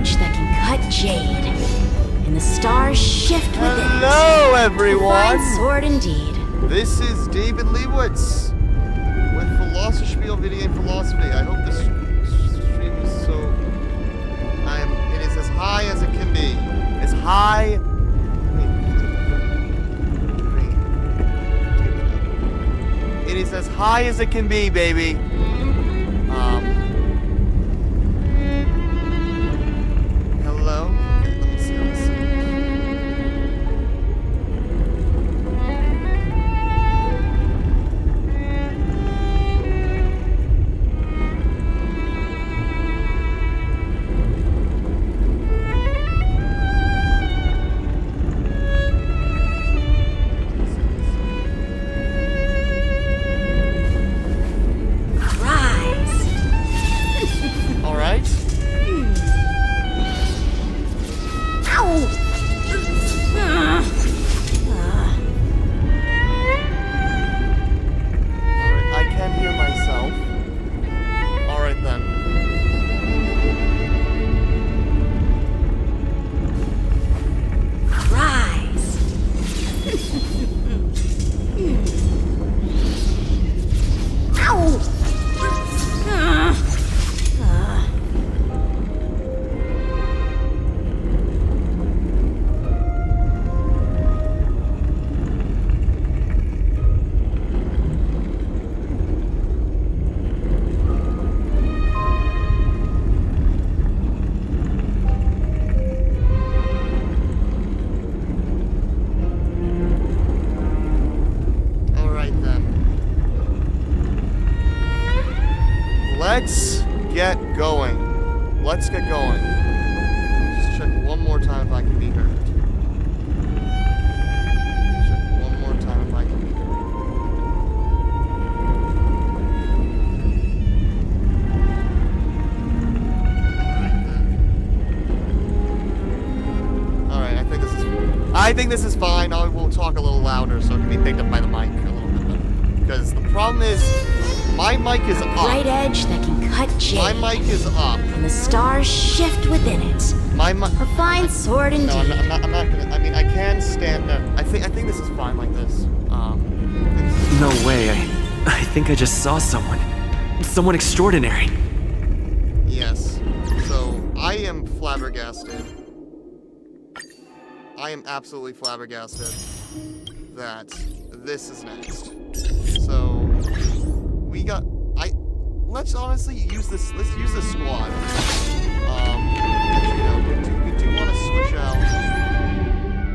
edge that can cut jade, and the stars shift within it. Hello, everyone! A fine sword indeed. This is David Leibowitz with Philosopher video and philosophy. I hope this stream is so... it is as high as it can be. As high... It is as high as it can be, baby. Hello? Okay, let me see how this is. Let's get going. Just check one more time if I can be heard. Check one more time if I can be heard. Alright, I think this is fine. I will talk a little louder so it can be picked up by the mic a little bit better. Because the problem is, my mic is up. Bright edge that can cut jade. My mic is up. And the stars shift within it. A fine sword indeed. No, I'm not gonna. I mean, I can stand up. I think this is fine like this. No way. I think I just saw someone. Someone extraordinary. Yes. So I am flabbergasted. I am absolutely flabbergasted that this is next. So we got. Let's honestly use this. Let's use this squad. You know, we do want to switch out.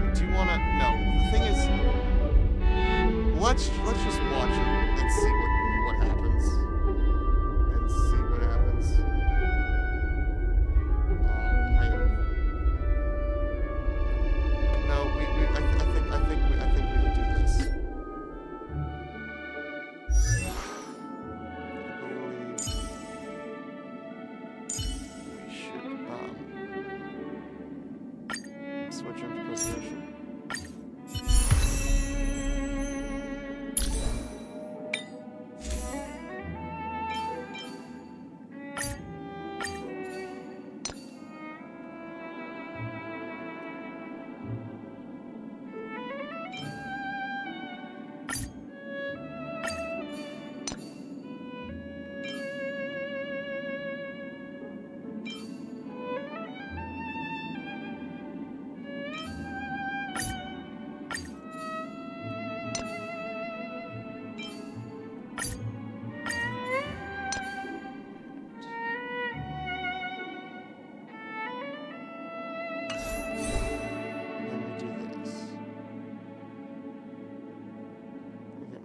We do want to. No, the thing is, let's just watch it and see what happens. And see what happens. No, I think we can do this. Switch into position.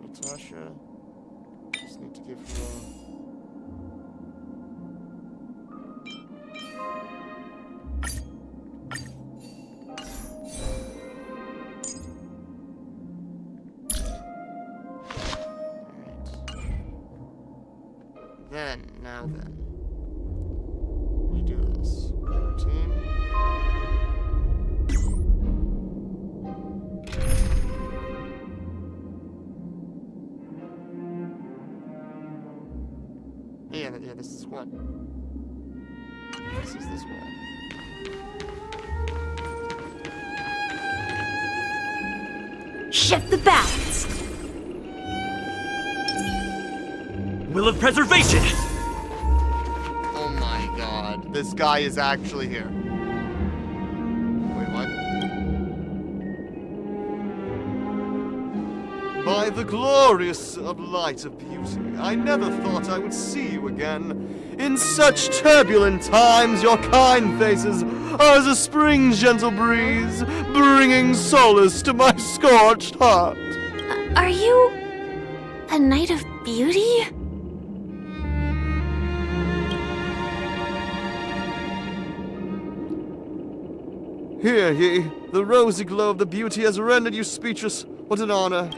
Natasha. Just need to give her Alright. Now then. We do this. Routine. Yeah, this is one. This is this one. Shift the balance. Will of preservation! Oh my god. This guy is actually here. Wait, what? By the glorious light of beauty, I never thought I would see you again. In such turbulent times, your kind faces are as a spring's gentle breeze, bringing solace to my scorched heart. Are you a knight of beauty? Hear ye, the rosy glow of the beauty has rendered you speechless. What an honor.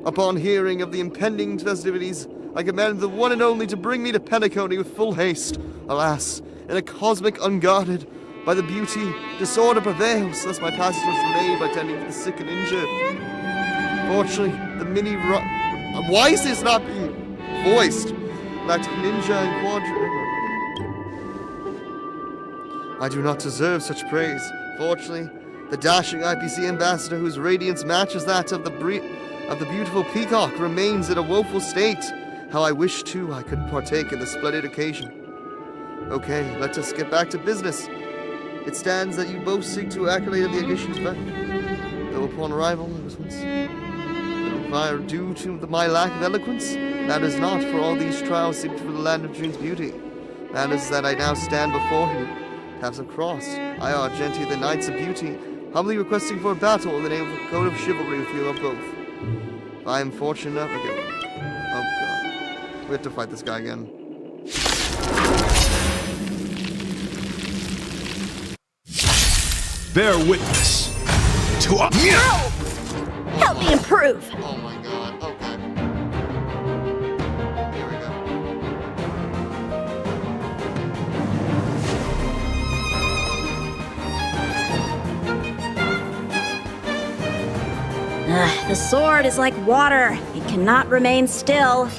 Upon hearing of the impending festivities, I commanded the one and only to bring me to Penacony with full haste. Alas, in a cosmic unguarded by the beauty, disorder prevails, thus my passage was delayed by tending to the sick and injured. Fortunately, the mini why is this not being voiced? Like ninja and I do not deserve such praise. Fortunately, the dashing IPC ambassador whose radiance matches that of the beautiful peacock remains in a woeful state. How I wish, too, I could partake in this splendid occasion. Okay, let us get back to business. It stands that you both seek to accolade the Ignition's event. Though upon arrival, it was once due to my lack of eloquence, that is not, for all these trials seek for the land of dreams beauty. That is that I now stand before you, paths of cross. I are Argenti, the Knights of Beauty, humbly requesting for a battle in the name of a code of chivalry with you of both. If I am fortunate enough again. Oh god. We have to fight this guy again. Bear witness to a... Help me improve. Oh my god, okay. Here we go. The sword is like water. It cannot remain still.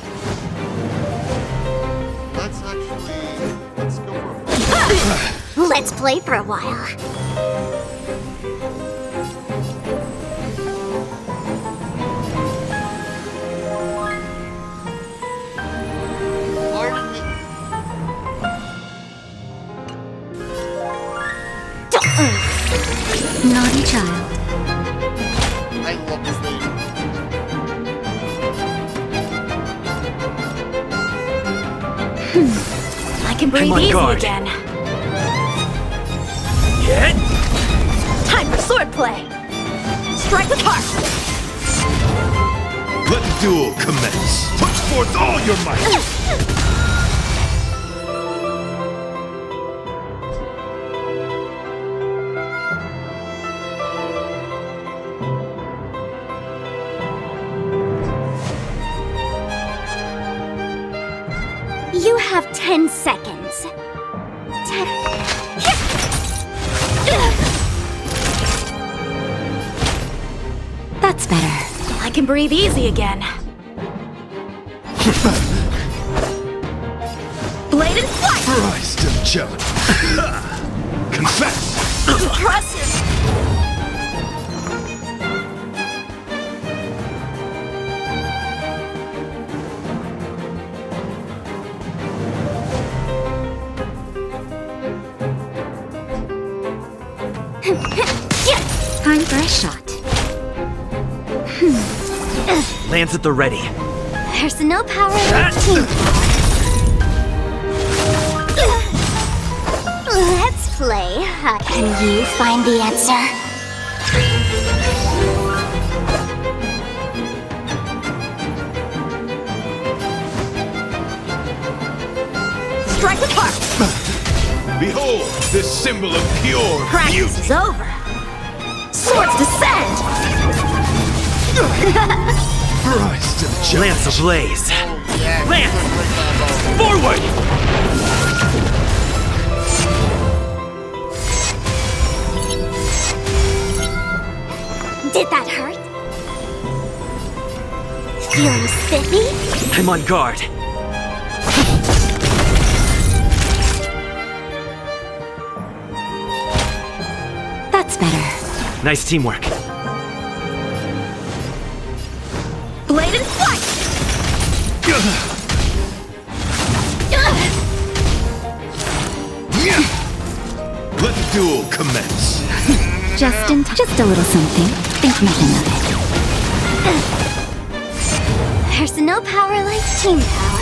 Let's go for a Let's play for a while. Pardon me. Naughty child. I love this name. I can breathe I'm on easy guard. again. Hit! Time for swordplay. Strike with heart. Let the duel commence. Put forth all your might. You have 10 seconds. That's better. I can breathe easy again. Blade and flight! Christ of challenge. Confess. Impressive! Time for a shot. Lance at the ready. There's no power in team. Let's play. Can you find the answer? Strike with heart. Behold, this symbol of pure Practice beauty. is over. Swords descend. Christ of challenge. Lance ablaze. Oh, yeah. Lance! Great combo. Forward! Did that hurt? Feeling spiffy? I'm on guard. That's better. Nice teamwork. Blade and flight! Let the duel commence. Just a little something. Think nothing of it. There's no power like team power.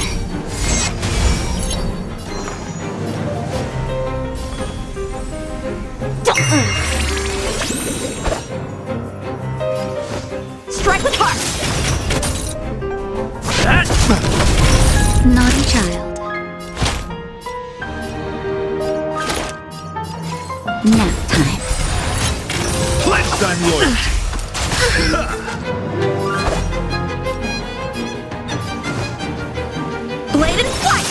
Strike with heart! Naughty child. Nap time. Pledge thy loyalty. Blade and flight!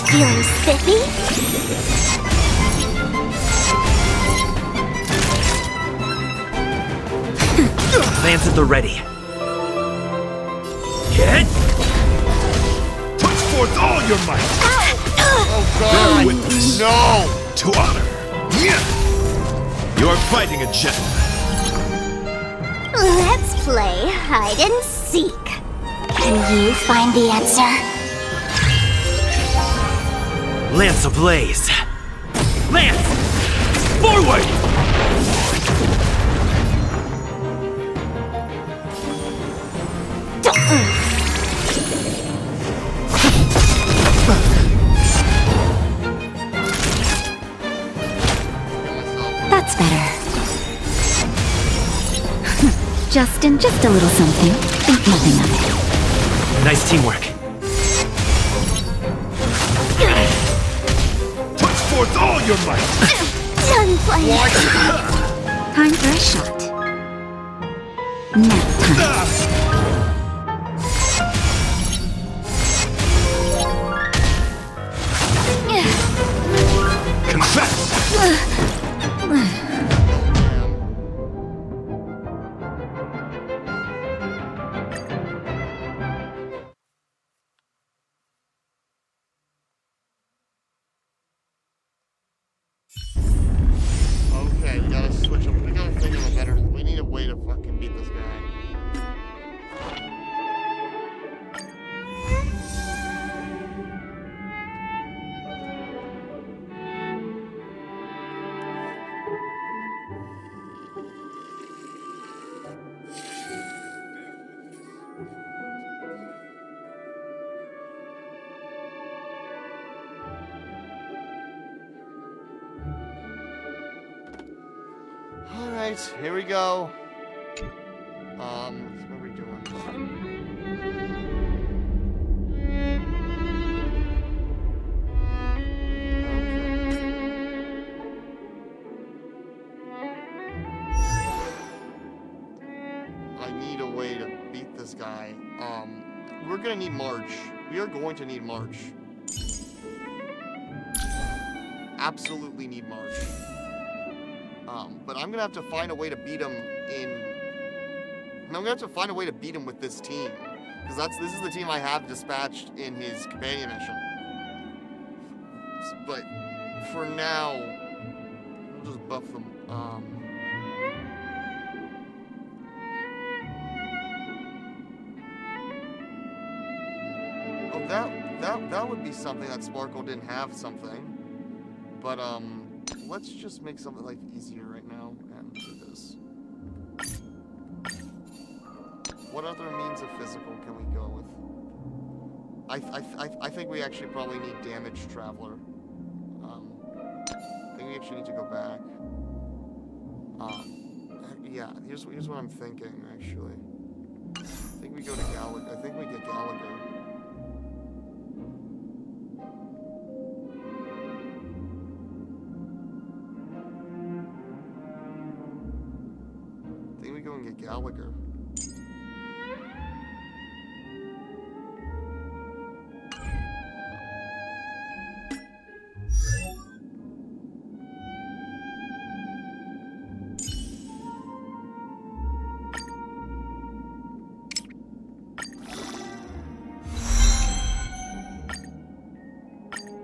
Feeling spiffy? Lance at the ready. Get! Put forth all your might. Oh Bear god! witness No! to honor. You are fighting a gentleman. Let's play hide and seek. Can you find the answer? Lance ablaze. Lance! Forward! That's better. just a little something. Think nothing of it. Nice teamwork. Put forth all your might. Done playing. Time for a shot. Nap time. Confess. Okay, we gotta switch them. We gotta think of a better. We need a way to fucking beat this guy. Alright, here we go. What are we doing? I need a way to beat this guy. We're gonna need March. We are going to need March. Absolutely need March. But I'm gonna have to find a way to beat him I'm gonna have to find a way to beat him with this team. Because this is the team I have dispatched in his companion mission. But for now, we'll just buff them. Oh, that would be something that Sparkle didn't have something. But let's just make something like easier right now and do this. What other means of physical can we go with? I think we actually probably need Damage Traveler. I think we actually need to go back. Yeah, here's what I'm thinking actually. I think we go to Gallagher. I think we get Gallagher. I think we go and get Gallagher.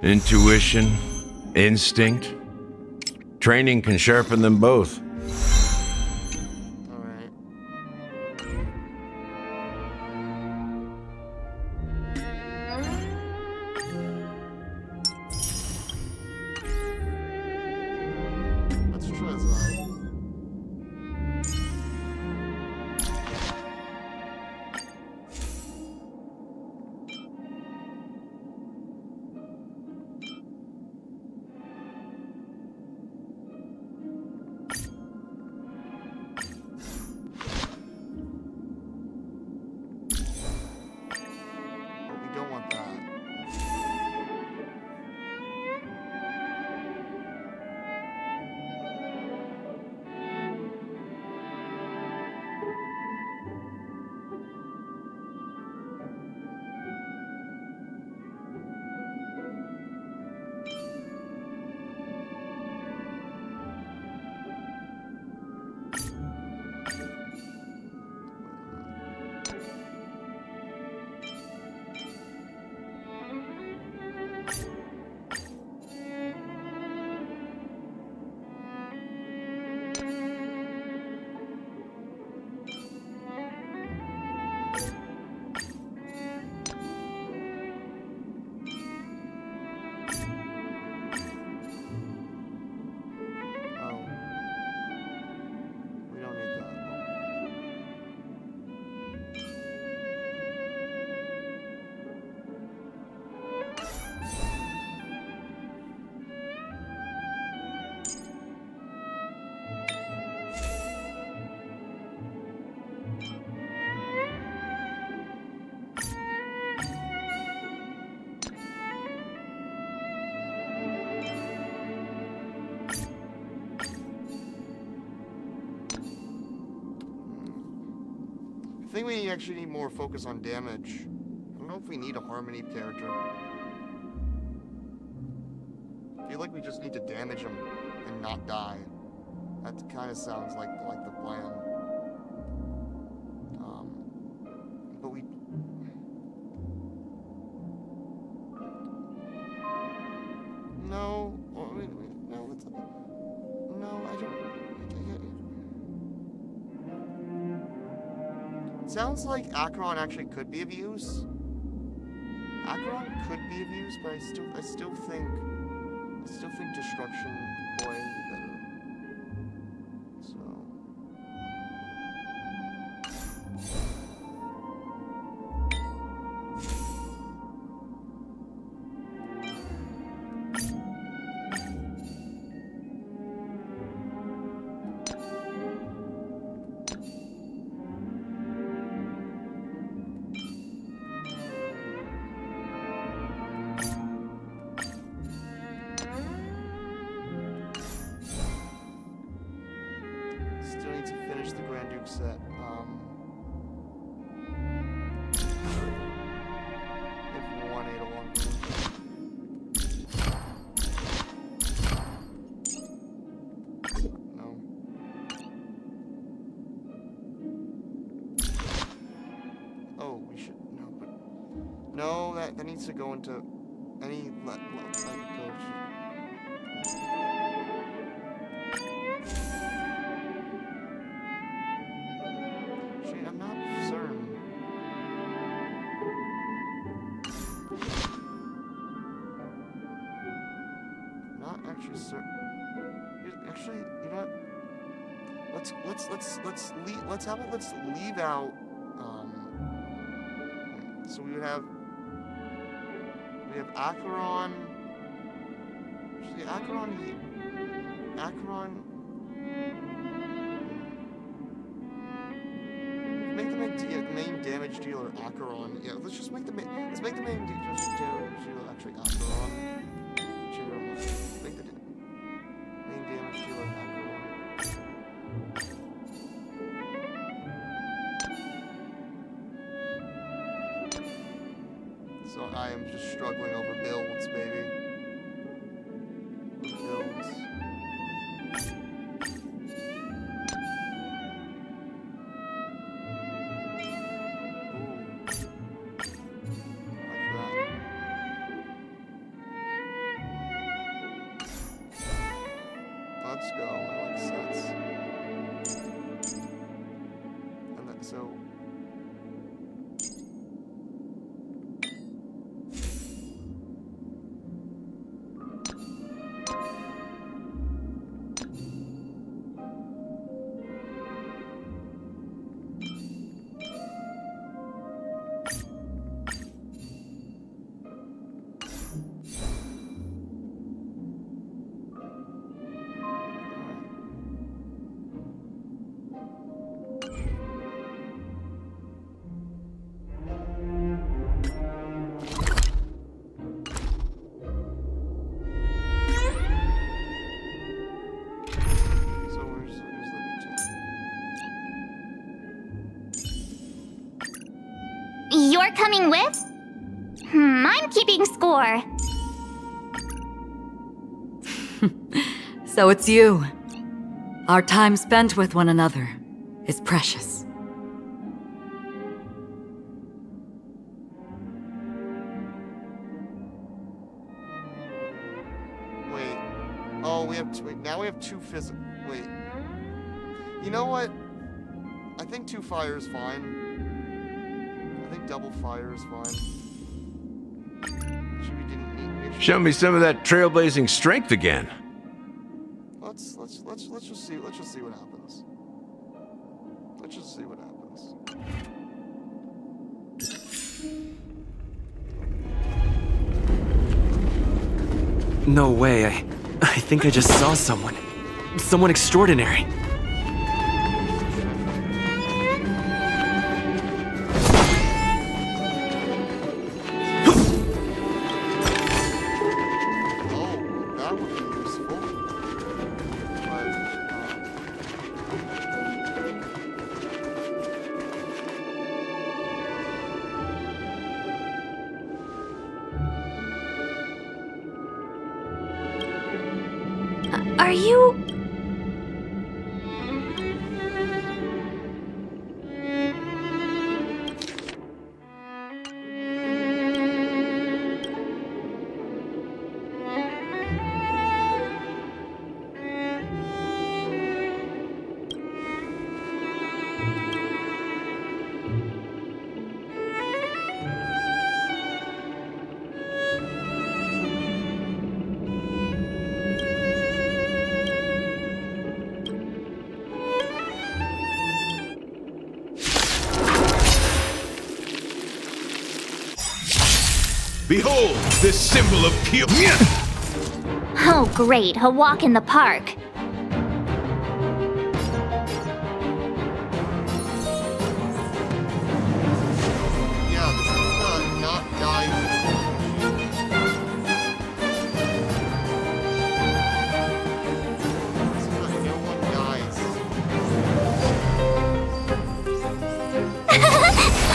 Intuition, Instinct? Training can sharpen them both. Alright. Let's try that. We don't want that. Oh. We don't need that. I think we actually need more focus on damage. I don't know if we need a harmony character. I feel like we just need to damage him and not die. That kind of sounds like the plan. But we. No. Oh, wait, no. It's. No, I don't. Sounds like Acheron actually could be of use. Acheron could be of use, but I still think Destruction Boy would be better. So. Still need to finish the Grand Duke set. If one ate along. No. Oh, we should no, but no. That needs to go into any let it go. I'm not certain. Not actually certain. Actually, you know what? Let's leave out. So we have Acheron. Actually, Acheron. Make the main damage dealer Acheron. Yeah, let's just make the main damage dealer actually Acheron. Make the main damage dealer Acheron. So I am just struggling over builds, baby. Builds. so... You're coming with? I'm keeping score. So it's you. Our time spent with one another is precious. Wait. Oh, we have wait, now we have two physical. Wait. You know what? I think 2 fire is fine. I think double fire is fine. Should we didn't need Show me some of that trailblazing strength again. Let's just see what happens. Let's just see what happens. No way, I think I just saw someone. Someone extraordinary. Are you... Behold, this symbol of pure... Oh, great. A walk in the park. Yeah, this is not guys. This is not no one dies.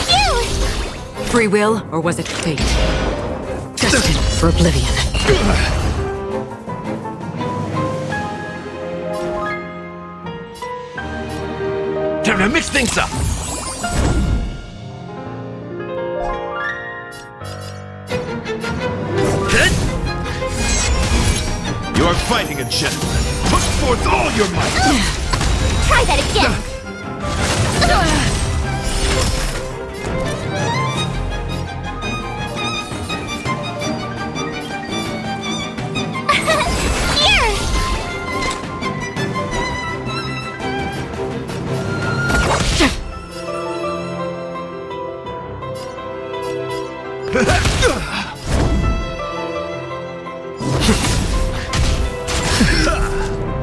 Phew! Free will, or was it fate? Destined for oblivion. Time to mix things up. You are fighting a gentleman. Put forth all your might. Try that again.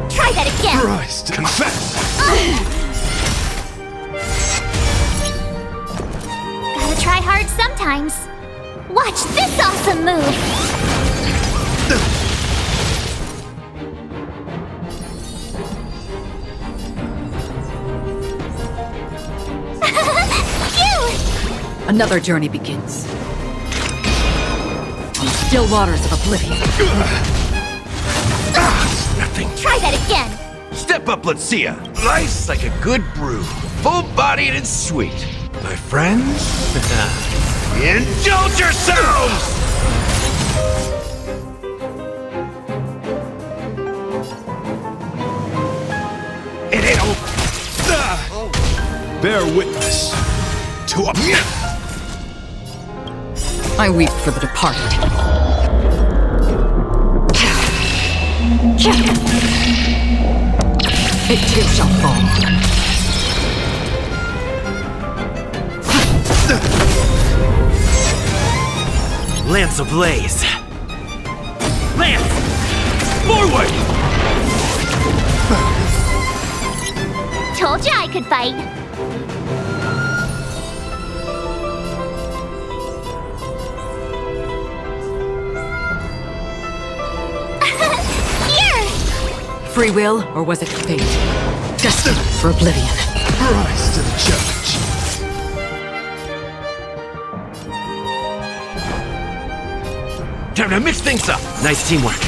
Try that again! Christ, confess! Gotta try hard sometimes. Watch this awesome move! Phew! Another journey begins. On the still waters of oblivion. Nothing. Try that again! Step up, let's see ya. Nice like a good brew. Full-bodied and sweet. My friends, indulge yourselves! It ain't over. Bear witness to a... I weep for the departed. It too shall fall. Lance ablaze. Lance! Forward! Told you I could fight. Here! Free will, or was it fate? Destined for oblivion. Rise to the challenge. Time to mix things up. Nice teamwork.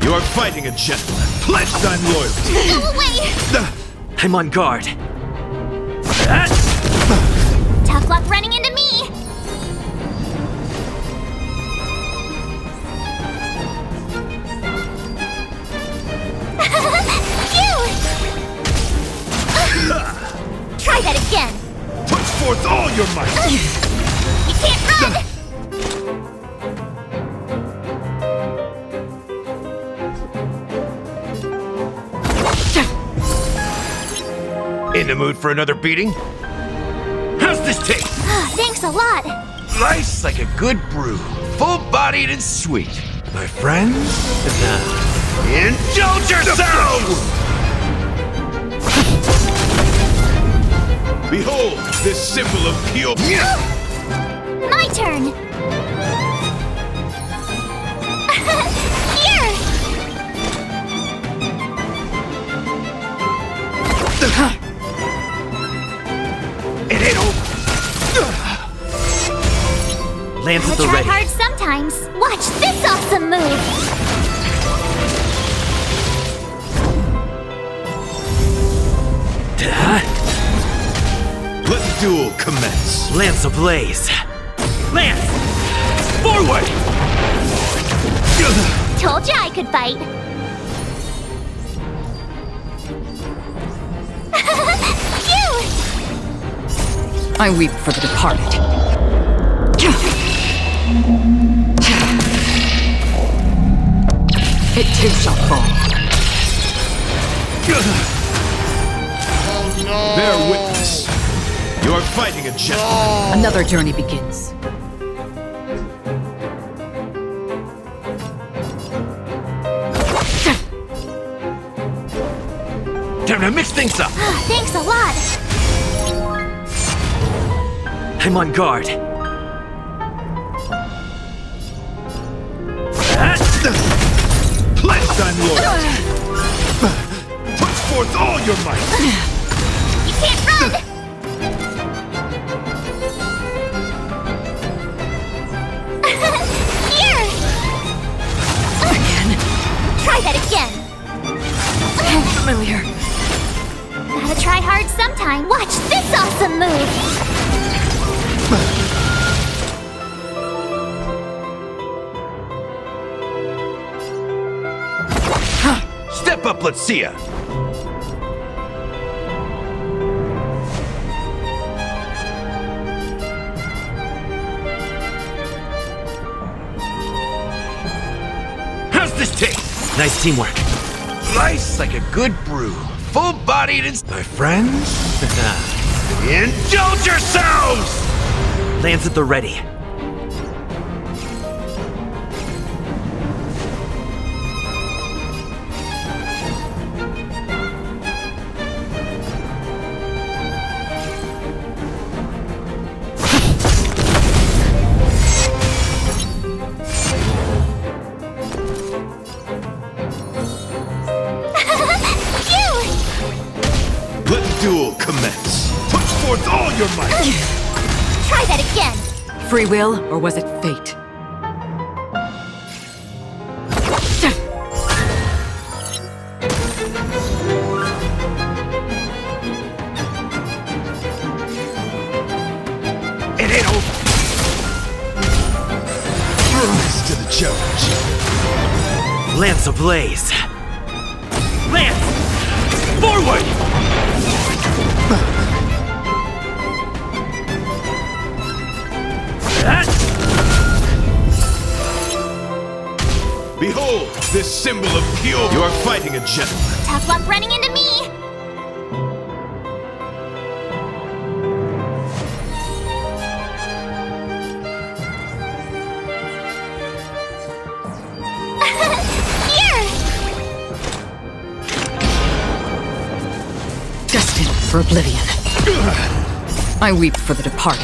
You are fighting a gentleman. Pledge thine loyalty. Go away! I'm on guard. Tough luck running into me! Phew! Try that again! Put forth all your might. You can't run! In the mood for another beating? How's this taste? Thanks a lot! Nice like a good brew. Full-bodied and sweet. My friends? Indulge yourselves! Behold this symbol of pure... My turn! Here! It ain't over. Lance at I the try ready. hard sometimes. Watch this awesome move! Let the duel commence. Lance ablaze. Lance! Forward! Told you I could fight. Phew! I weep for the departed. It too shall fall. Oh no! Bear witness. You are fighting a gentleman. Another journey begins. Time to mix things up. Thanks a lot! I'm on guard. Pledge thine loyalty. Put forth all your might. You can't run! Here! Try that again! Familiar. Gotta try hard sometime. Watch this awesome move! Step up, let's see ya. How's this taste? Nice teamwork. Nice like a good brew. Full-bodied and... My friends? Indulge yourselves! Lance at the ready. Let the duel commence. Put forth all your might. Try that again! Free will, or was it fate? It ain't over. Rise to the challenge. Lance ablaze. Lance! Forward! symbol of pure. You are fighting a gentleman. Tough luck running into me! Here! Destined for oblivion. I weep for the departed.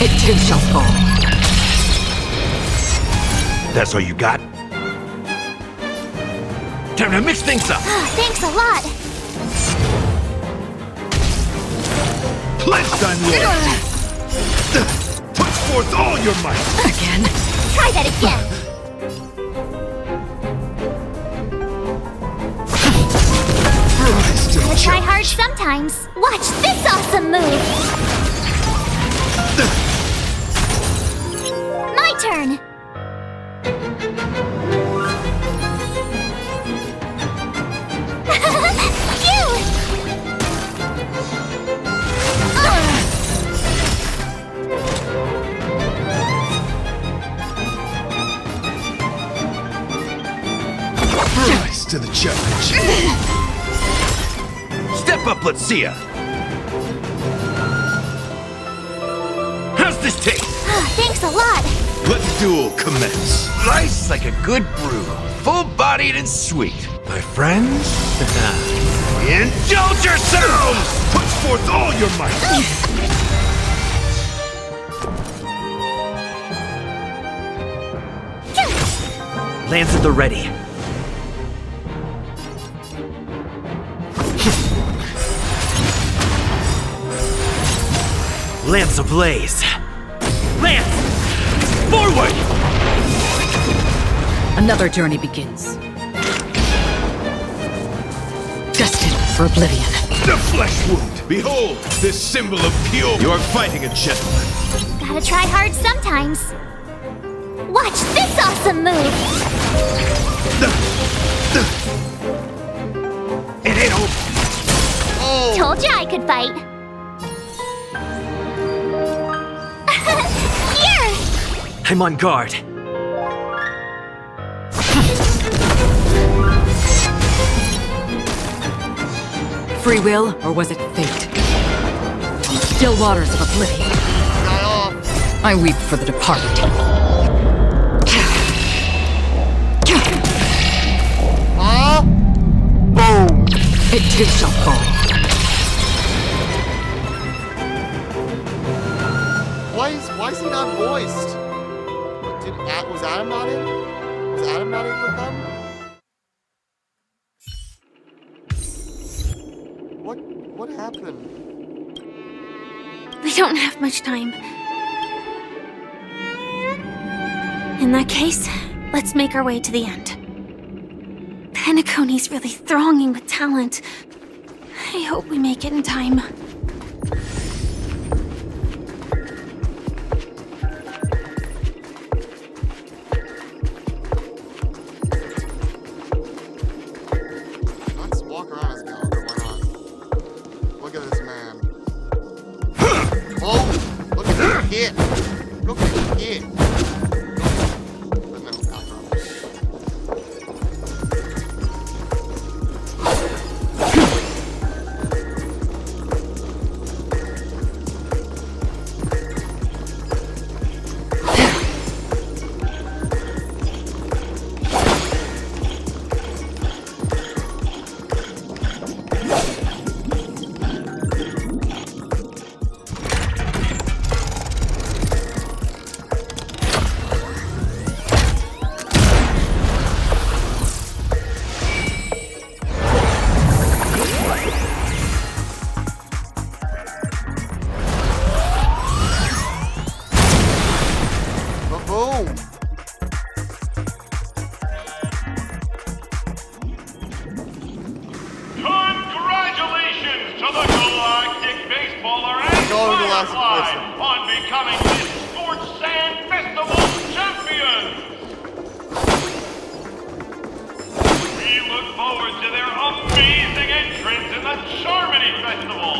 It too shall fall. That's all you got? Time to mix things up. Thanks a lot! Pledged on loyalty. Put forth all your might. Again? Try that again! Rise to the Gotta try hard challenge. sometimes. Watch this awesome move! My turn! Phew! Rise to the challenge. Step up, let's see ya. How's this taste? Thanks a lot! Let the duel commence. Nice like a good brew. Full-bodied and sweet. My friends? Indulge yourselves! Put forth all your might. Lance at the ready. Lance ablaze. Lance! Forward! Another journey begins. Destined for oblivion. The flesh wound. Behold, this symbol of pure. You are fighting a gentleman. Gotta try hard sometimes. Watch this awesome move! It ain't over. Told you I could fight. Here! I'm on guard. Free will, or was it fate? On the still waters of oblivion, Guy off. I weep for the departed. Huh? Boom. It too shall fall. Why is he not voiced? Was Adam not in? Was Adam not able to come? What happened? We don't have much time. In that case, let's make our way to the end. Penacony's really thronging with talent. I hope we make it in time. Let's walk around as Gallagher, why not? Look at this man. Oh! Look at this kid! Look at this kid! But no, not from. Boom! Congratulations to the Galactic Baseballer and Go to the last Firefly person. on becoming this Scorched Sand Festival champion! We look forward to their amazing entrance in the Charmony Festival!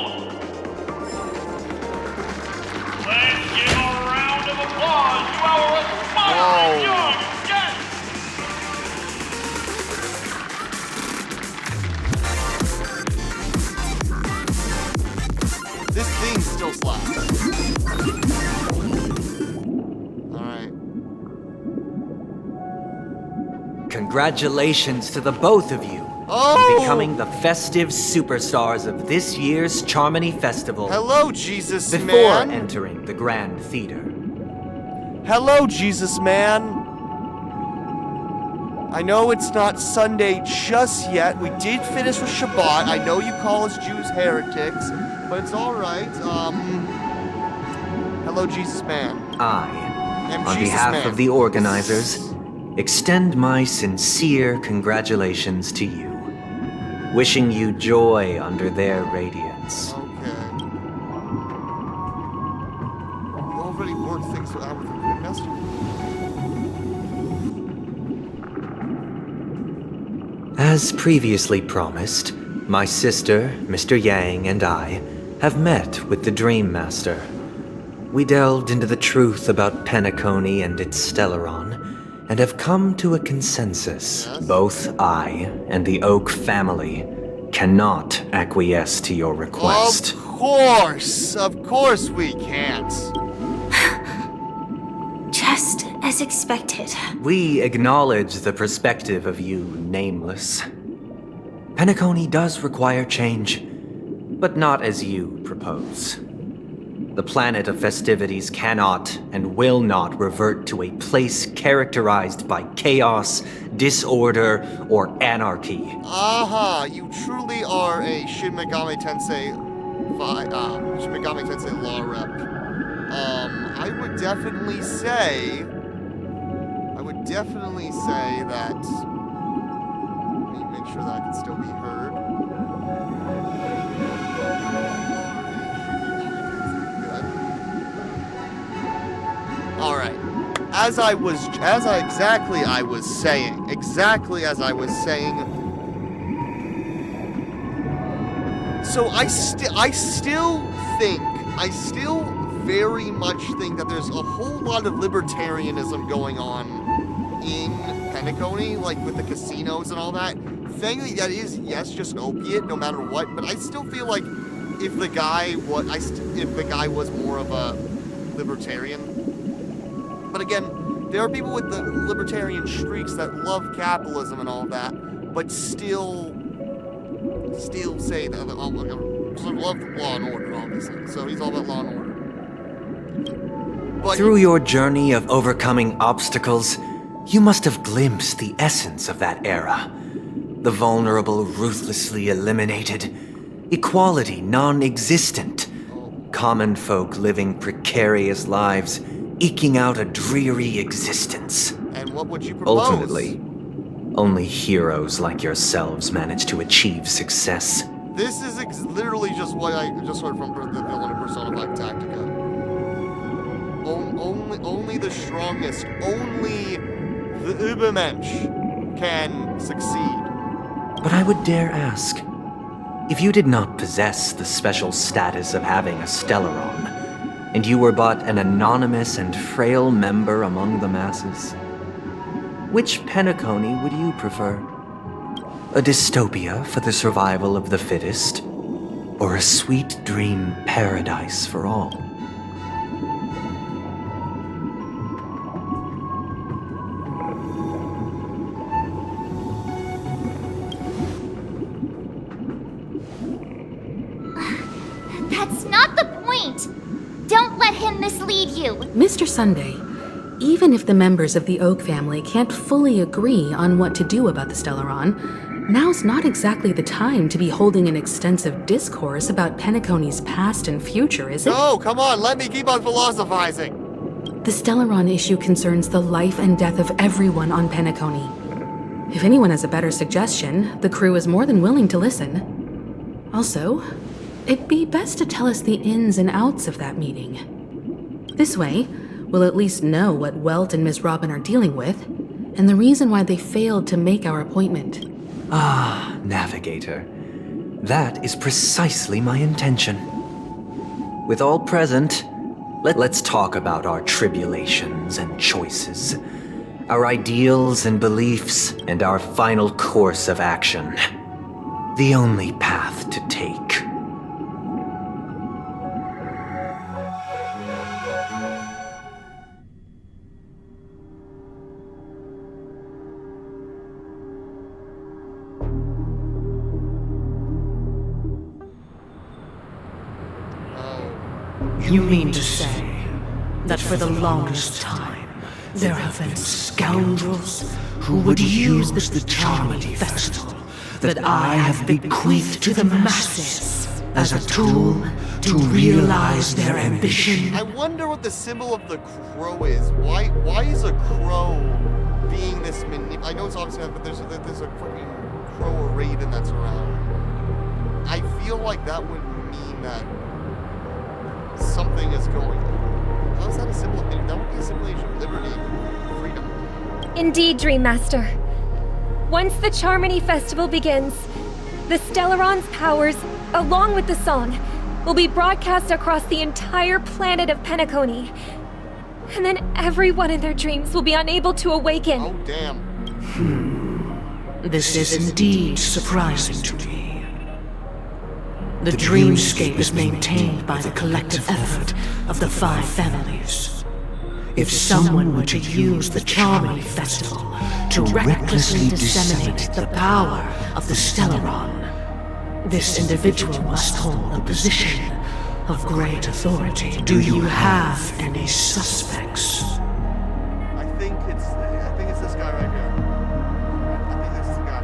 Let's give a round applause to our aspiring young guest. This theme still slaps. Alright. Congratulations to the both of you Oh! on becoming the festive superstars of this year's Charmony Festival Hello, Jesus before Man. entering the Grand Theater. Hello, Jesus Man. I know it's not Sunday just yet. We did finish with Shabbat. I know you call us Jews heretics, but it's alright. Hello, Jesus Man. I, I'm on Jesus behalf Man. of the organizers, extend my sincere congratulations to you, wishing you joy under their radiance. Okay. You already worked things out with the master. As previously promised, my sister, Mr. Yang, and I have met with the Dream Master. We delved into the truth about Penacony and its Stellaron, and have come to a consensus. Yes? Both I and the Oak family cannot acquiesce to your request. Of course we can't. Just as expected. We acknowledge the perspective of you, Nameless. Penacony does require change, but not as you propose. The planet of festivities cannot and will not revert to a place characterized by chaos, disorder, or anarchy. Aha, you truly are a Shin Megami Tensei law rep. I would definitely say that. Let me make sure that I can still be heard. Good. All right. Exactly as I was saying. So I still very much think that there's a whole lot of libertarianism going on in Penacony, like with the casinos and all that. Thankfully, that is, yes, just an opiate, no matter what. But I still feel like if the guy was more of a libertarian. But again, there are people with the libertarian streaks that love capitalism and all that, but still say that love law and order, obviously. So he's all about law and order. But Through your journey of overcoming obstacles, you must have glimpsed the essence of that era. The vulnerable ruthlessly eliminated, equality non-existent, common folk living precarious lives, eking out a dreary existence. And what would you propose? Ultimately, only heroes like yourselves manage to achieve success. This is literally just what I just heard from the villain of Persona 5 Tactica. Only the strongest, only the Übermensch can succeed. But I would dare ask, if you did not possess the special status of having a Stellaron, and you were but an anonymous and frail member among the masses, which Penacony would you prefer? A dystopia for the survival of the fittest? Or a sweet dream paradise for all? That's not the point! Don't let him mislead you! Mr. Sunday, even if the members of the Oak family can't fully agree on what to do about the Stellaron, now's not exactly the time to be holding an extensive discourse about Penacony's past and future, is it? No, come on, let me keep on philosophizing. The Stellaron issue concerns the life and death of everyone on Penacony. If anyone has a better suggestion, the crew is more than willing to listen. Also, it'd be best to tell us the ins and outs of that meeting. This way, we'll at least know what Welt and Miss Robin are dealing with, and the reason why they failed to make our appointment. Ah, Navigator. That is precisely my intention. With all present, Let's talk about our tribulations and choices, our ideals and beliefs, and our final course of action. The only path to take. You mean to say that for the longest time, there have been scoundrels who would use the Charmony Festival that I have bequeathed to the masses as a tool to realize their ambition? I wonder what the symbol of the crow is. Why is a crow being this I know it's obviously, but there's a fucking crow or raven that's around. I feel like that would mean that something is going on. How is that a symbol of that would be a symbolization of liberty and freedom. Indeed, Dream Master. Once the Charmony Festival begins, the Stellaron's powers, along with the song, will be broadcast across the entire planet of Penacony. And then everyone in their dreams will be unable to awaken. Oh, damn. This is indeed surprising to me. The dreamscape is maintained by the collective effort of the 5 families. If someone were to use the Charmony Festival to recklessly disseminate the power of the Stellaron, this individual must hold a position of great authority. Do you have any suspects? I think it's this guy right here. I think this is the guy.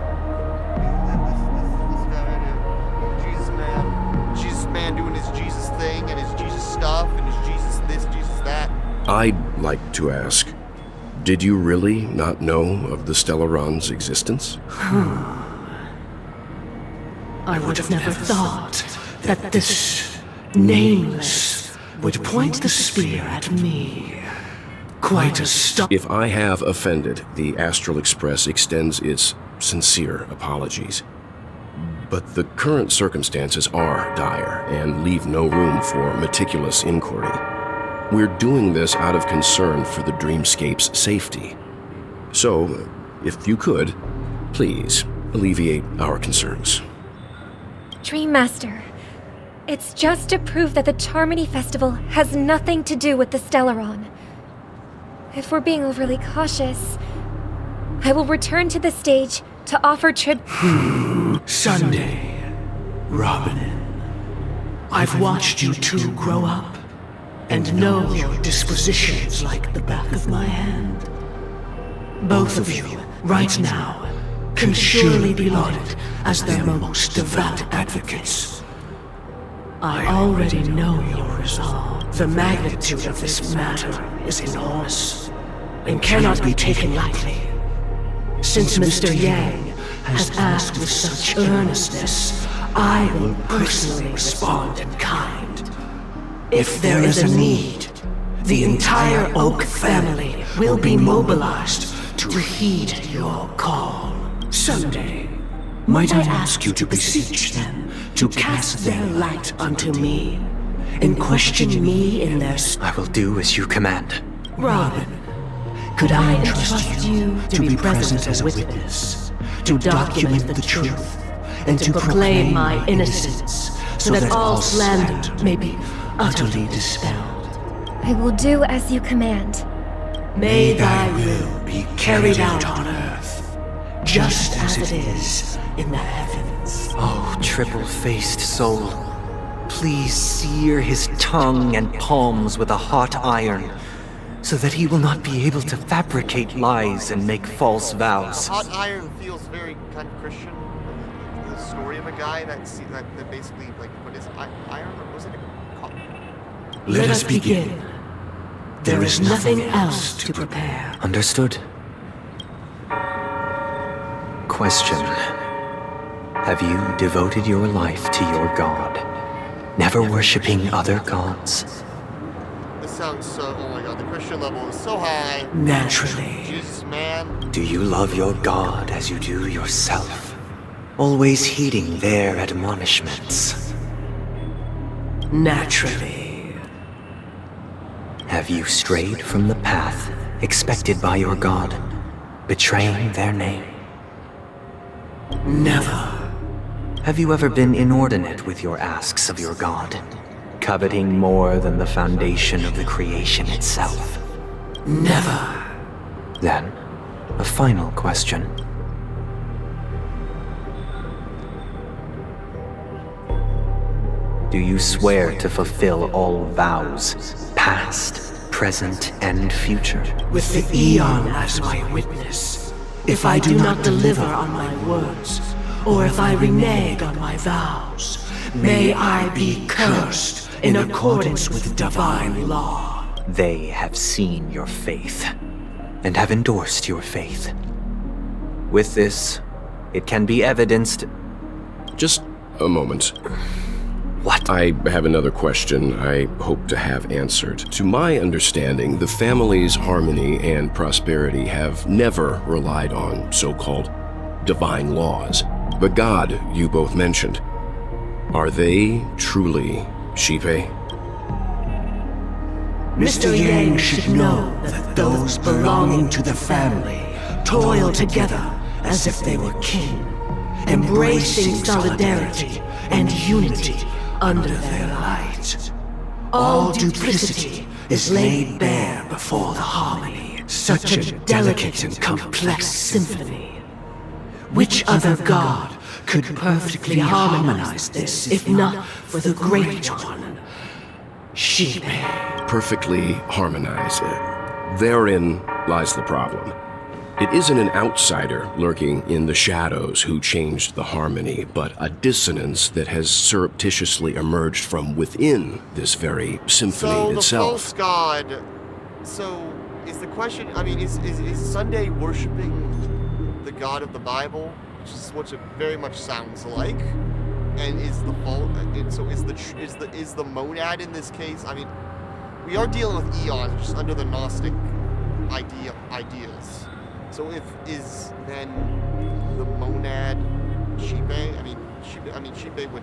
This guy right here. Jesus man. Jesus man doing his Jesus thing and his Jesus stuff and his Jesus this, Jesus that. I'd like to ask, did you really not know of the Stellaron's existence? I would have never thought that this nameless would point the spear at me. Quite a stop. If I have offended, the Astral Express extends its sincere apologies. But the current circumstances are dire and leave no room for meticulous inquiry. We're doing this out of concern for the dreamscape's safety. So, if you could, please alleviate our concerns. Dream Master, it's just to prove that the Charmony Festival has nothing to do with the Stellaron. If we're being overly cautious, I will return to the stage to offer Sunday, Robin, I've watched you two grow up and know your dispositions like the back of my hand. Both of you, right now, can surely be lauded as their most devout advocates. I already know your resolve. The magnitude of this matter is enormous and cannot be taken lightly. Since Mr. Yang has asked with such earnestness, I will personally respond in kind. If there is a need, the entire Oak family will be mobilized to heed your call. Sunday, might I ask you to beseech them to cast their light unto me and question me in their... I will do as you command. Robin, could I entrust you to be present as a witness, to document the truth, and to proclaim my innocence, so that all slander may be utterly dispelled? I will do as you command. May thy will be carried out on earth, just as it is in the heavens. Oh, triple-faced soul, please sear his tongue and palms with a hot iron, so that he will not be able to fabricate lies and make false vows. Hot iron feels very kind of Christian. The story of a guy that basically, like, what is iron? Or was it a cotton? Let us begin. There is nothing else to prepare. Understood. Question. Have you devoted your life to your god, never worshipping other gods? This sounds so... Oh my god, the Christian level is so high. Naturally. Jesus, man. Do you love your god as you do yourself, always heeding their admonishments? Naturally. have you strayed from the path expected by your god, betraying their name? Never. Have you ever been inordinate with your asks of your god, coveting more than the foundation of the creation itself? Never. Then, a final question. Do you swear to fulfill all vows, past, present, and future? With the Eon as my witness, if I do not deliver on my words, or if I renege on my vows, may I be cursed in accordance with divine law. They have seen your faith, and have endorsed your faith. With this, it can be evidenced... Just a moment. What? I have another question I hope to have answered. To my understanding, the family's harmony and prosperity have never relied on so-called divine laws. The god you both mentioned, are they truly Sleepie? Mr. Yang should know that those belonging to the family toil together as if they were kin, embracing solidarity and unity under their light. All duplicity is laid bare before the harmony. Such a delicate and complex symphony. Which other god could perfectly harmonize this, if not for the great one, Sleepie? Perfectly harmonized. Therein lies the problem. It isn't an outsider lurking in the shadows who changed the harmony, but a dissonance that has surreptitiously emerged from within this very symphony itself. So the false god. So is the question? I mean, is Sunday worshiping the God of the Bible, which is what it very much sounds like? And is the fault? And so is the monad in this case? I mean, we are dealing with eons, just under the Gnostic ideas. So is then the monad Sleepie? I mean, Sleepie would,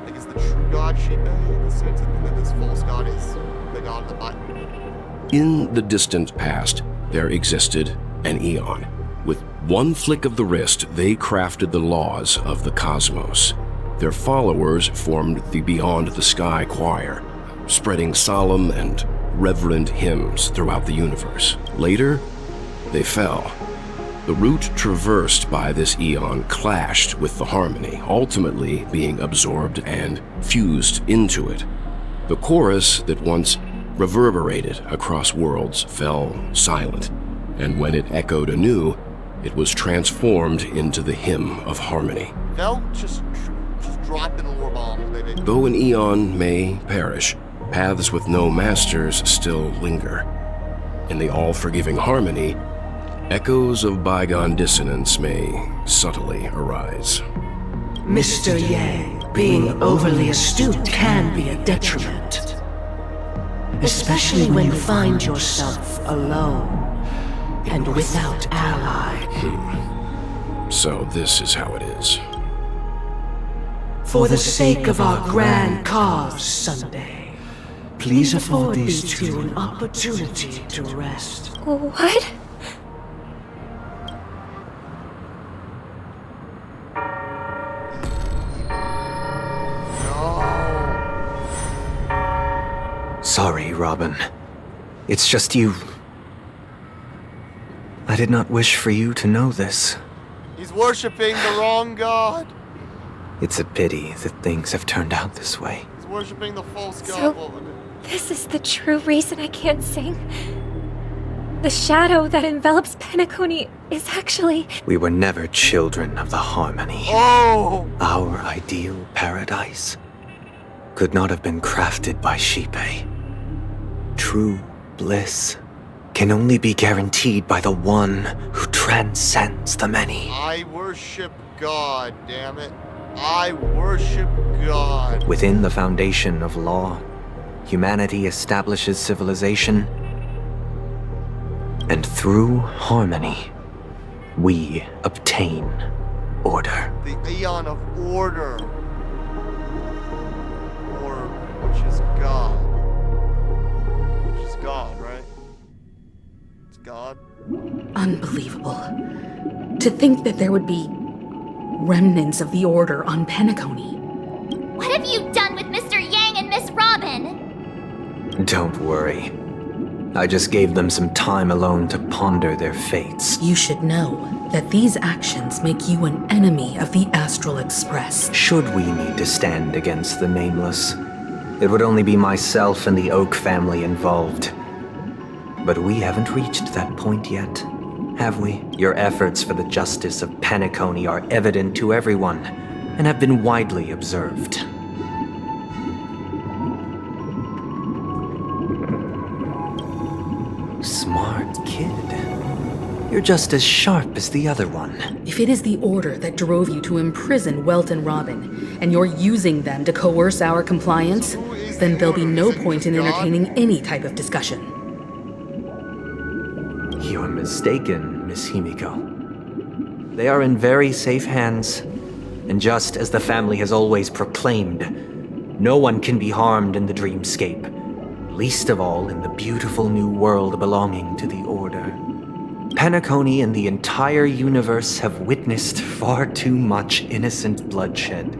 like, is the true god Sleepie in the sense that this false god is the god of the Bible? In the distant past, there existed an eon. With one flick of the wrist, they crafted the laws of the cosmos. Their followers formed the Beyond the Sky choir, spreading solemn and reverent hymns throughout the universe. Later, they fell. The route traversed by this eon clashed with the harmony, ultimately being absorbed and fused into it. The chorus that once reverberated across worlds fell silent, and when it echoed anew, it was transformed into the hymn of harmony. They'll just drop in the war bombs, baby. Though an eon may perish, paths with no masters still linger. In the all-forgiving harmony, echoes of bygone dissonance may subtly arise. Mr. Yang, being overly astute can be a detriment. Especially when you find yourself alone and without ally. So this is how it is. For the sake of our grand cause, Sunday, please afford these two an opportunity to rest. What? Sorry, Robin. It's just you. I did not wish for you to know this. He's worshipping the wrong god. It's a pity that things have turned out this way. He's worshipping the false god. So, this is the true reason I can't sing. The shadow that envelops Penacony is actually... We were never children of the harmony. Oh! Our ideal paradise could not have been crafted by Sleepie. True bliss can only be guaranteed by the one who transcends the many. I worship God, damn it. I worship God. Within the foundation of law, humanity establishes civilization, and through harmony, we obtain order. The Aeon of Order. Or which is God. God, right? It's God. Unbelievable. To think that there would be remnants of the Order on Penacony. What have you done with Mr. Yang and Miss Robin? Don't worry. I just gave them some time alone to ponder their fates. You should know that these actions make you an enemy of the Astral Express. Should we need to stand against the Nameless, it would only be myself and the Oak family involved. But we haven't reached that point yet, have we? Your efforts for the justice of Penacony are evident to everyone, and have been widely observed. Smart kid. You're just as sharp as the other one. If it is the Order that drove you to imprison Welt and Robin, and you're using them to coerce our compliance, then there'll be no point in entertaining any type of discussion. You're mistaken, Miss Himiko. They are in very safe hands, and just as the family has always proclaimed, no one can be harmed in the dreamscape, least of all in the beautiful new world belonging to the Order. Penacony and the entire universe have witnessed far too much innocent bloodshed.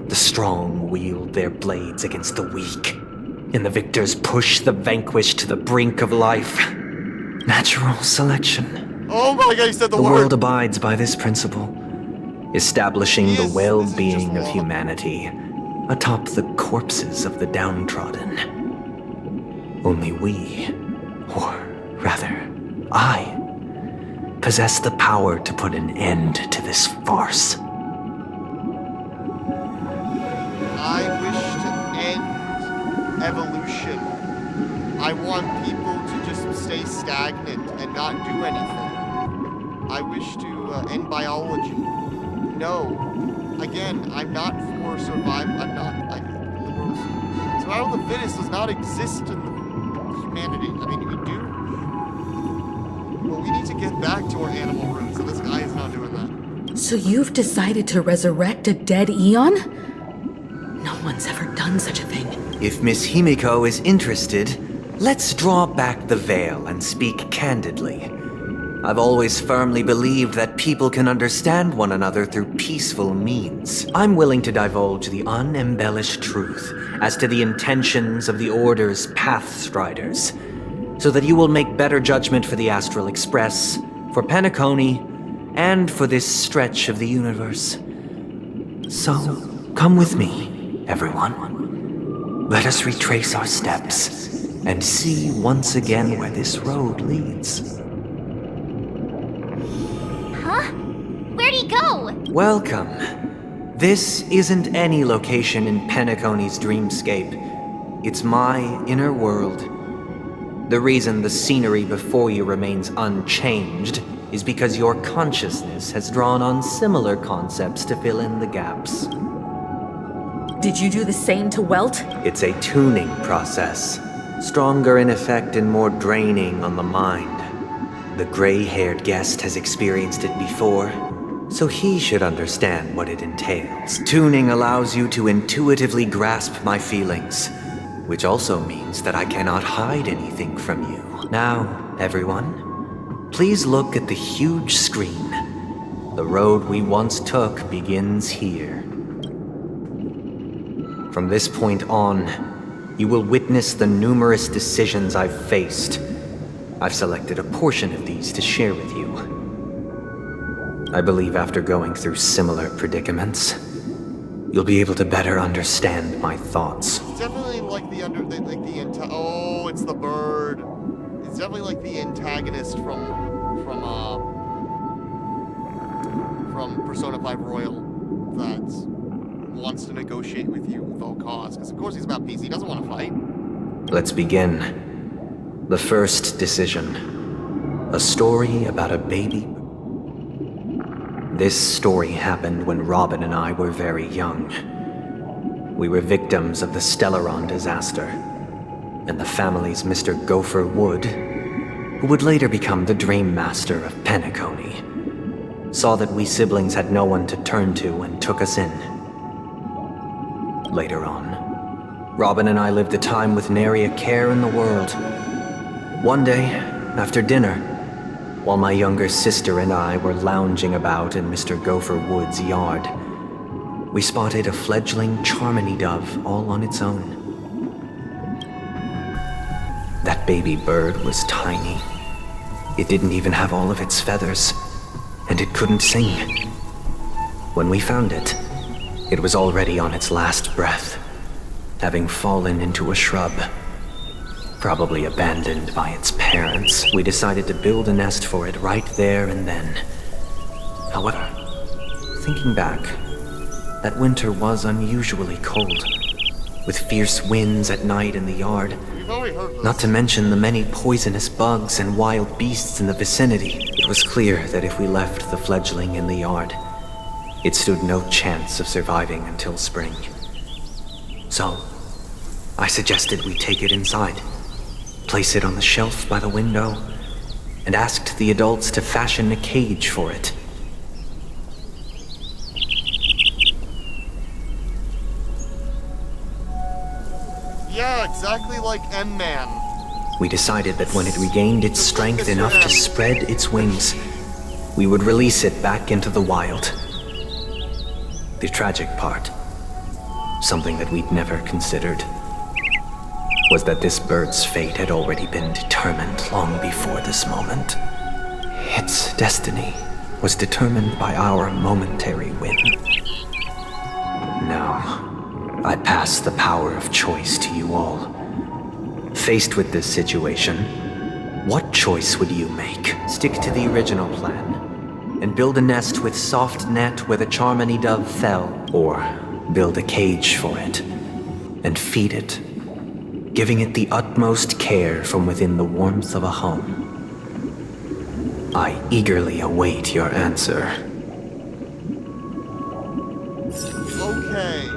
The strong wield their blades against the weak, and the victors push the vanquished to the brink of life. Natural selection. Oh my God, you said the word! The world abides by this principle, establishing the well-being of humanity atop the corpses of the downtrodden. Only we, or rather, I, possess the power to put an end to this farce. I wish to end evolution. I want people to just stay stagnant and not do anything. I wish to end biology. No. Again, I'm not for survival. Survival of the fittest does not exist in humanity. I mean, we do. But we need to get back to our animal roots, and this guy is not doing that. So you've decided to resurrect a dead Eon? No one's ever done such a thing. If Miss Himiko is interested, let's draw back the veil and speak candidly. I've always firmly believed that people can understand one another through peaceful means. I'm willing to divulge the unembellished truth as to the intentions of the Order's Pathstriders, so that you will make better judgment for the Astral Express, for Penacony, and for this stretch of the universe. So, come with me, everyone. Let us retrace our steps and see once again where this road leads. Huh? Where'd he go? Welcome. This isn't any location in Penacony's dreamscape. It's my inner world. The reason the scenery before you remains unchanged is because your consciousness has drawn on similar concepts to fill in the gaps. Did you do the same to Welt? It's a tuning process, stronger in effect and more draining on the mind. The gray-haired guest has experienced it before, so he should understand what it entails. Tuning allows you to intuitively grasp my feelings, which also means that I cannot hide anything from you. Now, everyone, please look at the huge screen. The road we once took begins here. From this point on, you will witness the numerous decisions I've faced. I've selected a portion of these to share with you. I believe after going through similar predicaments, you'll be able to better understand my thoughts. It's definitely like it's the bird. It's definitely like the antagonist from Persona 5 Royal that wants to negotiate with you with all costs. Because of course he's about peace. He doesn't want to fight. Let's begin. The first decision. A story about a baby. This story happened when Robin and I were very young. We were victims of the Stellaron disaster, and the family's Mr. Gopher Wood, who would later become the Dream Master of Penacony, saw that we siblings had no one to turn to and took us in. Later on, Robin and I lived a time with nary a care in the world. One day, after dinner, while my younger sister and I were lounging about in Mr. Gopher Wood's yard, we spotted a fledgling Charmony dove all on its own. That baby bird was tiny. It didn't even have all of its feathers, and it couldn't sing. When we found it, it was already on its last breath, having fallen into a shrub. Probably abandoned by its parents, we decided to build a nest for it right there and then. However, thinking back, that winter was unusually cold, with fierce winds at night in the yard, not to mention the many poisonous bugs and wild beasts in the vicinity. It was clear that if we left the fledgling in the yard, it stood no chance of surviving until spring. So, I suggested we take it inside, place it on the shelf by the window, and asked the adults to fashion a cage for it. Yeah, exactly like M-Man. We decided that when it regained its strength enough to spread its wings, we would release it back into the wild. The tragic part, something that we'd never considered, was that this bird's fate had already been determined long before this moment. Its destiny was determined by our momentary whim. Now, I pass the power of choice to you all. Faced with this situation, what choice would you make? Stick to the original plan and build a nest with soft net where the Charmony dove fell, or build a cage for it and feed it, giving it the utmost care from within the warmth of a home. I eagerly await your answer. Okay.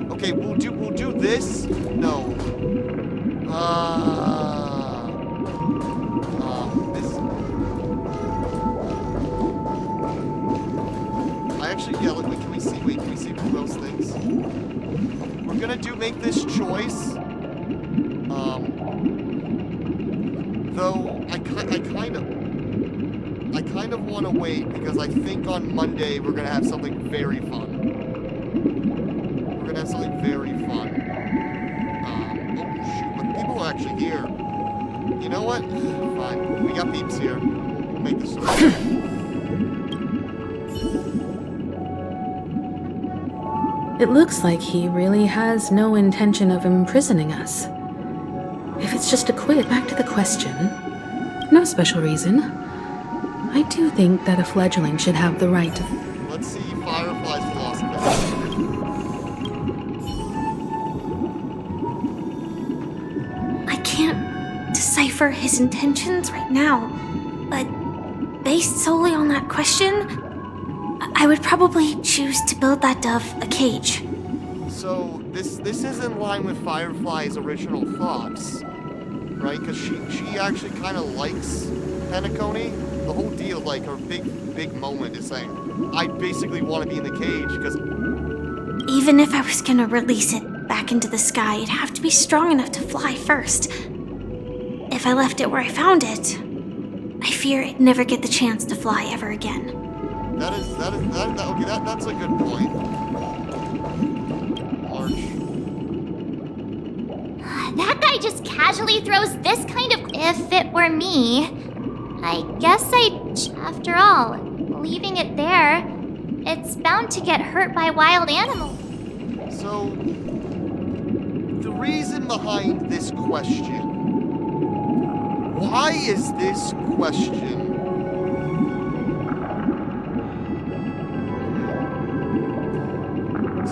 Okay, we'll do this. No. This. I actually, yeah. Look, can we see? Wait, can we see who else thinks? We're gonna make this choice. Though I kind of want to wait because I think on Monday we're gonna have something very fun. We're gonna have something very fun. Oh shoot! But people are actually here. You know what? Fine. We got peeps here. We'll make this work. It looks like he really has no intention of imprisoning us. If it's just back to the question, no special reason. I do think that a fledgling should have the right to... Let's see Firefly's philosophy. I can't decipher his intentions right now, but based solely on that question, I would probably choose to build that dove a cage. So this is in line with Firefly's original thoughts, right? Because she actually kind of likes Penacony. The whole deal, like her big moment, is saying, I basically want to be in the cage because even if I was gonna release it back into the sky, it'd have to be strong enough to fly first. If I left it where I found it, I fear it'd never get the chance to fly ever again. Okay, that's a good point. That guy just casually throws this kind of... If it were me, I guess after all, leaving it there, it's bound to get hurt by wild animals. So, the reason behind this question, why is this question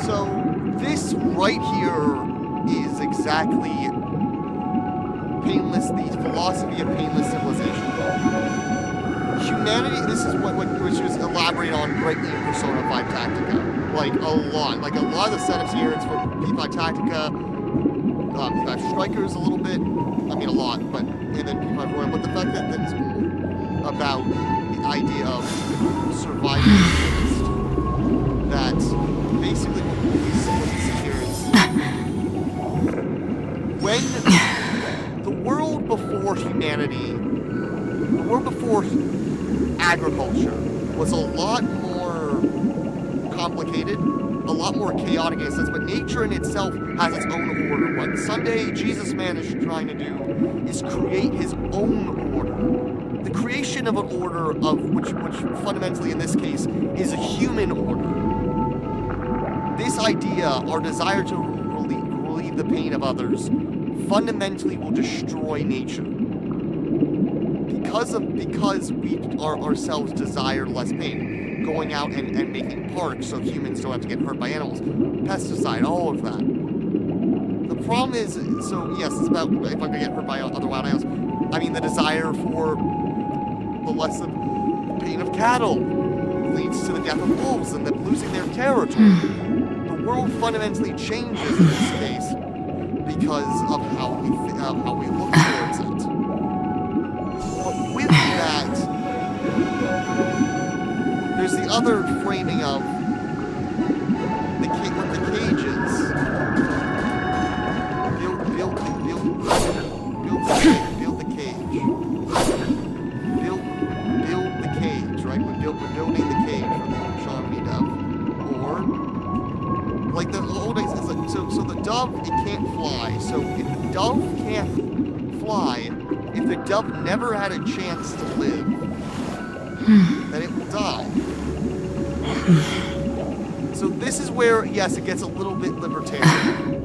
so this right here is exactly the philosophy of painless civilization. Humanity, this is what which was elaborated on greatly in Persona 5 Tactica. Like a lot of the setups here, it's for P5 Tactica, P5 Strikers a little bit, I mean a lot, but, and then P5 Royal, but the fact that it's about the idea of surviving that basically what we see here is when the world before humanity, the world before agriculture was a lot more complicated, a lot more chaotic in a sense, but nature in itself has its own order. What Sunday Jesus Man is trying to do is create his own order. The creation of an order of which fundamentally in this case is a human order. This idea, our desire to relieve the pain of others, fundamentally will destroy nature. Because we ourselves desire less pain. Going out and making parks so humans don't have to get hurt by animals. Pesticide, all of that. The problem is, so yes, it's about if I'm gonna get hurt by other wild animals. I mean, the desire for the less of pain of cattle leads to the death of wolves and them losing their territory. The world fundamentally changes in this case because of how we look towards it. But with that, there's the other framing of what the cage is. Build the cage. Build the cage, right? We're building the cage for the Charmony Dove. Or, like the old days, it's like, so the dove, it can't fly. So if the dove can't fly, if the dove never had a chance to live, then it will die. So this is where, yes, it gets a little bit libertarian.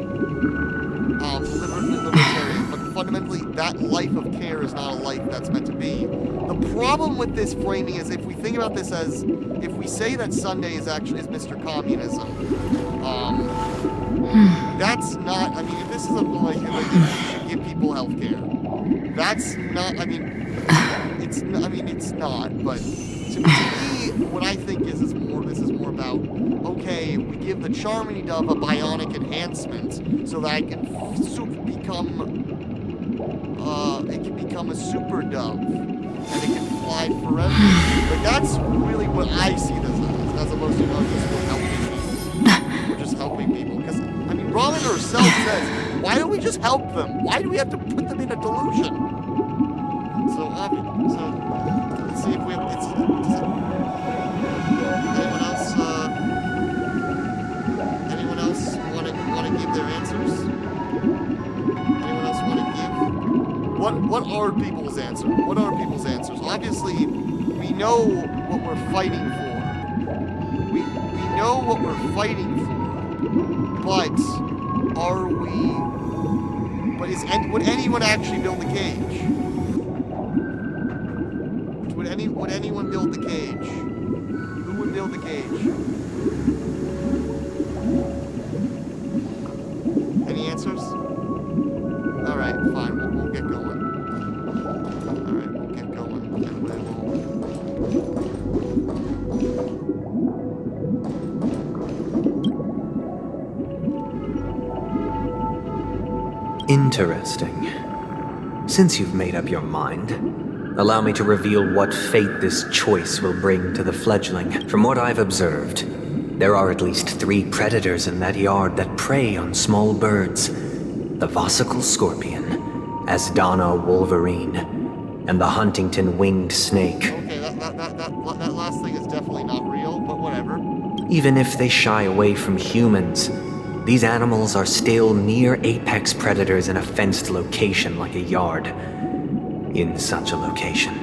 Libertarian, but fundamentally, that life of care is not a life that's meant to be. The problem with this framing is if we think about this as, if we say that Sunday is Mr. Communism, that's not, I mean, if this is like you should give people health care, that's not, I mean, it's not, but to me, what I think is this is more about, okay, we give the Charmony Dove a bionic enhancement so that it can become a super dove and it can fly forever. But that's really what I see this as opposed to just helping people. We're just helping people. Because, I mean, Robin herself says, why don't we just help them? Why do we have to put them in a delusion? So let's see if we have, anyone else want to give their answers? Anyone else want to give? What are people's answers? What are people's answers? Obviously, we know what we're fighting for. We know what we're fighting for. But are we? But would anyone actually build the cage? Would anyone build the cage? Who would build the cage? Any answers? All right, fine. We'll get going. All right, we'll get going. And we Interesting. Since you've made up your mind, allow me to reveal what fate this choice will bring to the fledgling. From what I've observed, there are at least 3 predators in that yard that prey on small birds. The philosophical scorpion, Asdana wolverine, and the Huntington winged snake. Okay, that last thing is definitely not real, but whatever. Even if they shy away from humans, these animals are still near apex predators in a fenced location like a yard. In such a location,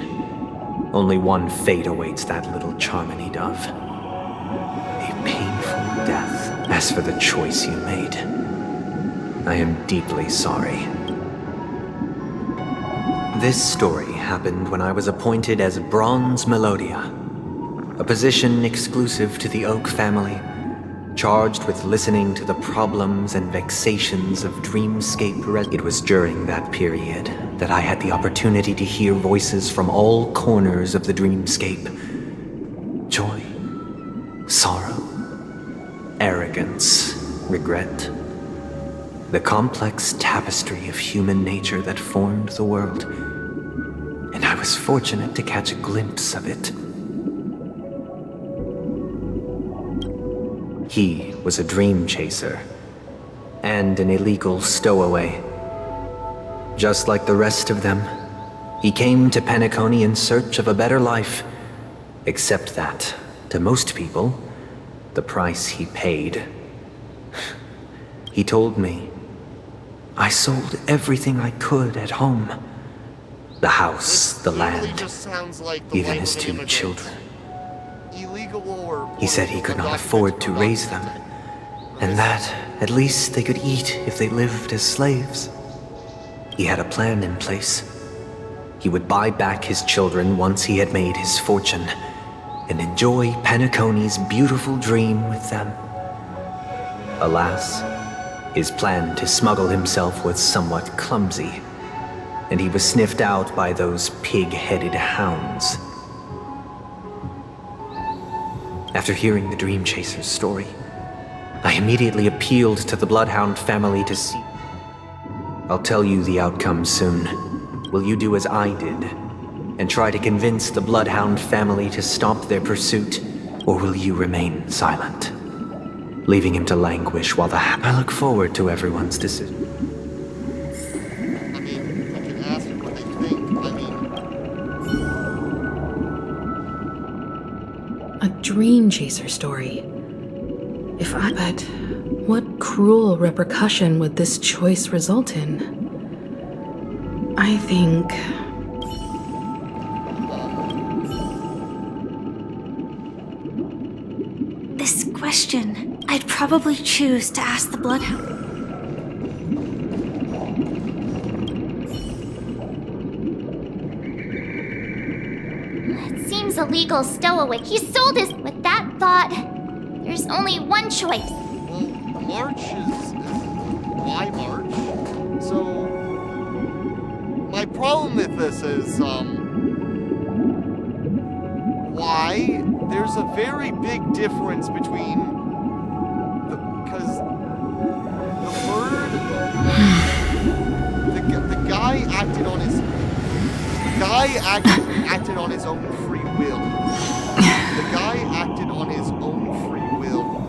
only one fate awaits that little Charmony Dove. A painful death. As for the choice you made, I am deeply sorry. This story happened when I was appointed as Bronze Melodia, a position exclusive to the Oak family, charged with listening to the problems and vexations of Dreamscape. It was during that period that I had the opportunity to hear voices from all corners of the Dreamscape. Joy, sorrow, arrogance, regret. The complex tapestry of human nature that formed the world. And I was fortunate to catch a glimpse of it. He was a dream chaser and an illegal stowaway. Just like the rest of them, he came to Penacony in search of a better life, except that, to most people, the price he paid. He told me, I sold everything I could at home. The house, the land, just sounds like the even life his of an 2 immigrant. children. Illegal or He said he could not afford to raise them, and that at least they could eat if they lived as slaves. He had a plan in place. He would buy back his children once he had made his fortune, and enjoy Penacony's beautiful dream with them. Alas, his plan to smuggle himself was somewhat clumsy, and he was sniffed out by those pig-headed hounds. After hearing the Dream Chaser's story, I immediately appealed to the Bloodhound family to see. I'll tell you the outcome soon. Will you do as I did, and try to convince the Bloodhound family to stop their pursuit, or will you remain silent, leaving him to languish while I look forward to everyone's decision. I mean, I can ask them what they think. I mean... A dream chaser story. But what cruel repercussion would this choice result in? I think... This question, I'd probably choose to ask the Bloodhound. It seems illegal stowaway. He sold his... With that thought, there's only one choice. Well, March is my March, so... My problem with this is, why? There's a very big difference between because the bird, the guy acted on his, acted on his own free will. The guy acted on his own free will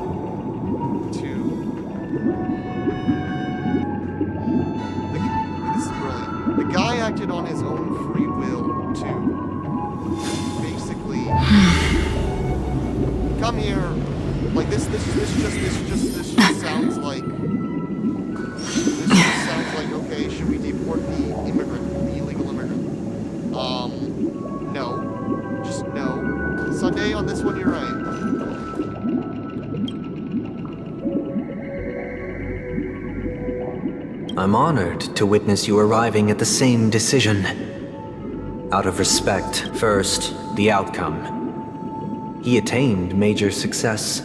this is brilliant. The guy acted on his own free will to basically come here. Like this just sounds like okay, should we deport the illegal immigrant? No. Just no. Sunday, on this one you're right. I'm honored to witness you arriving at the same decision. Out of respect, first, the outcome. He attained major success.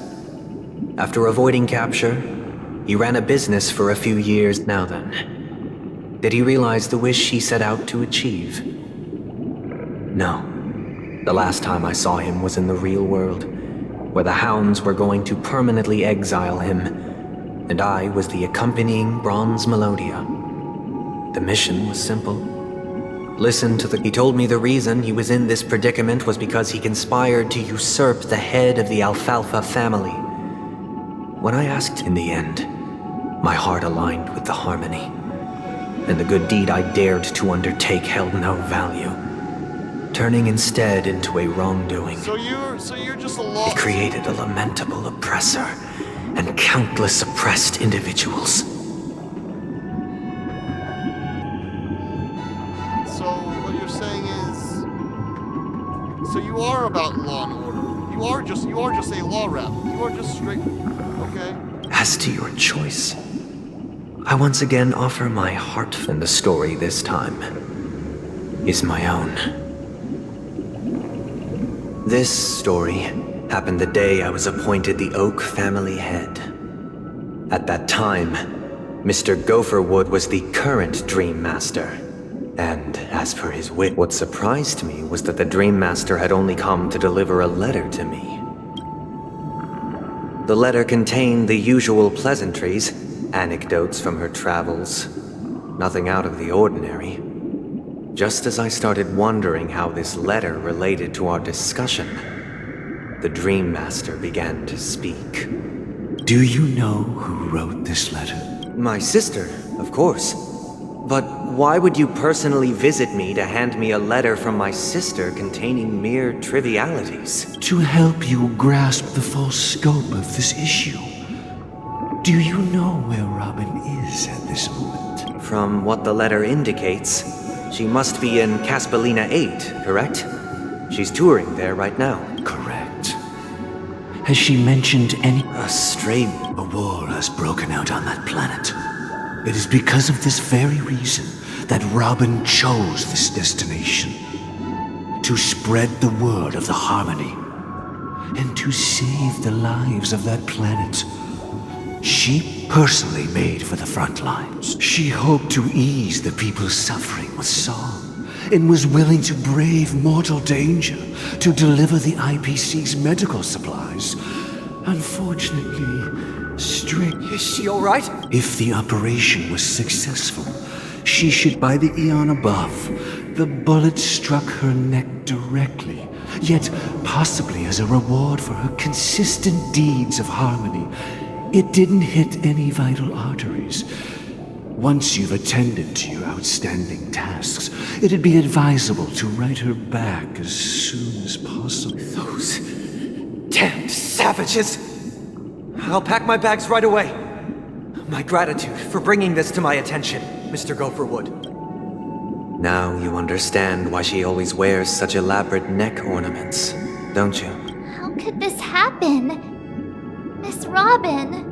After avoiding capture, he ran a business for a few years. Now then, did he realize the wish he set out to achieve? No. The last time I saw him was in the real world, where the hounds were going to permanently exile him, and I was the accompanying bronze melodia. The mission was simple. He told me the reason he was in this predicament was because he conspired to usurp the head of the Alfalfa family. When I asked in the end, my heart aligned with the harmony, and the good deed I dared to undertake held no value, turning instead into a wrongdoing. So you're just a law. It created a lamentable oppressor and countless oppressed individuals. So you are about law and order. You are just a law rep. You are just straight. Okay. As to your choice, I once again offer my heart, and the story this time is my own. This story happened the day I was appointed the Oak family head. At that time, Mr. Gopherwood was the current Dream Master. And as for his wit, what surprised me was that the Dream Master had only come to deliver a letter to me. The letter contained the usual pleasantries, anecdotes from her travels, nothing out of the ordinary. Just as I started wondering how this letter related to our discussion, the Dream Master began to speak. Do you know who wrote this letter? My sister, of course. But why would you personally visit me to hand me a letter from my sister containing mere trivialities? To help you grasp the full scope of this issue. Do you know where Robin is at this moment? From what the letter indicates, she must be in Caspelina 8, correct? She's touring there right now. Correct. Has she mentioned any... A stray... A war has broken out on that planet. It is because of this very reason that Robin chose this destination. To spread the word of the Harmony. And to save the lives of that planet. She personally made for the front lines. She hoped to ease the people's suffering with song, and was willing to brave mortal danger to deliver the IPC's medical supplies. Unfortunately, strict... Is she alright? If the operation was successful, she should... By the eon above, the bullet struck her neck directly, yet possibly as a reward for her consistent deeds of harmony. It didn't hit any vital arteries. Once you've attended to your outstanding tasks, it'd be advisable to write her back as soon as possible. Those damned savages! I'll pack my bags right away. My gratitude for bringing this to my attention, Mr. Gopherwood. Now you understand why she always wears such elaborate neck ornaments, don't you? How could this happen? Miss Robin.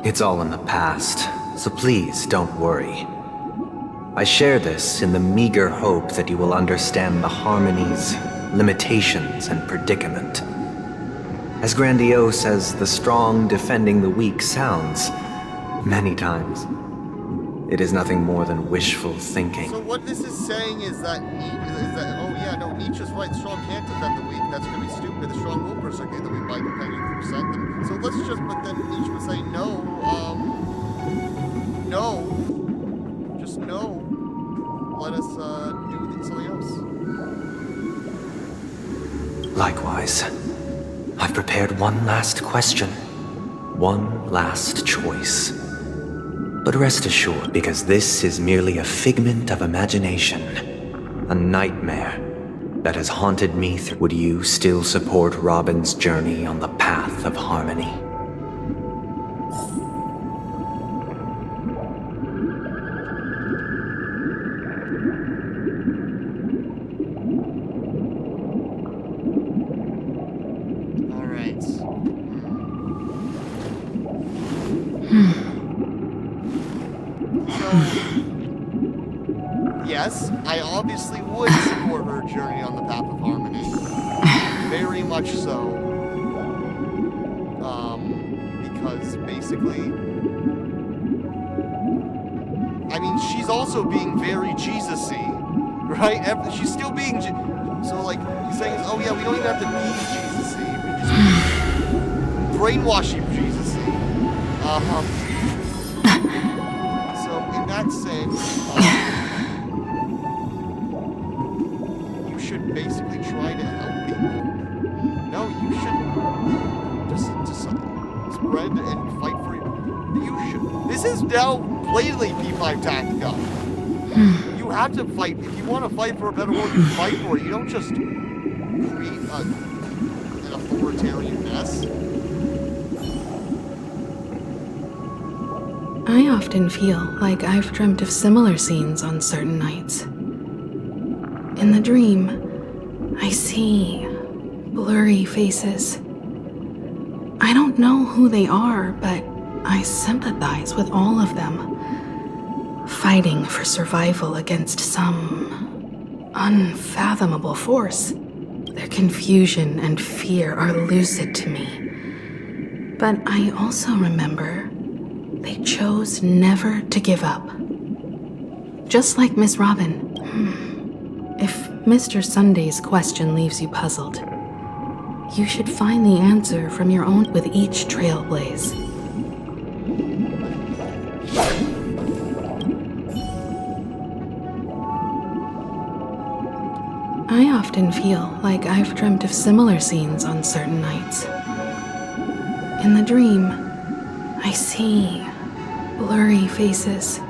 It's all in the past, so please don't worry. I share this in the meager hope that you will understand the Harmony's limitations and predicament. As grandiose as the strong defending the weak sounds, many times, it is nothing more than wishful thinking. So what this is saying is that, Nietzsche's right, the strong can't defend the weak. That's going to be stupid. The strong will persecute the weak by depending on who sent them. So let's just, but then Nietzsche would say, just no. Let us do something else. Likewise, I've prepared one last question, one last choice. But rest assured, because this is merely a figment of imagination, a nightmare that has haunted me through. Would you still support Robin's journey on the path of harmony? Yes, I obviously would support her journey on the path of harmony. Very much so. Because basically... I mean, she's also being very Jesus-y, right? She's still being... So, like, he's saying, oh yeah, we don't even have to be Jesus-y. We just brainwash you Jesus-y. So, in that sense... basically try to help people. No, you should just spread and fight for you. You should. This is now blatantly P5 tactica. You have to fight. If you want to fight for a better world, you fight for it. You don't just create an authoritarian mess. I often feel like I've dreamt of similar scenes on certain nights. In the dream, I see blurry faces. I don't know who they are, but I sympathize with all of them, fighting for survival against some unfathomable force. Their confusion and fear are lucid to me. But I also remember they chose never to give up. Just like Miss Robin. If Mr. Sunday's question leaves you puzzled, you should find the answer from your own with each trailblaze. I often feel like I've dreamt of similar scenes on certain nights. In the dream, I see blurry faces.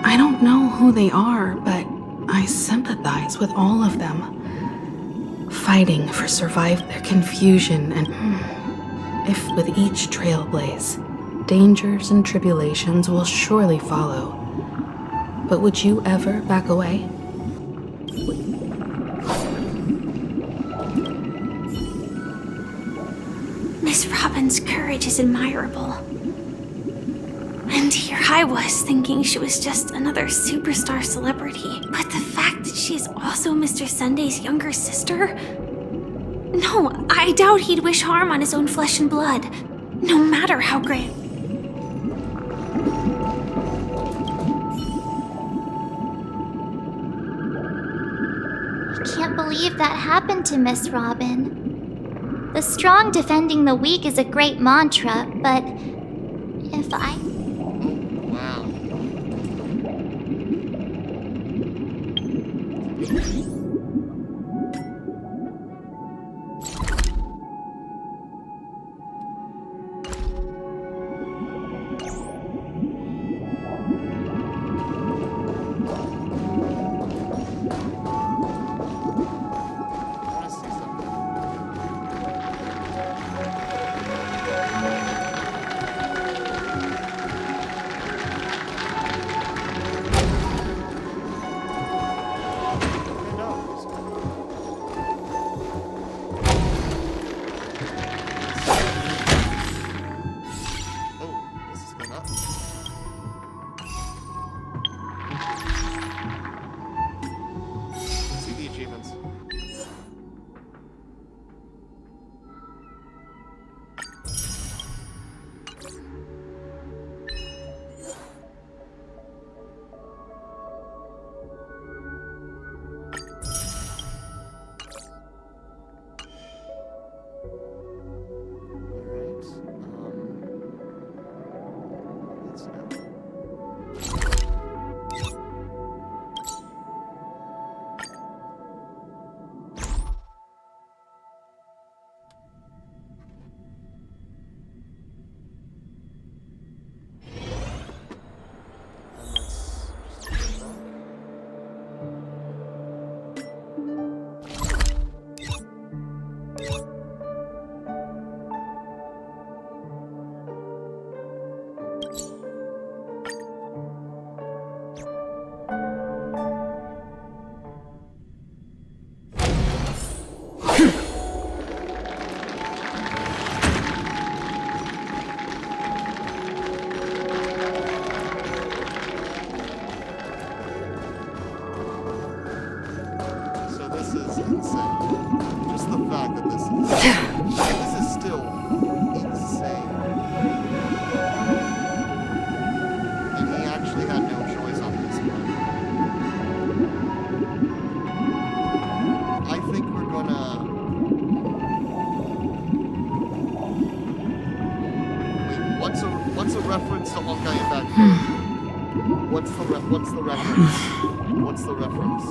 I don't know who they are, but I sympathize with all of them, fighting for survival, their confusion, and if with each trailblaze, dangers and tribulations will surely follow. But would you ever back away? Miss Robin's courage is admirable. And here I was thinking she was just another superstar celebrity. But the fact that she's also Mr. Sunday's younger sister? No, I doubt he'd wish harm on his own flesh and blood, no matter how great. I can't believe that happened to Miss Robin. The strong defending the weak is a great mantra, but if I... Wow. What's a reference to Honkai in that game? What's the reference? What's the reference?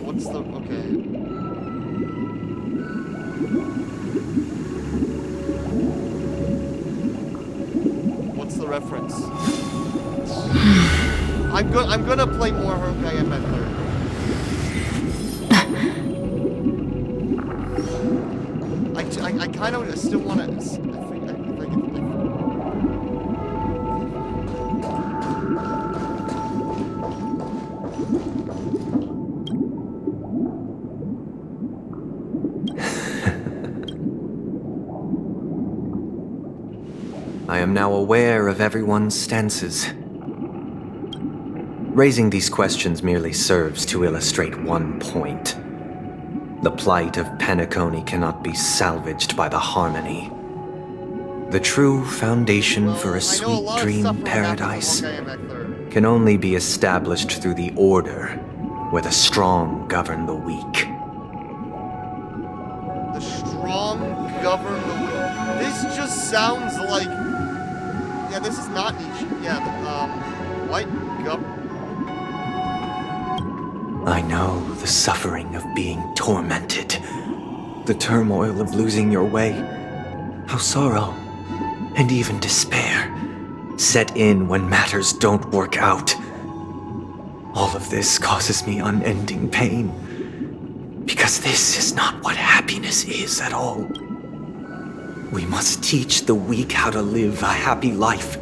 What's the okay? What's the reference? I'm gonna play more Honkai in that third. I kind of still want to. I am now aware of everyone's stances. Raising these questions merely serves to illustrate one point. The plight of Penacony cannot be salvaged by the harmony. The true foundation for a sweet dream paradise can only be established through the order where the strong govern the weak. The strong govern the weak. This just sounds like... Yeah, this is not Nietzsche. Yeah, what? I know the suffering of being tormented, the turmoil of losing your way, how sorrow and even despair set in when matters don't work out. All of this causes me unending pain, because this is not what happiness is at all. We must teach the weak how to live a happy life,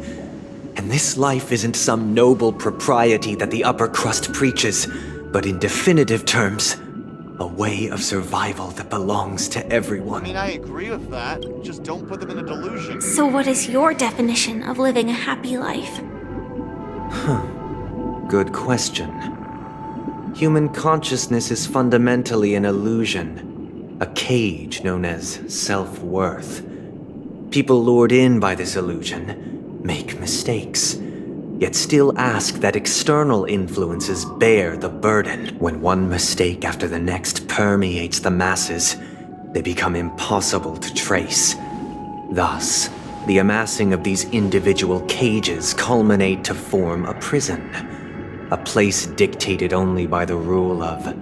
and this life isn't some noble propriety that the upper crust preaches, but in definitive terms, a way of survival that belongs to everyone. I mean, I agree with that. Just don't put them in a delusion. So what is your definition of living a happy life? Good question. Human consciousness is fundamentally an illusion, a cage known as self-worth. People lured in by this illusion make mistakes, yet still ask that external influences bear the burden. When one mistake after the next permeates the masses, they become impossible to trace. Thus, the amassing of these individual cages culminate to form a prison, a place dictated only by the rule of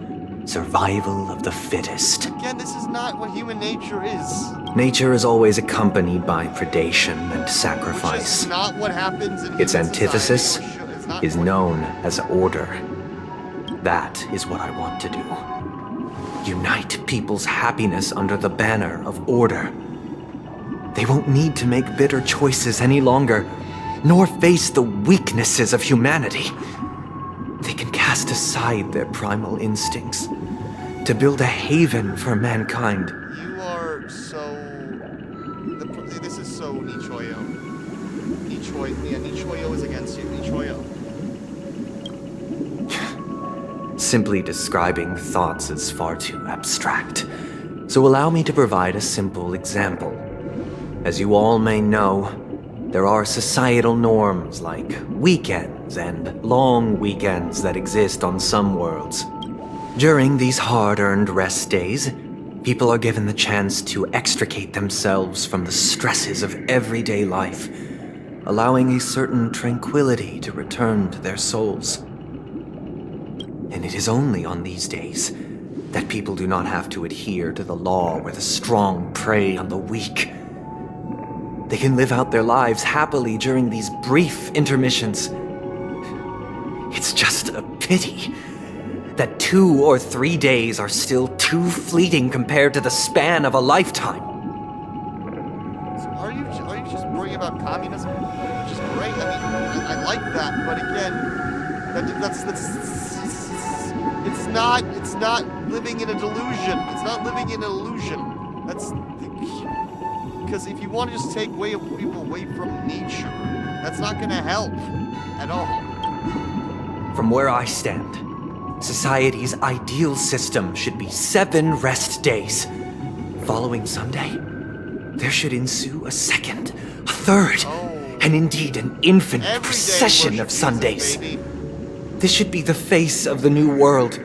survival of the fittest. Again, this is not what human nature is. Nature is always accompanied by predation and sacrifice. Which is not what happens in Its human antithesis society. is known as order. That is what I want to do. Unite people's happiness under the banner of order. They won't need to make bitter choices any longer, nor face the weaknesses of humanity. They can cast aside their primal instincts to build a haven for mankind. You are so... This is so Nietzsche-yo. Nietzsche-yo is against you. Nietzsche-yo. Simply describing thoughts is far too abstract, so allow me to provide a simple example. As you all may know, there are societal norms like weekends and long weekends that exist on some worlds. During these hard-earned rest days, people are given the chance to extricate themselves from the stresses of everyday life, allowing a certain tranquility to return to their souls. And it is only on these days that people do not have to adhere to the law where the strong prey on the weak. They can live out their lives happily during these brief intermissions. It's just a pity that 2 or 3 days are still too fleeting compared to the span of a lifetime. So are you just worrying about communism? Which is great. I mean, I like that, but again, that's it's not living in a delusion. It's not living in an illusion. Because if you want to just take people away from nature, that's not going to help at all. From where I stand, society's ideal system should be 7 rest days. Following Sunday, there should ensue a second, a third, and indeed an infinite procession of Sundays. This should be the face of the new world.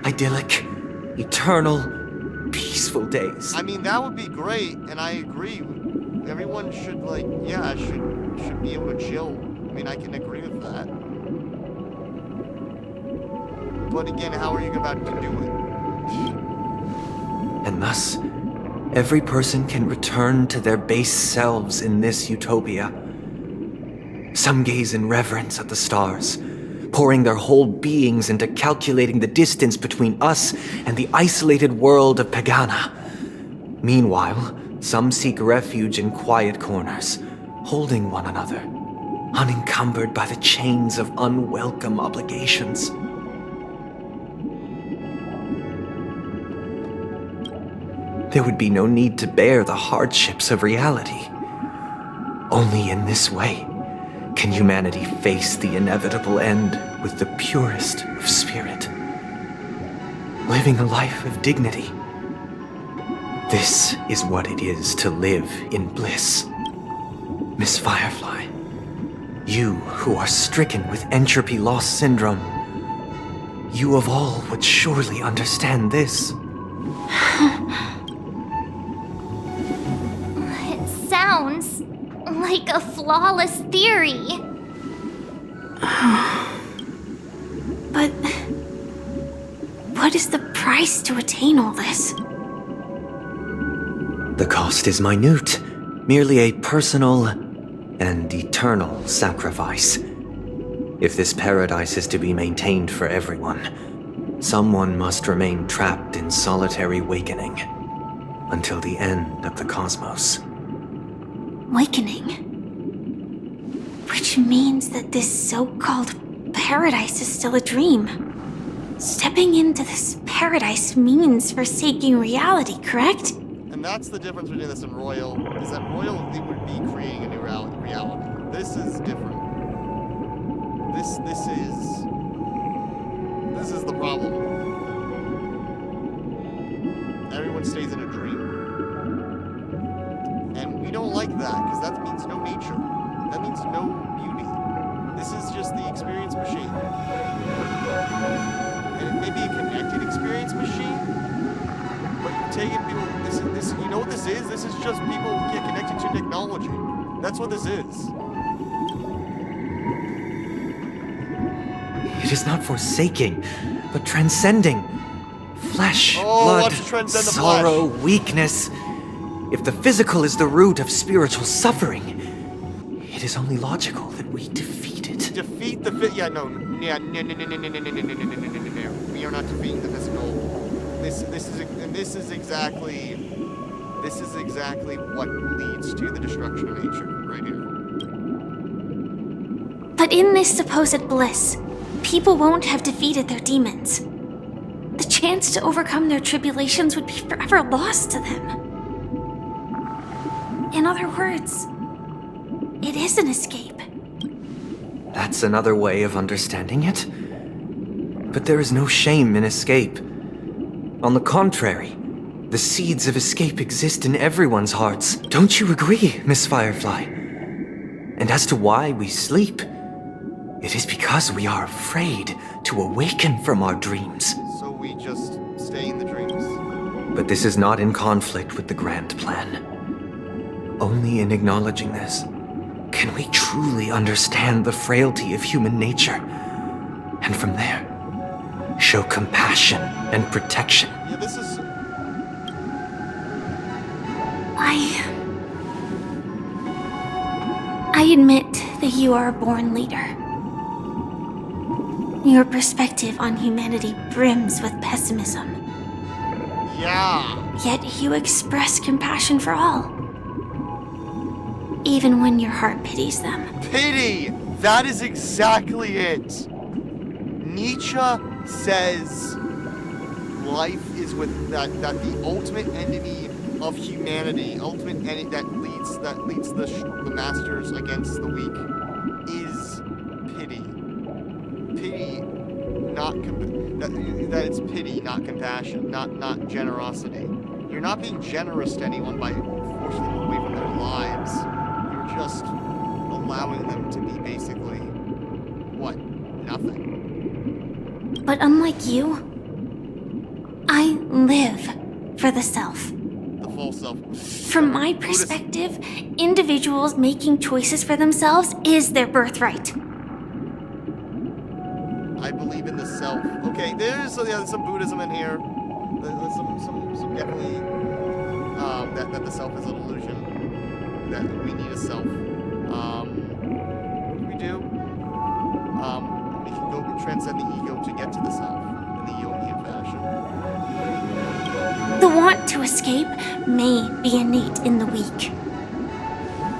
Idyllic, eternal, peaceful days. I mean, that would be great, and I agree. Everyone should, should be able to chill. I mean, I can agree with that. But again, how are you about to do it? And thus, every person can return to their base selves in this utopia. Some gaze in reverence at the stars, pouring their whole beings into calculating the distance between us and the isolated world of Pagana. Meanwhile, some seek refuge in quiet corners, holding one another, unencumbered by the chains of unwelcome obligations. There would be no need to bear the hardships of reality. Only in this way can humanity face the inevitable end with the purest of spirit, living a life of dignity. This is what it is to live in bliss. Miss Firefly, you who are stricken with entropy loss syndrome, you of all would surely understand this. It sounds like a flawless theory. But what is the price to attain all this? The cost is minute, merely a personal and eternal sacrifice. If this paradise is to be maintained for everyone, someone must remain trapped in solitary wakening until the end of the cosmos. Wakening? Which means that this so-called paradise is still a dream. Stepping into this paradise means forsaking reality, correct? And that's the difference between this and Royal, is that Royal, it would be creating a new reality. This is different. This is the problem. Everyone stays in a dream. And we don't like that, because that means no nature. That means no beauty. This is just the experience machine. And it may be a connected experience machine, but you're taking people, this, you know what this is? This is just people get connected to technology. That's what this is. It is not forsaking, but transcending. Flesh, blood, let's transcend the sorrow, flesh. weakness. If the physical is the root of spiritual suffering, it is only logical that we defeat it. Defeat the no. We are not defeating the physical. This is exactly what leads to the destruction of nature, right here. But in this supposed bliss, people won't have defeated their demons. The chance to overcome their tribulations would be forever lost to them. In other words, it is an escape. That's another way of understanding it. But there is no shame in escape. On the contrary, the seeds of escape exist in everyone's hearts. Don't you agree, Miss Firefly? And as to why we sleep, it is because we are afraid to awaken from our dreams. So we just stay in the dreams. But this is not in conflict with the grand plan. Only in acknowledging this can we truly understand the frailty of human nature, and from there, show compassion and protection. Yeah, this is... I admit that you are a born leader. Your perspective on humanity brims with pessimism. Yeah. Yet you express compassion for all. Even when your heart pities them. Pity! That is exactly it. Nietzsche says life is with that the ultimate enemy of humanity, ultimate enemy that leads the masters against the weak, is pity. Pity, that it's pity, not compassion, not generosity. You're not being generous to anyone by forcing them away from their lives. You're just allowing them to be basically what? Nothing. But unlike you, I live for the self. The full self. From my perspective, individuals making choices for themselves is their birthright. I believe in the self. Okay, there's some Buddhism in here. There's some definitely that the self is an illusion. That we need a self. We do. We can go and transcend the ego to get to the self in the Jungian fashion. The want to escape may be innate in the weak.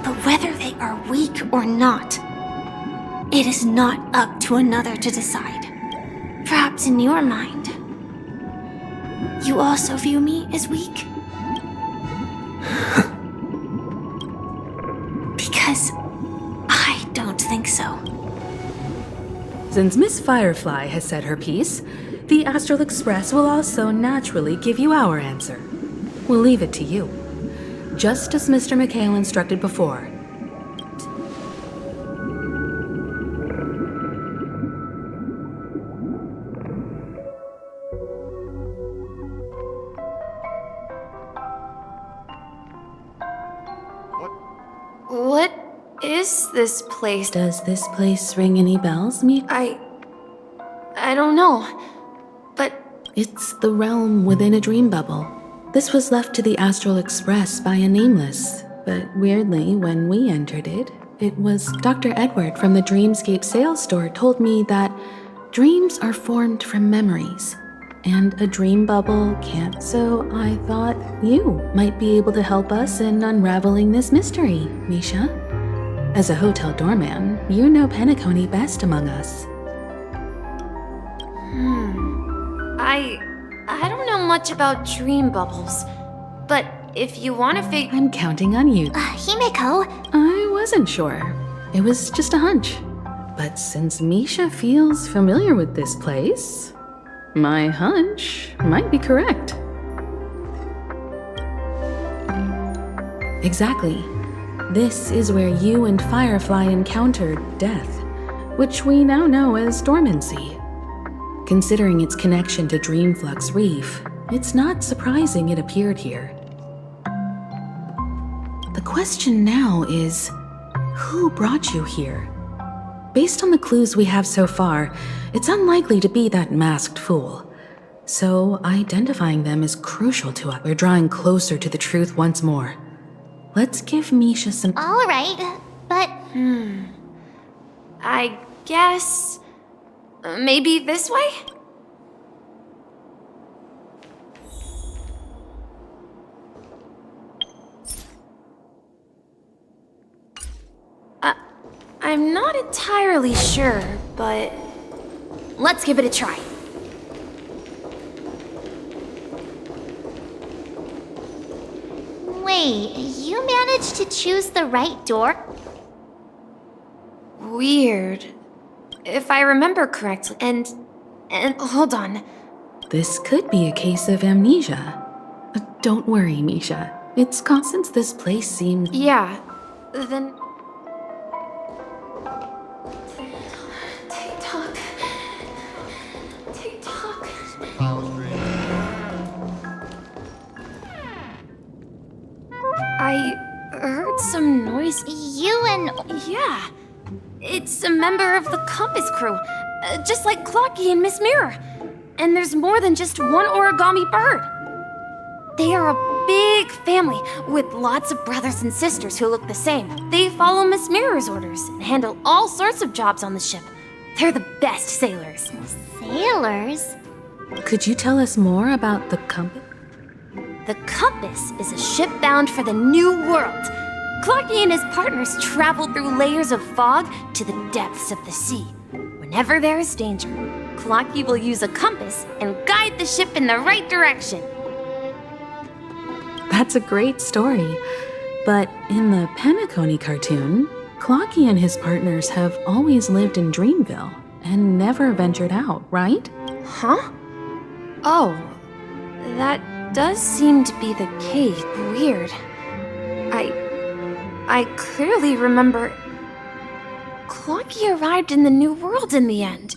But whether they are weak or not, it is not up to another to decide. Perhaps in your mind, you also view me as weak? Because I don't think so. Since Miss Firefly has said her piece, the Astral Express will also naturally give you our answer. We'll leave it to you. Just as Mr. McHale instructed before. What is this place? Does this place ring any bells, Meet? I don't know. But It's the realm within a dream bubble. This was left to the Astral Express by a nameless, but weirdly, when we entered it, it was Dr. Edward from the Dreamscape sales store told me that dreams are formed from memories, and a dream bubble can't, so I thought you might be able to help us in unraveling this mystery, Misha. As a hotel doorman, you know Penacony best among us. I don't know much about dream bubbles, but if you want to I'm counting on you. Himeko. I wasn't sure. It was just a hunch. But since Misha feels familiar with this place, my hunch might be correct. Exactly. This is where you and Firefly encountered death, which we now know as dormancy. Considering its connection to Dreamflux Reef, it's not surprising it appeared here. The question now is, who brought you here? Based on the clues we have so far, it's unlikely to be that masked fool. So identifying them is crucial to us. We're drawing closer to the truth once more. Let's give Misha some— All right, but... I guess... maybe this way? I'm not entirely sure, but... let's give it a try. Wait, you managed to choose the right door? Weird. If I remember correctly, and hold on. This could be a case of amnesia. Don't worry, Misha. It's caused since this place seems— Yeah, then... Tick-tock. Tick-tock. I heard some noise. You and... Yeah. It's a member of the Compass crew, just like Clocky and Miss Mirror. And there's more than just one origami bird. They are a big family with lots of brothers and sisters who look the same. They follow Miss Mirror's orders and handle all sorts of jobs on the ship. They're the best sailors. Sailors? Could you tell us more about the Compass? The Compass is a ship bound for the New World. Clocky and his partners travel through layers of fog to the depths of the sea. Whenever there is danger, Clocky will use a compass and guide the ship in the right direction. That's a great story. But in the Penacony cartoon, Clocky and his partners have always lived in Dreamville and never ventured out, right? Huh? Oh, that does seem to be the case. Weird. I clearly remember Clocky arrived in the New World in the end.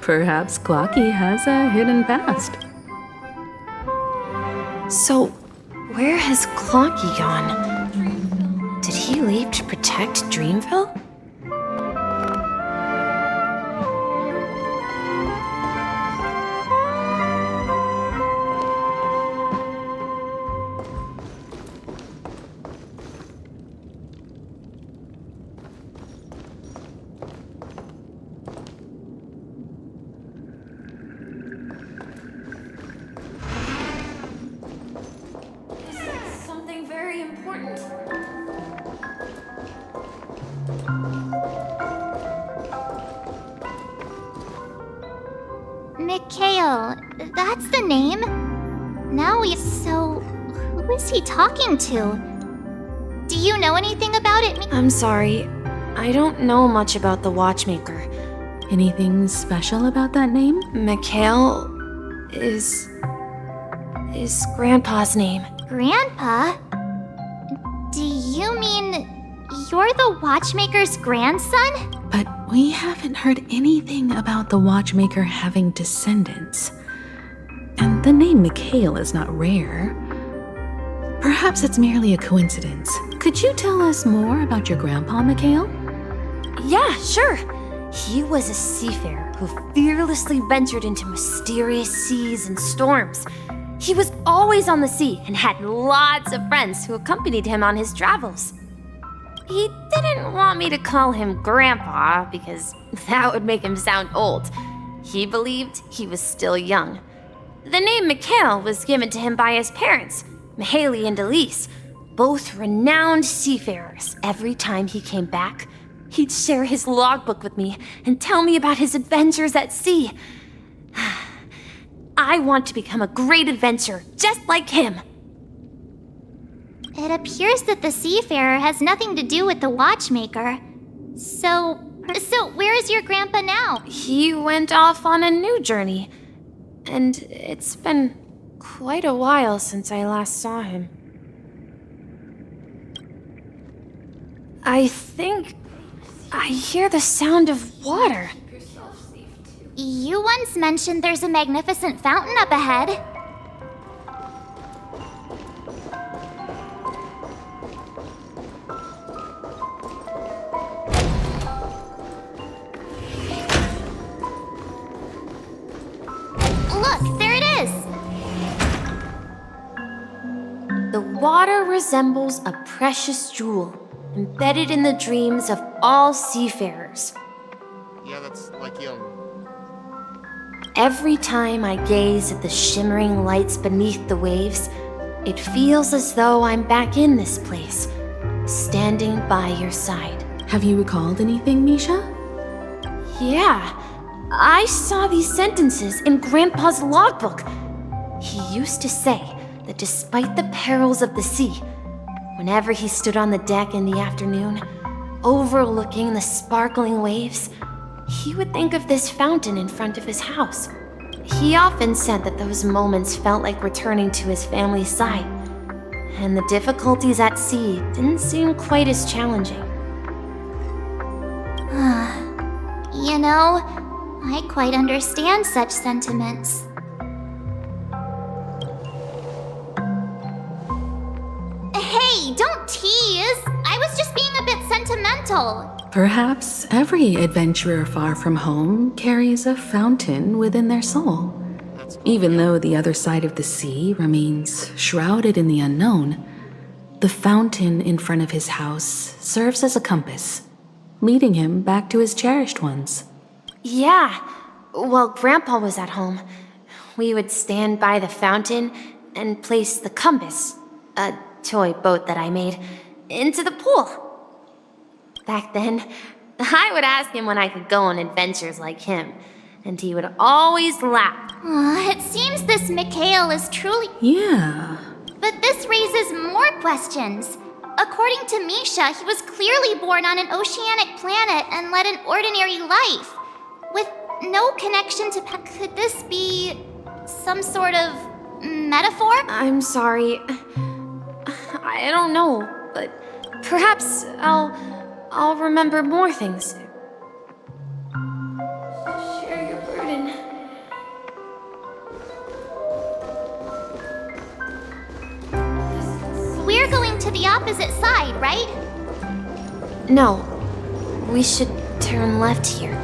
Perhaps Clocky has a hidden past. So, where has Clocky gone? Did he leave to protect Dreamville? Mikhail, that's the name. So, who is he talking to? Do you know anything about it? I'm sorry. I don't know much about the Watchmaker. Anything special about that name? Mikhail is Grandpa's name. Grandpa? Do you mean you're the Watchmaker's grandson? But we haven't heard anything about the Watchmaker having descendants. And the name Mikhail is not rare. Perhaps it's merely a coincidence. Could you tell us more about your grandpa, Mikhail? Yeah, sure. He was a seafarer who who fearlessly ventured into mysterious seas and storms. He was always on the sea and had lots of friends who accompanied him on his travels. He didn't want me to call him Grandpa because that would make him sound old. He believed he was still young. The name Mikhail was given to him by his parents, Mihaly and Elise, both renowned seafarers. Every time he came back, he'd share his logbook with me and tell me about his adventures at sea. I want to become a great adventurer, just like him. It appears that the seafarer has nothing to do with the watchmaker. So where is your grandpa now? He went off on a new journey, and it's been quite a while since I last saw him. I think I hear the sound of water. You once mentioned there's a magnificent fountain up ahead. Look, there it is! The water resembles a precious jewel, embedded in the dreams of all seafarers. Yeah, that's like young. Every time I gaze at the shimmering lights beneath the waves, it feels as though I'm back in this place, standing by your side. Have you recalled anything, Misha? Yeah, I saw these sentences in Grandpa's logbook. He used to say that despite the perils of the sea, whenever he stood on the deck in the afternoon, overlooking the sparkling waves, he would think of this fountain in front of his house. He often said that those moments felt like returning to his family's side, and the difficulties at sea didn't seem quite as challenging. You know, I quite understand such sentiments. Hey, don't tease! I was just being a bit sentimental. Perhaps every adventurer far from home carries a fountain within their soul. Even though the other side of the sea remains shrouded in the unknown, the fountain in front of his house serves as a compass, leading him back to his cherished ones. Yeah, while Grandpa was at home, we would stand by the fountain and place the compass, a toy boat that I made, into the pool. Back then, I would ask him when I could go on adventures like him, and he would always laugh. It seems this Mikhail is truly... Yeah. But this raises more questions. According to Misha, he was clearly born on an oceanic planet and led an ordinary life, with no connection to... Could this be some sort of metaphor? I'm sorry. I don't know, but perhaps I'll remember more things. Share your burden. We're going to the opposite side, right? No, we should turn left here.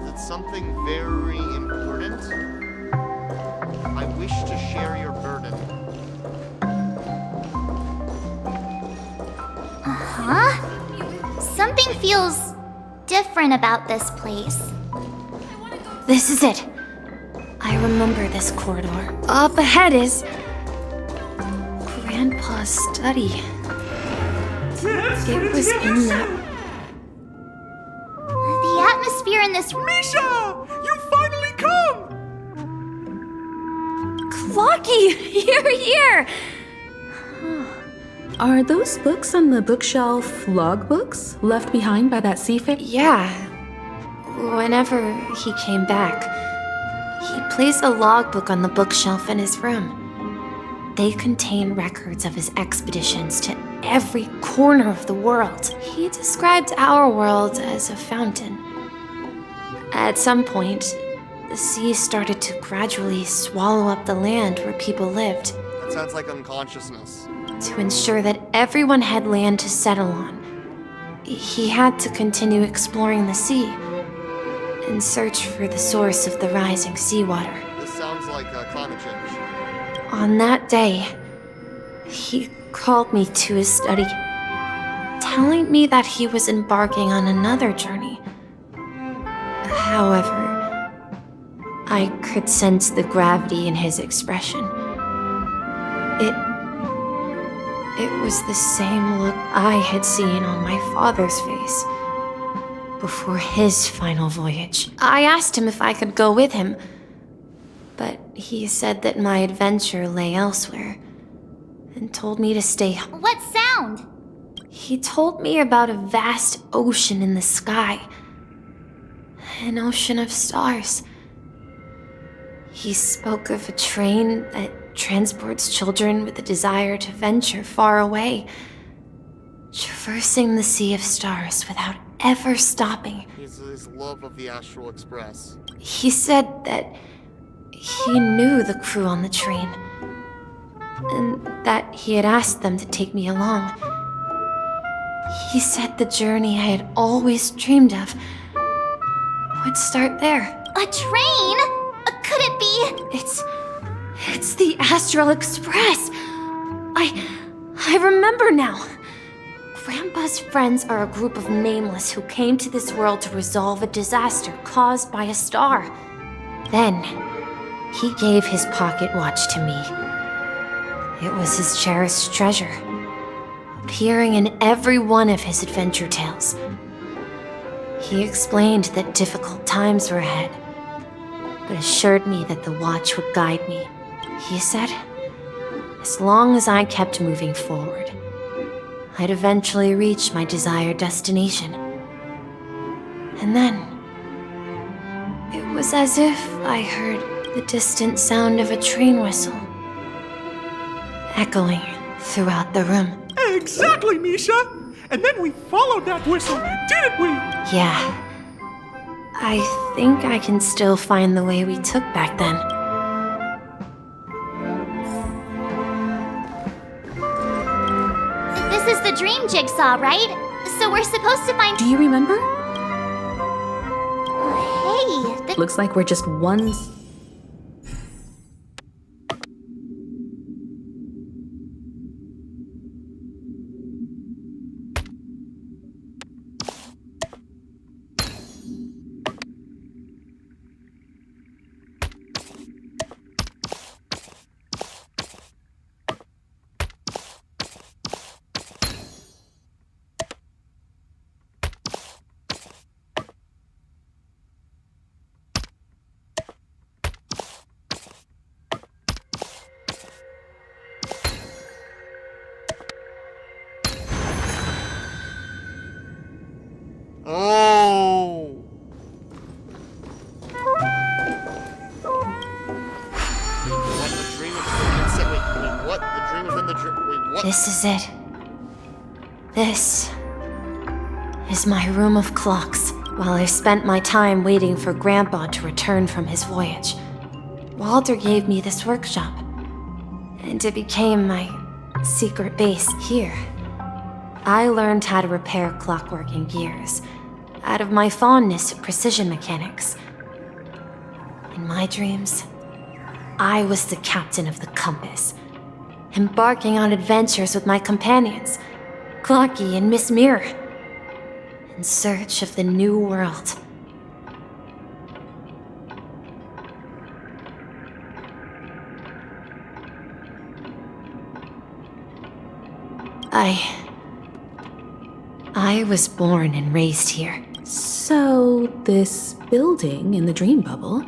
Is it something very important? I wish to share your burden. Huh? Something feels different about this place. This is it. I remember this corridor. Up ahead is Grandpa's study. It was in that... The atmosphere in this... Misha! You finally come! Clocky! You're here! Are those books on the bookshelf logbooks left behind by that seafarer? Yeah. Whenever he came back, he placed a logbook on the bookshelf in his room. They contain records of his expeditions to every corner of the world. He described our world as a fountain. At some point, the sea started to gradually swallow up the land where people lived. That sounds like unconsciousness. To ensure that everyone had land to settle on, he had to continue exploring the sea in search for the source of the rising seawater. This sounds like climate change. On that day, he called me to his study, telling me that he was embarking on another journey. However, I could sense the gravity in his expression. It was the same look I had seen on my father's face before his final voyage. I asked him if I could go with him, but he said that my adventure lay elsewhere and told me to stay home. What sound? He told me about a vast ocean in the sky, an ocean of stars. He spoke of a train that transports children with a desire to venture far away, traversing the sea of stars without ever stopping. His love of the Astral Express. He said that he knew the crew on the train, and that he had asked them to take me along. He said the journey I had always dreamed of would start there. A train? Could it be? It's the Astral Express. I remember now. Grandpa's friends are a group of nameless who came to this world to resolve a disaster caused by a star. Then, he gave his pocket watch to me. It was his cherished treasure, appearing in every one of his adventure tales. He explained that difficult times were ahead, but assured me that the watch would guide me. He said, as long as I kept moving forward, I'd eventually reach my desired destination. And then, it was as if I heard the distant sound of a train whistle, echoing throughout the room. Exactly, Misha! And then we followed that whistle, didn't we? Yeah. I think I can still find the way we took back then. This is the dream jigsaw, right? So we're supposed to find... Do you remember? Hey, Looks like we're just one... Oh! What? The dream wait, what? The dream within the dream. Wait, what? This is it. This is my room of clocks. While I spent my time waiting for Grandpa to return from his voyage, Walter gave me this workshop, and it became my secret base here. I learned how to repair clockwork and gears out of my fondness of precision mechanics. In my dreams, I was the captain of the compass, embarking on adventures with my companions, Clocky and Miss Mirror, in search of the new world. I was born and raised here. So, this building in the dream bubble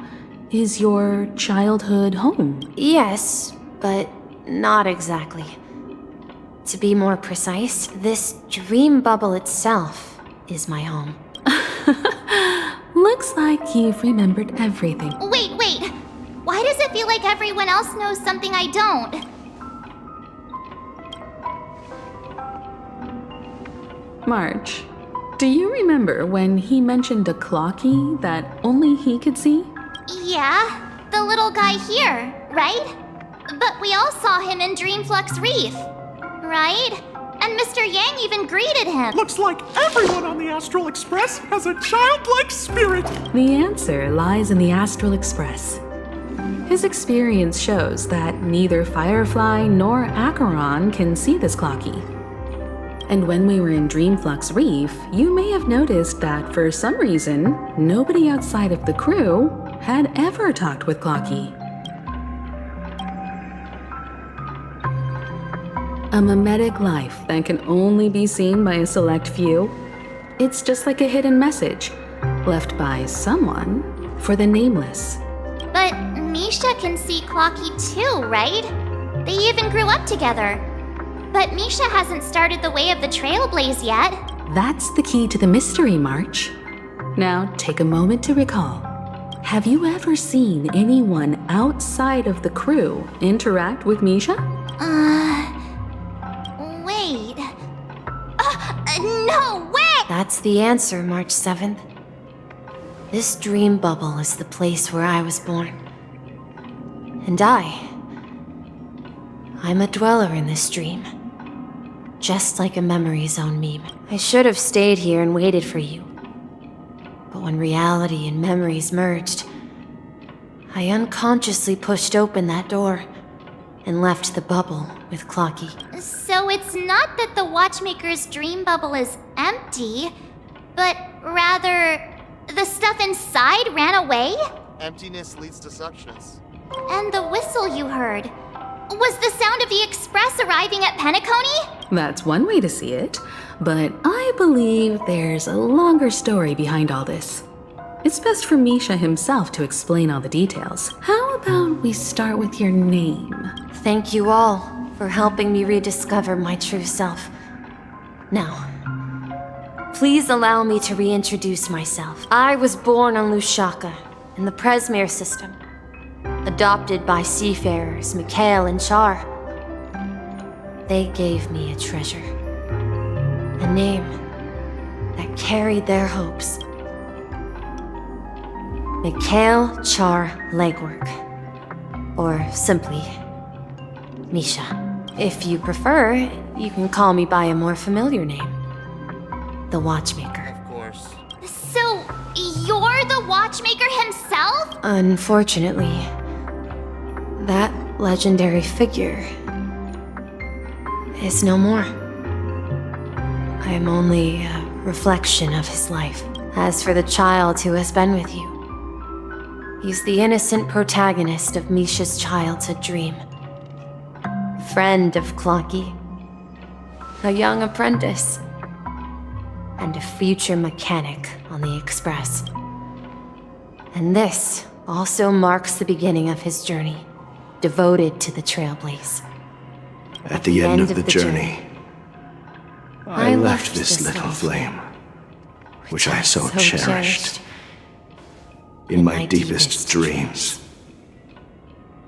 is your childhood home? Yes, but not exactly. To be more precise, this dream bubble itself is my home. Looks like you've remembered everything. Wait. Why does it feel like everyone else knows something I don't? March, do you remember when he mentioned a clocky that only he could see? Yeah, the little guy here, right? But we all saw him in Dreamflux Reef, right? And Mr. Yang even greeted him. Looks like everyone on the Astral Express has a childlike spirit. The answer lies in the Astral Express. His experience shows that neither Firefly nor Acheron can see this Clocky. And when we were in Dreamflux Reef, you may have noticed that for some reason, nobody outside of the crew had ever talked with Clocky. A mimetic life that can only be seen by a select few. It's just like a hidden message, left by someone for the nameless. But Misha can see Clocky too, right? They even grew up together. But Misha hasn't started the way of the Trailblaze yet. That's the key to the mystery, March. Now, take a moment to recall. Have you ever seen anyone outside of the crew interact with Misha? Wait. No way! That's the answer, March 7th. This dream bubble is the place where I was born. And I'm a dweller in this dream. Just like a memory zone meme. I should have stayed here and waited for you. But when reality and memories merged, I unconsciously pushed open that door and left the bubble with Clocky. So it's not that the Watchmaker's dream bubble is empty, but rather the stuff inside ran away? Emptiness leads to suchness. And the whistle you heard was the sound of the express arriving at Penacony? That's one way to see it, but I believe there's a longer story behind all this. It's best for Misha himself to explain all the details. How about we start with your name? Thank you all for helping me rediscover my true self. Now, please allow me to reintroduce myself. I was born on Lushaka, in the Presmere system. Adopted by seafarers Mikhail and Char. They gave me a treasure. A name that carried their hopes. Mikhail Char Legwork. Or simply, Misha. If you prefer, you can call me by a more familiar name. The Watchmaker. Of course. So, you're the Watchmaker himself? Unfortunately, that legendary figure is no more. I am only a reflection of his life. As for the child who has been with you, he's the innocent protagonist of Misha's childhood dream. Friend of Clocky, a young apprentice, and a future mechanic on the Express. And this also marks the beginning of his journey, devoted to the Trailblaze. At the end of the journey, I left this little flame, which I so cherished, in my deepest dreams,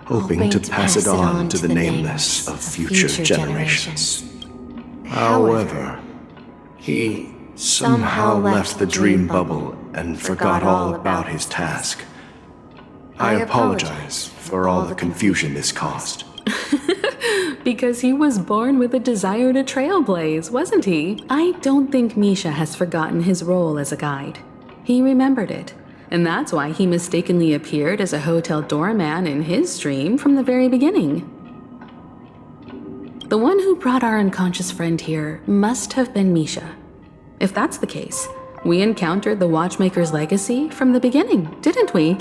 hoping to pass it on to the nameless of future generations. However, he somehow left the dream bubble and forgot all about his task. I apologize for all the confusion this caused. Because he was born with a desire to trailblaze, wasn't he? I don't think Misha has forgotten his role as a guide. He remembered it, and that's why he mistakenly appeared as a hotel doorman in his dream from the very beginning. The one who brought our unconscious friend here must have been Misha. If that's the case, we encountered the Watchmaker's legacy from the beginning, didn't we?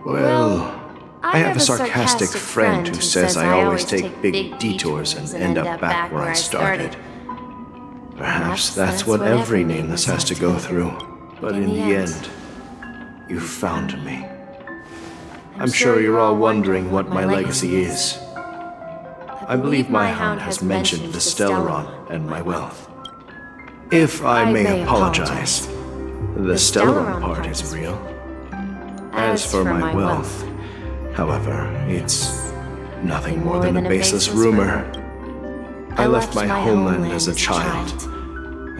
Well, I have a sarcastic friend who says I always take big detours and end up back where I started. Perhaps that's what every nameless has to go through. But in the end, you found me. I'm sure you're all wondering what my legacy is. I believe my hound has mentioned the Stellaron and my wealth. If I may apologize, the Stellaron part is real. As for my wealth, however, it's nothing more than a baseless rumor. I left my homeland as a child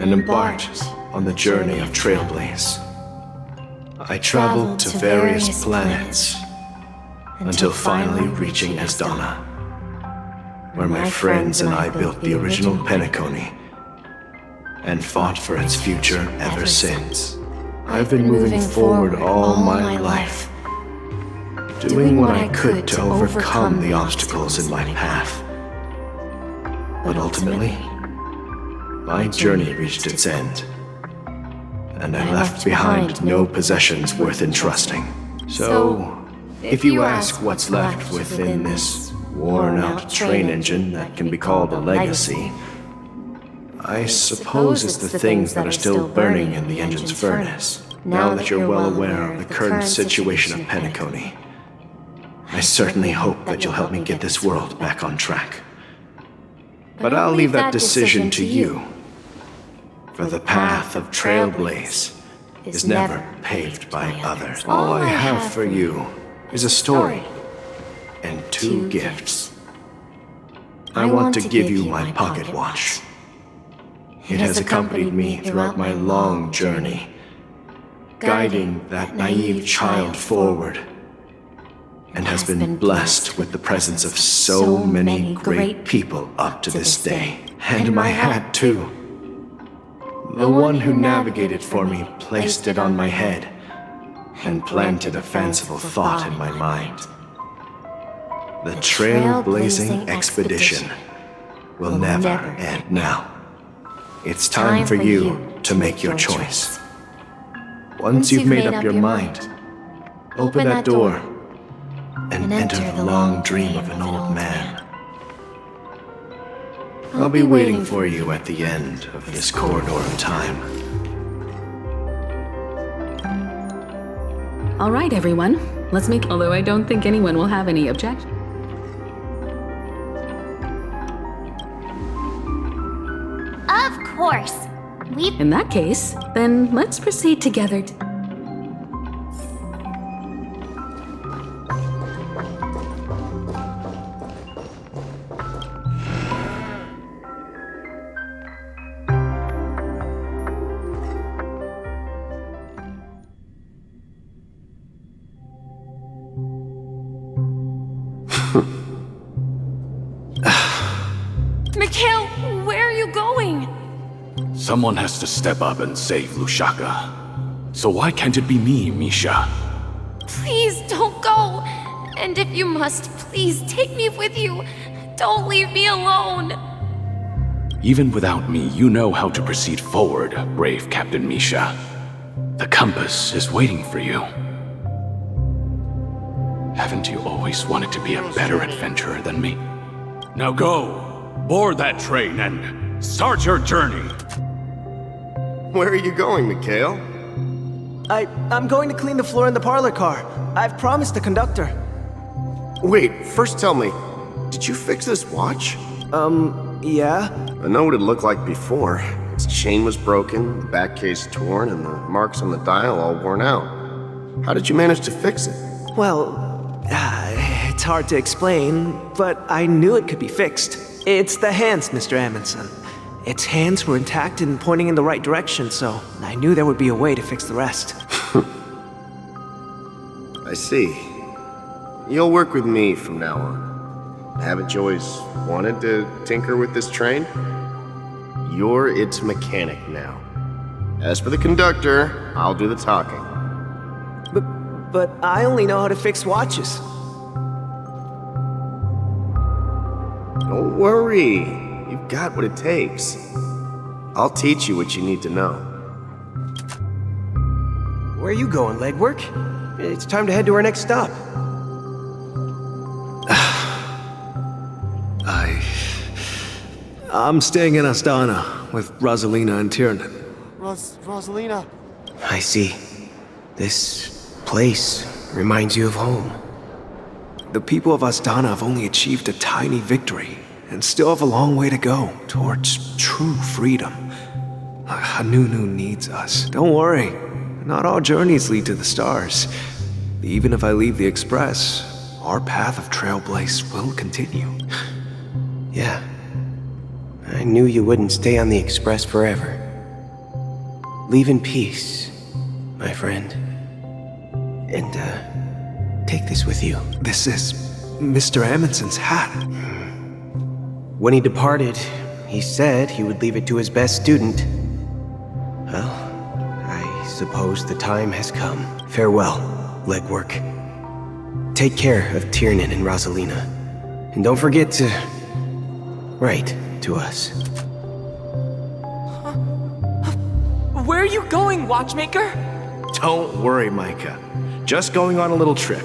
and embarked on the journey of Trailblaze. I traveled to various planets until finally reaching Esdana, where my friends and I built the original Penacony and fought for its future ever since. I've been moving forward all my life, doing what I could to overcome the obstacles in my path. But ultimately, my journey reached its end, and I left behind no possessions worth entrusting. So, if you ask what's left within this worn-out train engine that can be called a legacy, I suppose it's the things that are still burning in the engine's furnace. Now that you're well aware of the current situation of Penacony, I certainly hope that you'll help me get this world back on track. But I'll leave that decision to you, for the path of Trailblaze is never paved by others. All I have for you is a story and 2 gifts. I want to give you my pocket watch. It has accompanied me throughout my long journey, guiding that naive child forward, and has been blessed with the presence of so many great people up to this day. And my hat, too. The one who navigated for me placed it on my head and planted a fanciful thought in my mind. The trailblazing expedition will never end now. It's time for you to make your choice. Once you've made up your mind, open that door and enter the long dream of an old man. I'll be waiting for you at the end of this corridor of time. All right, everyone. Let's make... Although I don't think anyone will have any objection. Of course. In that case, then let's proceed together to... Mikhail, where are you going? Someone has to step up and save Lushaka. So why can't it be me, Misha? Please don't go. And if you must, please take me with you. Don't leave me alone. Even without me, you know how to proceed forward, brave Captain Misha. The compass is waiting for you. Haven't you always wanted to be a better adventurer than me? Now go! Board that train and start your journey! Where are you going, Mikhail? I'm going to clean the floor in the parlor car. I've promised the conductor. Wait, first tell me, did you fix this watch? Yeah? I know what it looked like before. Its chain was broken, the back case torn, and the marks on the dial all worn out. How did you manage to fix it? Well, it's hard to explain, but I knew it could be fixed. It's the hands, Mr. Amundsen. Its hands were intact and pointing in the right direction, so I knew there would be a way to fix the rest. I see. You'll work with me from now on. Haven't you always wanted to tinker with this train? You're its mechanic now. As for the conductor, I'll do the talking. But I only know how to fix watches. Don't worry. You've got what it takes. I'll teach you what you need to know. Where are you going, legwork? It's time to head to our next stop. I'm staying in Astana with Rosalina and Tiernan. Rosalina. I see. This place reminds you of home. The people of Astana have only achieved a tiny victory and still have a long way to go towards true freedom. Hanunu needs us. Don't worry, not all journeys lead to the stars. Even if I leave the Express, our path of Trailblaze will continue. Yeah. I knew you wouldn't stay on the Express forever. Leave in peace, my friend. And, take this with you. This is Mr. Amundsen's hat. When he departed, he said he would leave it to his best student, suppose the time has come. Farewell, legwork. Take care of Tiernan and Rosalina. And don't forget to write to us. Where are you going, Watchmaker? Don't worry, Micah. Just going on a little trip.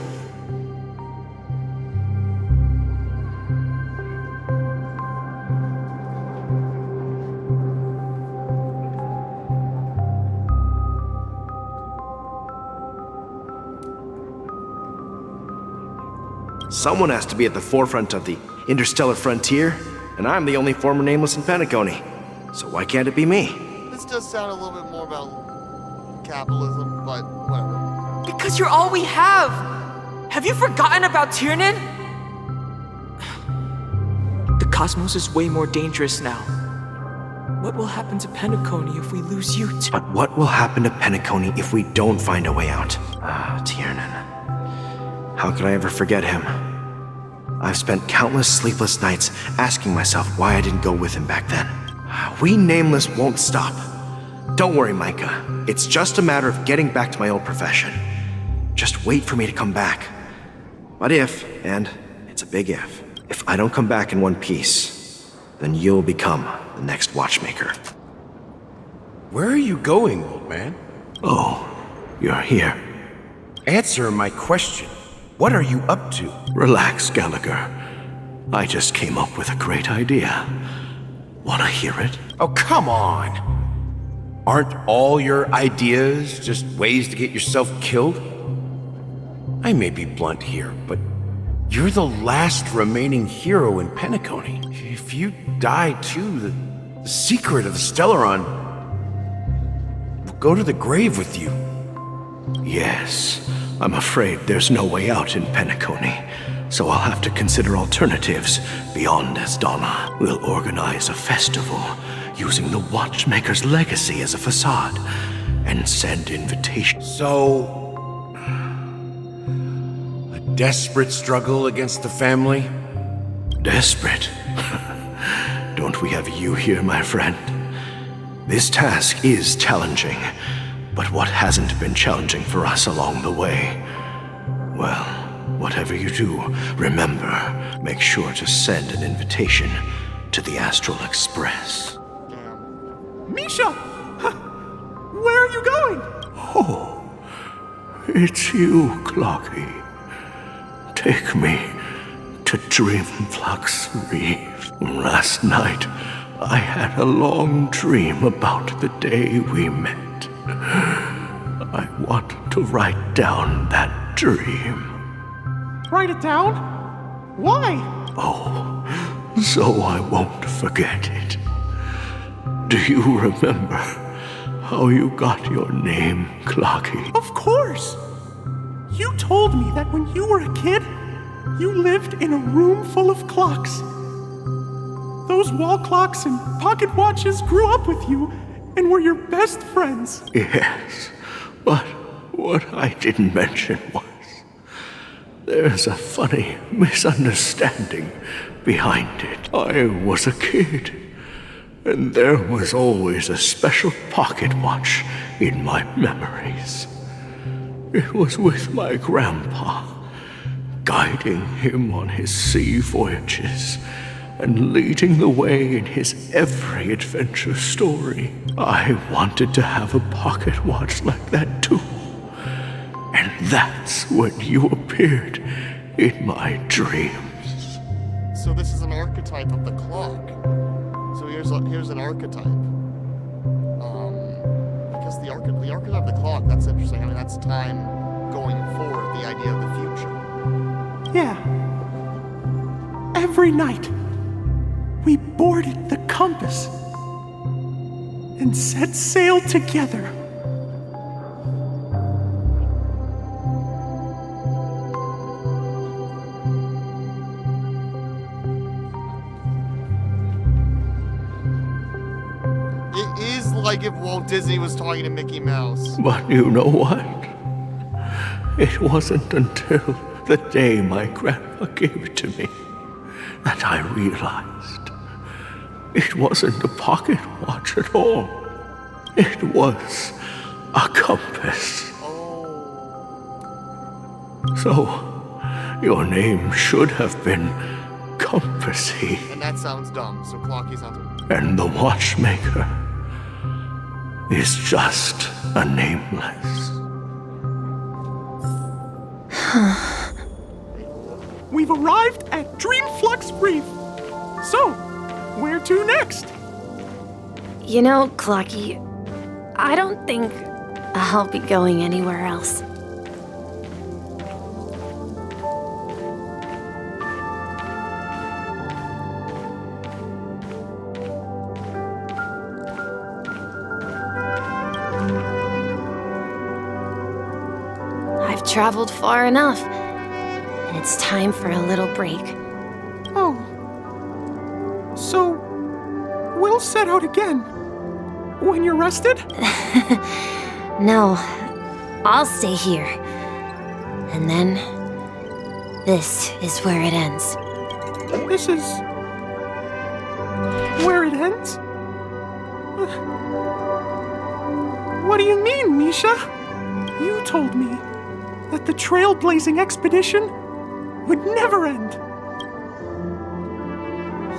Someone has to be at the forefront of the interstellar frontier, and I'm the only former nameless in Penacony. So why can't it be me? This does sound a little bit more about capitalism, but whatever. Because you're all we have! Have you forgotten about Tiernan? The cosmos is way more dangerous now. What will happen to Penacony if we lose you too? But what will happen to Penacony if we don't find a way out? Tiernan. How could I ever forget him? I've spent countless sleepless nights asking myself why I didn't go with him back then. We Nameless won't stop. Don't worry, Micah. It's just a matter of getting back to my old profession. Just wait for me to come back. But if, and it's a big if I don't come back in one piece, then you'll become the next Watchmaker. Where are you going, old man? Oh, you're here. Answer my question. What are you up to? Relax, Gallagher. I just came up with a great idea. Wanna hear it? Oh, come on. Aren't all your ideas just ways to get yourself killed? I may be blunt here, but you're the last remaining hero in Penacony. If you die too, the secret of the Stellaron will go to the grave with you. Yes, I'm afraid there's no way out in Penacony, so I'll have to consider alternatives beyond Asdana. We'll organize a festival using the Watchmaker's legacy as a facade and send invitations. So, a desperate struggle against the family? Desperate? Don't we have you here, my friend? This task is challenging, but what hasn't been challenging for us along the way? Well, whatever you do, remember, make sure to send an invitation to the Astral Express. Misha! Where are you going? Oh, it's you, Clocky. Take me to Dreamflux Reef. Last night, I had a long dream about the day we met. I want to write down that dream. Write it down? Why? Oh, so I won't forget it. Do you remember how you got your name, Clocky? Of course! You told me that when you were a kid, you lived in a room full of clocks. Those wall clocks and pocket watches grew up with you and were your best friends. Yes, but what I didn't mention was there's a funny misunderstanding behind it. I was a kid, and there was always a special pocket watch in my memories. It was with my grandpa, guiding him on his sea voyages and leading the way in his every adventure story. I wanted to have a pocket watch like that too. And that's when you appeared in my dreams. So this is an archetype of the clock. So here's an archetype. I guess the archetype of the clock, that's interesting. I mean, that's time going forward, the idea of the future. Yeah. Every night, we boarded the compass and set sail together. It is like if Walt Disney was talking to Mickey Mouse. But you know what? It wasn't until the day my grandpa gave it to me that I realized it wasn't a pocket watch at all. It was A compass. So, your name should have been Compassy. And that sounds dumb, so Clocky sounds... And the watchmaker is just a nameless. We've arrived at Dreamflux Reef. So, where to next? You know, Clocky, I don't think I'll be going anywhere else. I've traveled far enough, and it's time for a little break. Oh. So, we'll set out again. When you're rested? No, I'll stay here. And then, this is where it ends. This is... where it ends? What do you mean, Misha? You told me that the trailblazing expedition would never end.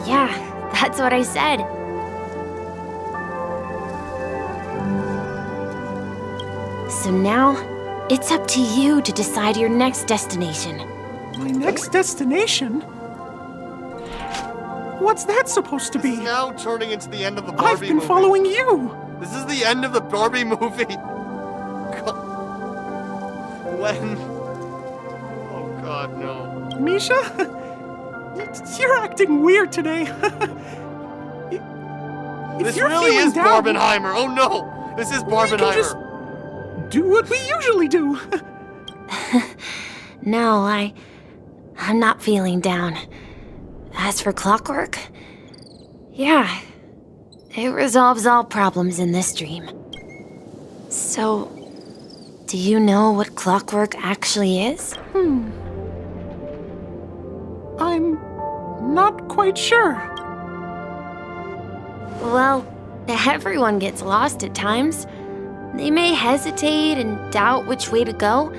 Yeah, that's what I said. So now, it's up to you to decide your next destination. My next destination? What's that supposed to be? This is now turning into the end of the Barbie movie. I've been following you! This is the end of the Barbie movie. When? Oh god, no. Misha? You're acting weird today. This really is down, Barbenheimer. Oh no! This is Barbenheimer. Do what we usually do. No, I'm not feeling down. As for clockwork, yeah, it resolves all problems in this dream. So, do you know what clockwork actually is? I'm not quite sure. Well, everyone gets lost at times. They may hesitate and doubt which way to go.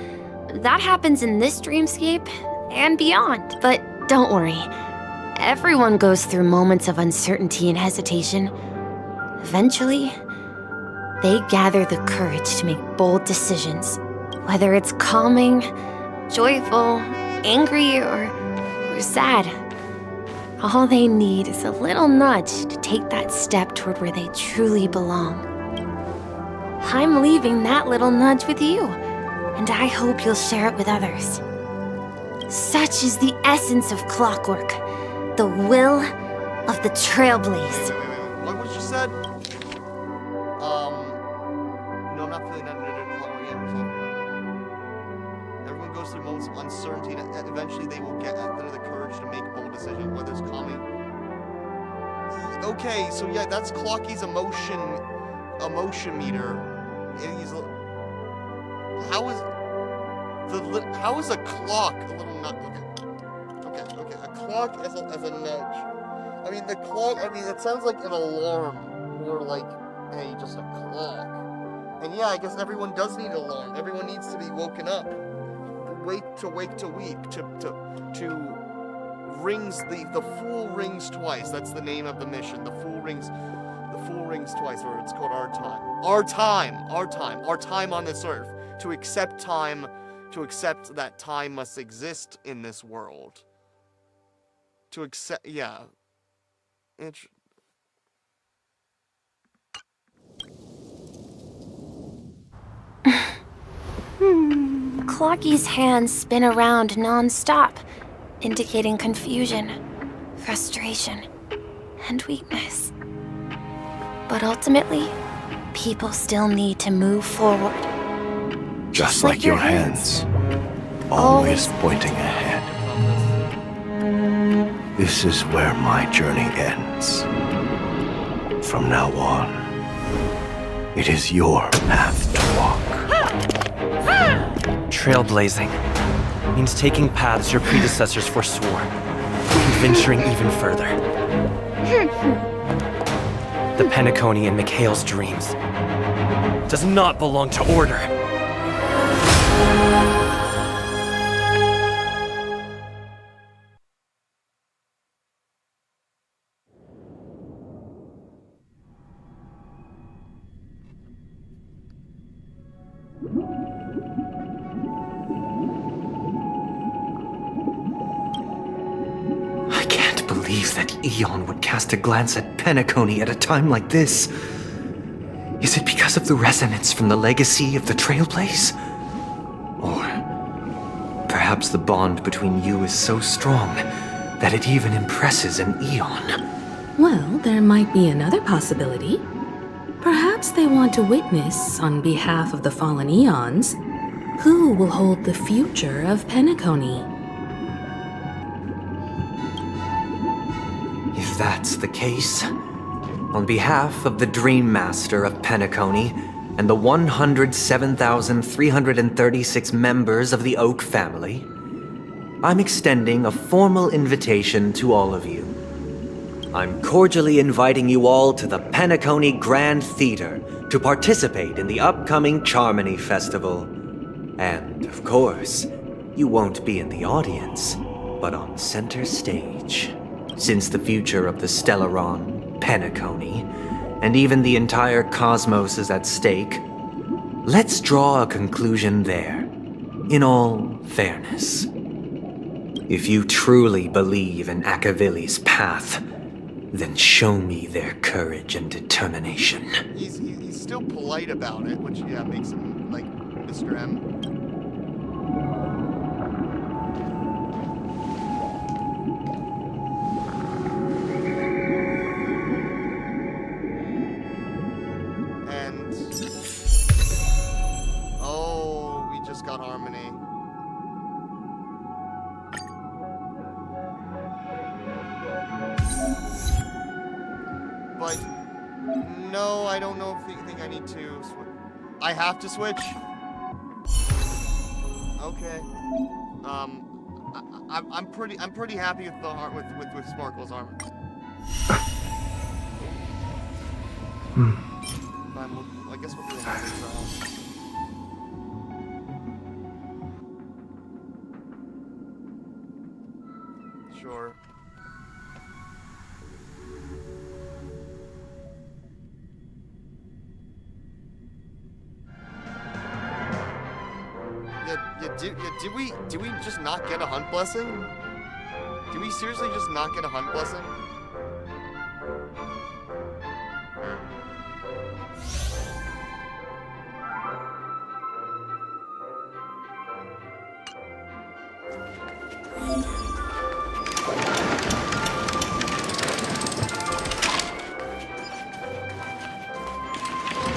That happens in this dreamscape and beyond. But don't worry. Everyone goes through moments of uncertainty and hesitation. Eventually, they gather the courage to make bold decisions. Whether it's calming, joyful, angry, or sad. All they need is a little nudge to take that step toward where they truly belong. I'm leaving that little nudge with you, and I hope you'll share it with others. Such is the essence of clockwork, the will of the trailblaze. Wait. What was you said? No, I'm not feeling that everyone goes through moments of uncertainty, and eventually they will get the courage to make bold decisions, whether it's calming. Okay, so yeah, that's Clocky's emotion meter. How is a clock a little nut? Okay. A clock as a nudge. I mean, the clock. I mean, it sounds like an alarm, more like just a clock. And yeah, I guess everyone does need an alarm. Everyone needs to be woken up. Wake to weep. To rings the fool rings twice. That's the name of the mission. The fool rings twice, or it's called our time on this earth. To accept time, to accept that time must exist in this world. To accept, yeah. Clocky's hands spin around non-stop, indicating confusion, frustration, and weakness. But ultimately, people still need to move forward. Just like your hands, always pointing ahead. This is where my journey ends. From now on, it is your path to walk. Trailblazing means taking paths your predecessors forswore, and venturing even further. The Penacony and Mikhail's dreams. does not belong to order. I can't believe that Eon would cast a glance at Penacony at a time like this. Is it because of the resonance from the legacy of the Trailblaze? Or perhaps the bond between you is so strong that it even impresses an Eon? Well, there might be another possibility. Perhaps they want to witness, on behalf of the fallen Eons, who will hold the future of Penacony. If that's the case, on behalf of the Dream Master of Penacony and the 107,336 members of the Oak family, I'm extending a formal invitation to all of you. I'm cordially inviting you all to the Penacony Grand Theater to participate in the upcoming Charmony Festival. And, of course, you won't be in the audience, but on center stage. Since the future of the Stellaron, Penacony, and even the entire cosmos is at stake, let's draw a conclusion there, in all fairness. If you truly believe in Akavili's path, then show me their courage and determination. He's still polite about it, which, yeah, makes him, like, Mr. M. And... oh, we just got Harmony. But no, I don't know if you think I need to switch. I have to switch? Okay. I'm pretty happy with the with Sparkle's armor. Fine, I guess we'll do a trial. Sure. Did we just not get a hunt blessing? Did we seriously just not get a hunt blessing?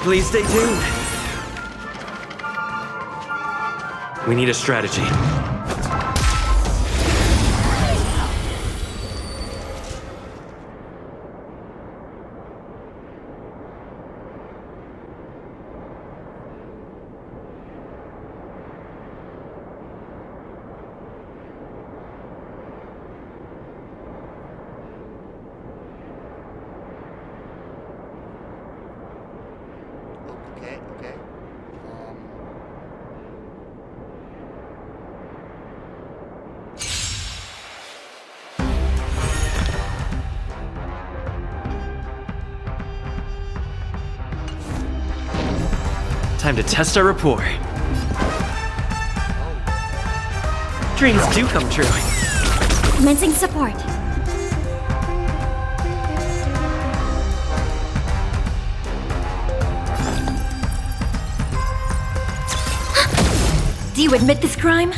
Please stay tuned. We need a strategy. Okay. Time to test our rapport. Dreams do come true. Commencing support. Do you admit this crime?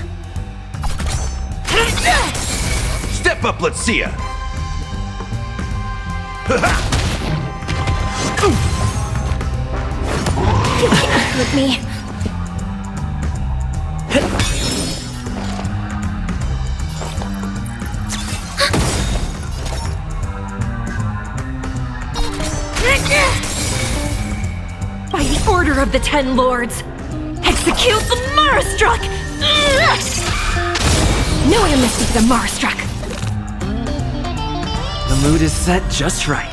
Step up, let's see ya! You can't with me. By the order of the Ten Lords, execute the Marastruck! No one misses the Marastruck. The mood is set just right.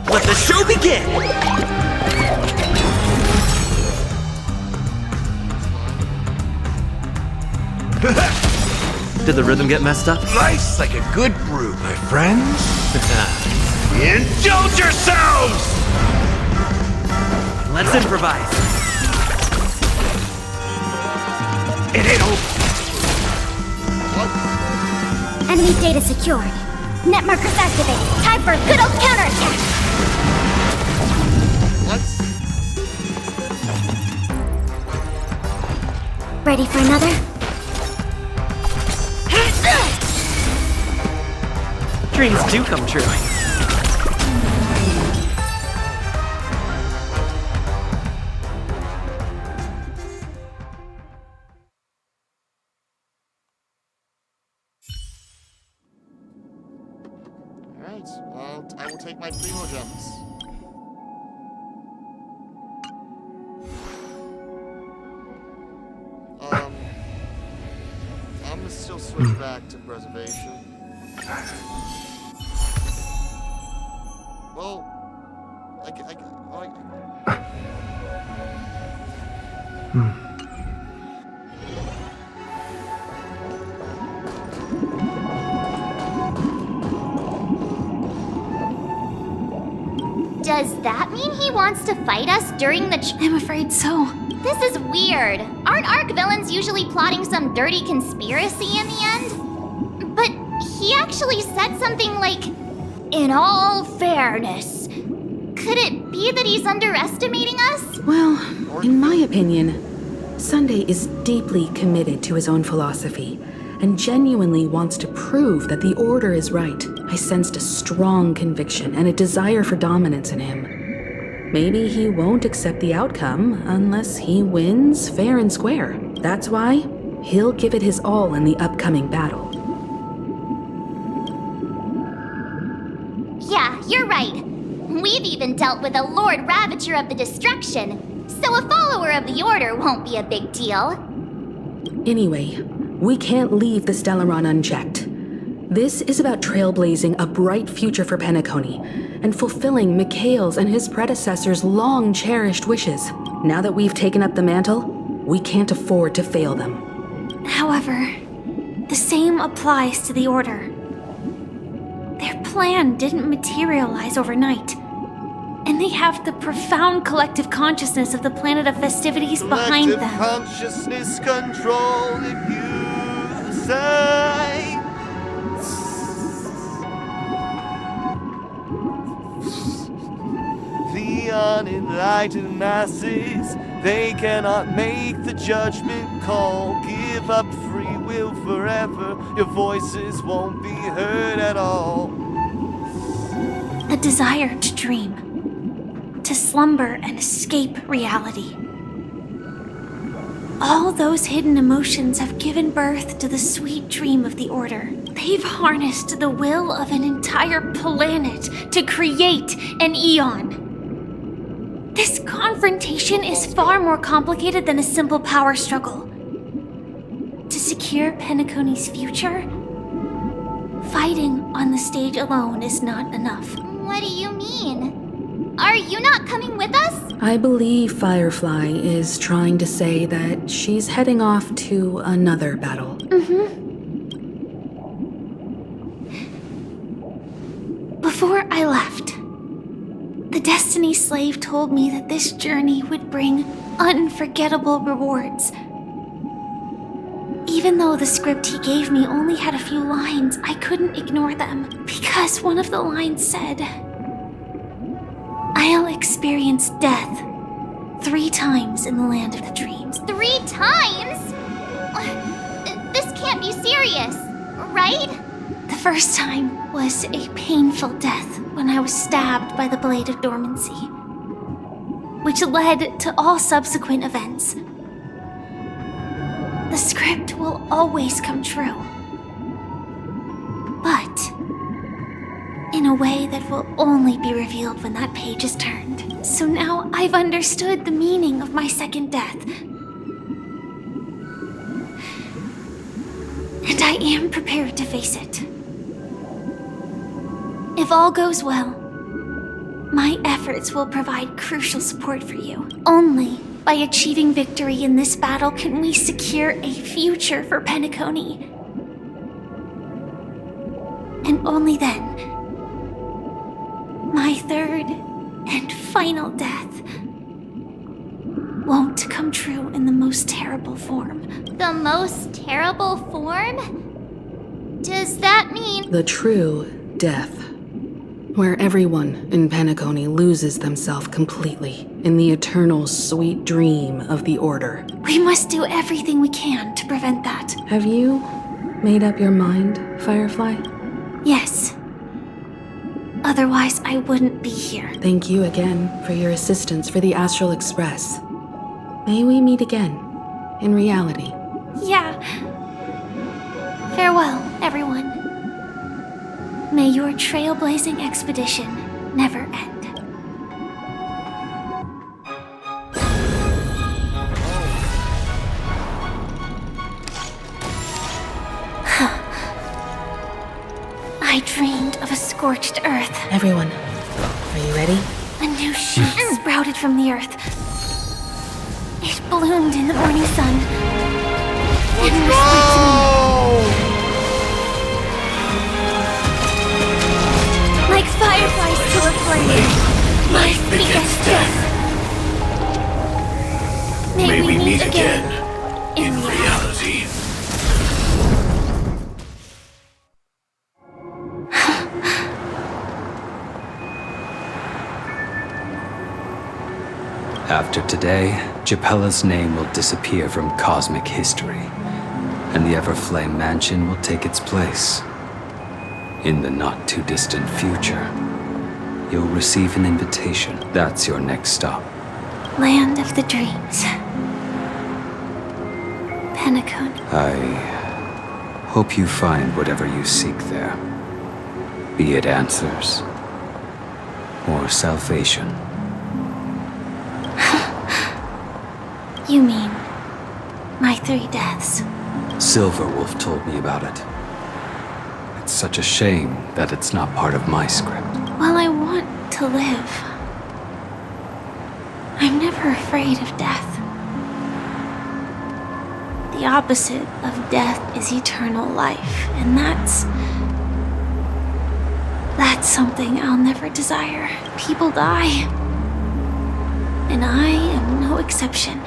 Let the show begin! Did the rhythm get messed up? Life's like a good brew, my friends. Indulge yourselves! Let's improvise. It ain't over. Enemy data secured. Net markers activated. Time for a good old counterattack. What? Ready for another? Dreams do come true. Alright, well, I will take my 3 more gems. I'm gonna still switch back to preservation. Well, Does that mean he wants to fight us during the I'm afraid so. This is weird. Aren't arc villains usually plotting some dirty conspiracy in the end? But he actually said something like, "In all fairness." Could it be that he's underestimating us? Well, in my opinion, Sunday is deeply committed to his own philosophy and genuinely wants to prove that the Order is right. I sensed a strong conviction and a desire for dominance in him. Maybe he won't accept the outcome unless he wins fair and square. That's why he'll give it his all in the upcoming battle. Yeah, you're right. We've even dealt with a Lord Ravager of the Destruction, so a follower of the Order won't be a big deal. Anyway, we can't leave the Stellaron unchecked. This is about trailblazing a bright future for Penacony and fulfilling Mikhail's and his predecessors' long-cherished wishes. Now that we've taken up the mantle, we can't afford to fail them. However, the same applies to the Order. Their plan didn't materialize overnight, and they have the profound collective consciousness of the planet of festivities behind them. Consciousness control if you say. The unenlightened masses, they cannot make the judgment call. Give up free will forever, your voices won't be heard at all. A desire to dream, to slumber and escape reality. All those hidden emotions have given birth to the sweet dream of the Order. They've harnessed the will of an entire planet to create an eon. This confrontation is far more complicated than a simple power struggle. To secure Penacony's future, fighting on the stage alone is not enough. What do you mean? Are you not coming with us? I believe Firefly is trying to say that she's heading off to another battle. Before I left, the Destiny Slave told me that this journey would bring unforgettable rewards. Even though the script he gave me only had a few lines, I couldn't ignore them, because one of the lines said, "I'll experience death 3 times in the land of the dreams." 3 times? This can't be serious, right? The first time was a painful death when I was stabbed by the Blade of Dormancy, which led to all subsequent events. The script will always come true, but in a way that will only be revealed when that page is turned. So now I've understood the meaning of my second death. And I am prepared to face it. If all goes well, my efforts will provide crucial support for you. Only by achieving victory in this battle can we secure a future for Penacony. And only then, my third and final death won't come true in the most terrible form. The most terrible form? Does that mean... The true death. Where everyone in Penacony loses themselves completely in the eternal sweet dream of the Order. We must do everything we can to prevent that. Have you made up your mind, Firefly? Yes. Otherwise, I wouldn't be here. Thank you again for your assistance for the Astral Express. May we meet again, in reality. Yeah. Farewell, everyone. May your trailblazing expedition never end. I dreamed of a scorched earth. Everyone, are you ready? A new shoot sprouted from the earth. It bloomed in the morning sun. It whispered to me. Like fireflies to a flame, life begets death. May we meet again in reality. After today, Japella's name will disappear from cosmic history, and the Everflame Mansion will take its place. In the not-too-distant future, you'll receive an invitation. That's your next stop. Land of the dreams. Penacony. I hope you find whatever you seek there. Be it answers or salvation. You mean my 3 deaths? Silverwolf told me about it. It's such a shame that it's not part of my script. Well, I want to live. I'm never afraid of death. The opposite of death is eternal life, and that's something I'll never desire. People die, and I am no exception.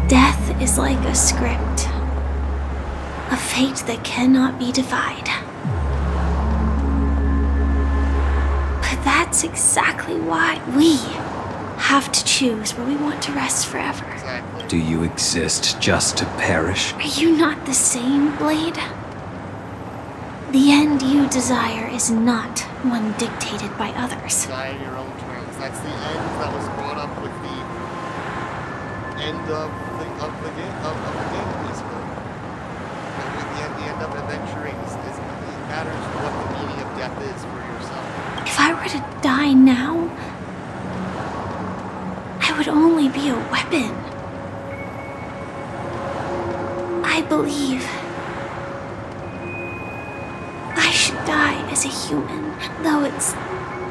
Death is like a script, a fate that cannot be defied. But that's exactly why we have to choose where we want to rest forever. Do you exist just to perish? Are you not the same, Blade? The end you desire is not one dictated by others. Die on your own terms. That's the end that was brought up with the end of the game, basically. The end of adventuring it matters what the meaning of death is for yourself. If I were to die now, I would only be a weapon. I believe I should die as a human, though its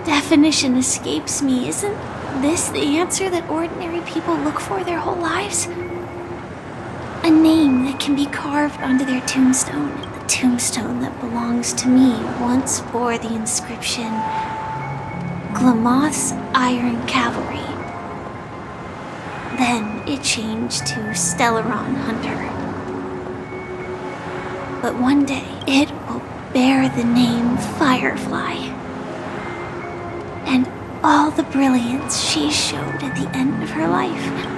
definition escapes me. Isn't this the answer that ordinary people look for their whole lives? A name that can be carved onto their tombstone. The tombstone that belongs to me once bore the inscription, Glamoth's Iron Cavalry. Then it changed to Stellaron Hunter. But one day, it will bear the name Firefly. And all the brilliance she showed at the end of her life.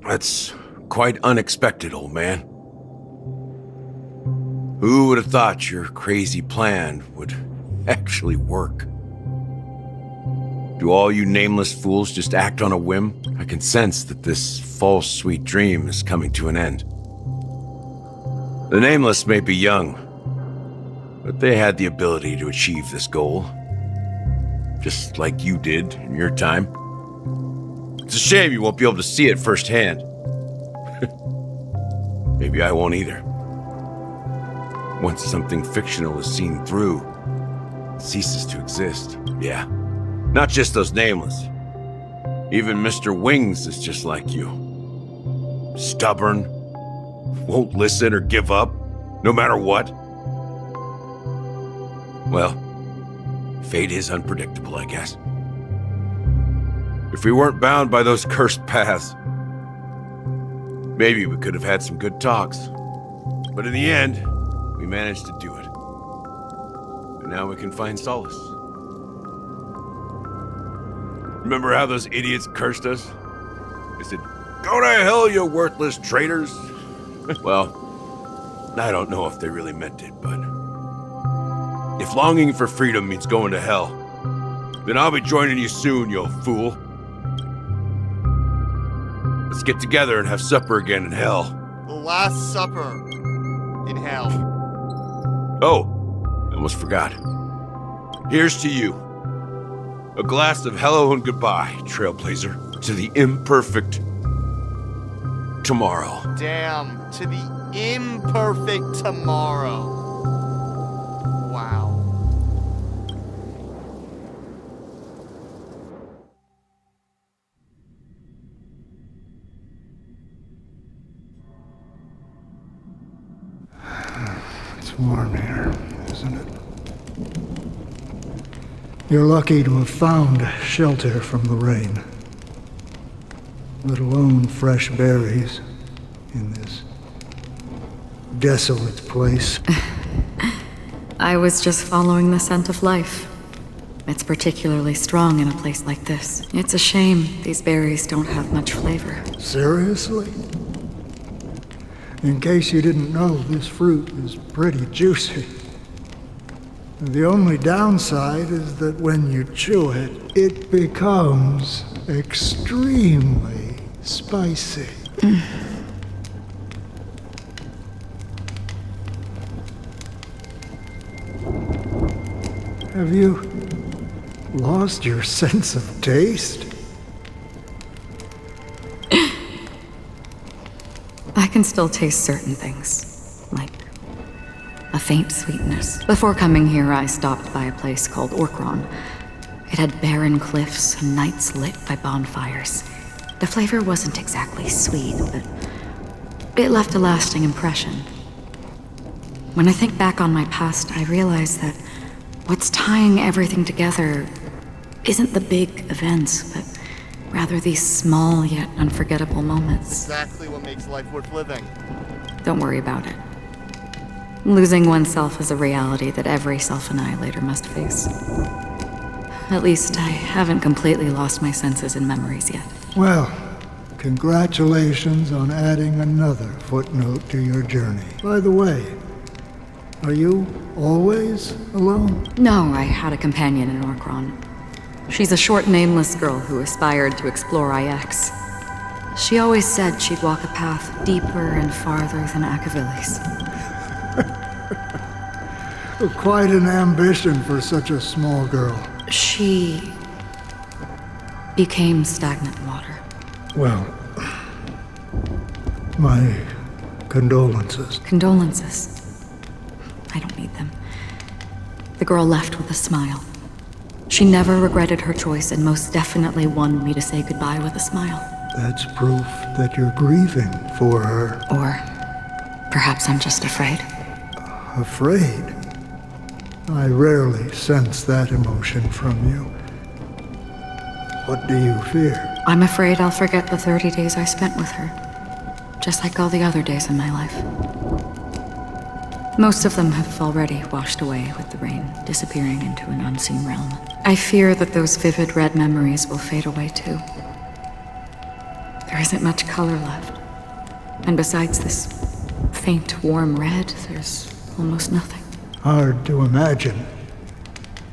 That's quite unexpected, old man. Who would have thought your crazy plan would actually work? Do all you nameless fools just act on a whim? I can sense that this false sweet dream is coming to an end. The nameless may be young, but they had the ability to achieve this goal. Just like you did in your time. It's a shame you won't be able to see it firsthand. Maybe I won't either. Once something fictional is seen through, it ceases to exist. Yeah, not just those nameless. Even Mr. Wings is just like you. Stubborn, won't listen or give up, no matter what. Well, fate is unpredictable, I guess. If we weren't bound by those cursed paths, maybe we could have had some good talks. But in the end, we managed to do it. And now we can find solace. Remember how those idiots cursed us? They said, "Go to hell, you worthless traitors." Well, I don't know if they really meant it, but if longing for freedom means going to hell, then I'll be joining you soon, you fool. Let's get together and have supper again in hell. The Last Supper in hell. Oh, I almost forgot. Here's to you. A glass of hello and goodbye, Trailblazer, to the imperfect tomorrow. Damn, to the imperfect tomorrow. Wow. It's warm here, isn't it? You're lucky to have found shelter from the rain, let alone fresh berries in this desolate place. I was just following the scent of life. It's particularly strong in a place like this. It's a shame these berries don't have much flavor. Seriously? In case you didn't know, this fruit is pretty juicy. The only downside is that when you chew it, it becomes extremely spicy. Have you lost your sense of taste? I can still taste certain things, like a faint sweetness. Before coming here, I stopped by a place called Orkron. It had barren cliffs and nights lit by bonfires. The flavor wasn't exactly sweet, but it left a lasting impression. When I think back on my past, I realize that what's tying everything together isn't the big events, but rather these small yet unforgettable moments. Exactly what makes life worth living. Don't worry about it. Losing oneself is a reality that every self-annihilator must face. At least I haven't completely lost my senses and memories yet. Well, congratulations on adding another footnote to your journey. By the way, are you always alone? No, I had a companion in Orkron. She's a short, nameless girl who aspired to explore IX. She always said she'd walk a path deeper and farther than Akavilis. Quite an ambition for such a small girl. She became stagnant water. Well, my condolences. Condolences. I don't need them. The girl left with a smile. She never regretted her choice and most definitely wanted me to say goodbye with a smile. That's proof that you're grieving for her. Or perhaps I'm just afraid. Afraid? I rarely sense that emotion from you. What do you fear? I'm afraid I'll forget the 30 days I spent with her, just like all the other days in my life. Most of them have already washed away with the rain, disappearing into an unseen realm. I fear that those vivid red memories will fade away too. There isn't much color left. And besides this faint, warm red, there's almost nothing. Hard to imagine.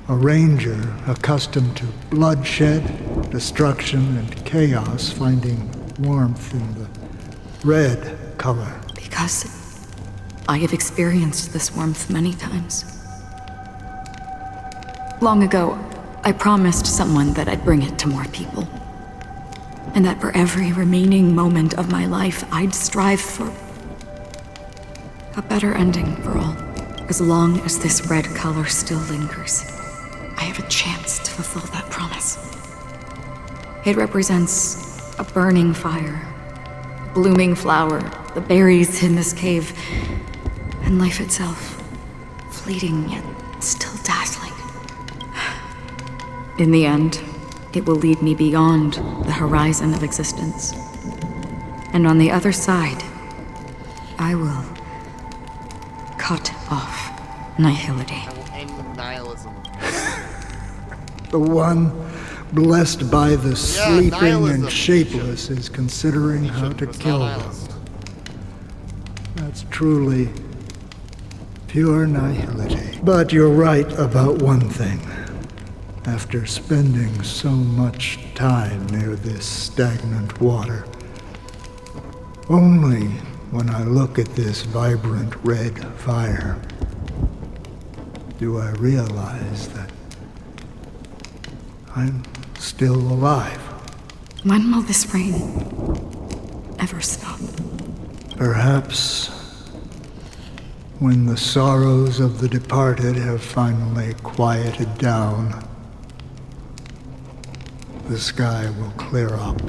A ranger accustomed to bloodshed, destruction, and chaos finding warmth in the red color. Because I have experienced this warmth many times. Long ago, I promised someone that I'd bring it to more people. And that for every remaining moment of my life, I'd strive for a better ending for all. As long as this red color still lingers, I have a chance to fulfill that promise. It represents a burning fire, a blooming flower, the berries in this cave, and life itself, fleeting yet still dazzling. In the end, it will lead me beyond the horizon of existence. And on the other side, I will cut off nihility. I will end nihilism. The one blessed by the sleeping nihilism. and shapeless is considering how to kill them. That's truly pure nihility. But you're right about one thing. After spending so much time near this stagnant water, only when I look at this vibrant red fire do I realize that I'm still alive. When will this rain ever stop? Perhaps when the sorrows of the departed have finally quieted down, the sky will clear up.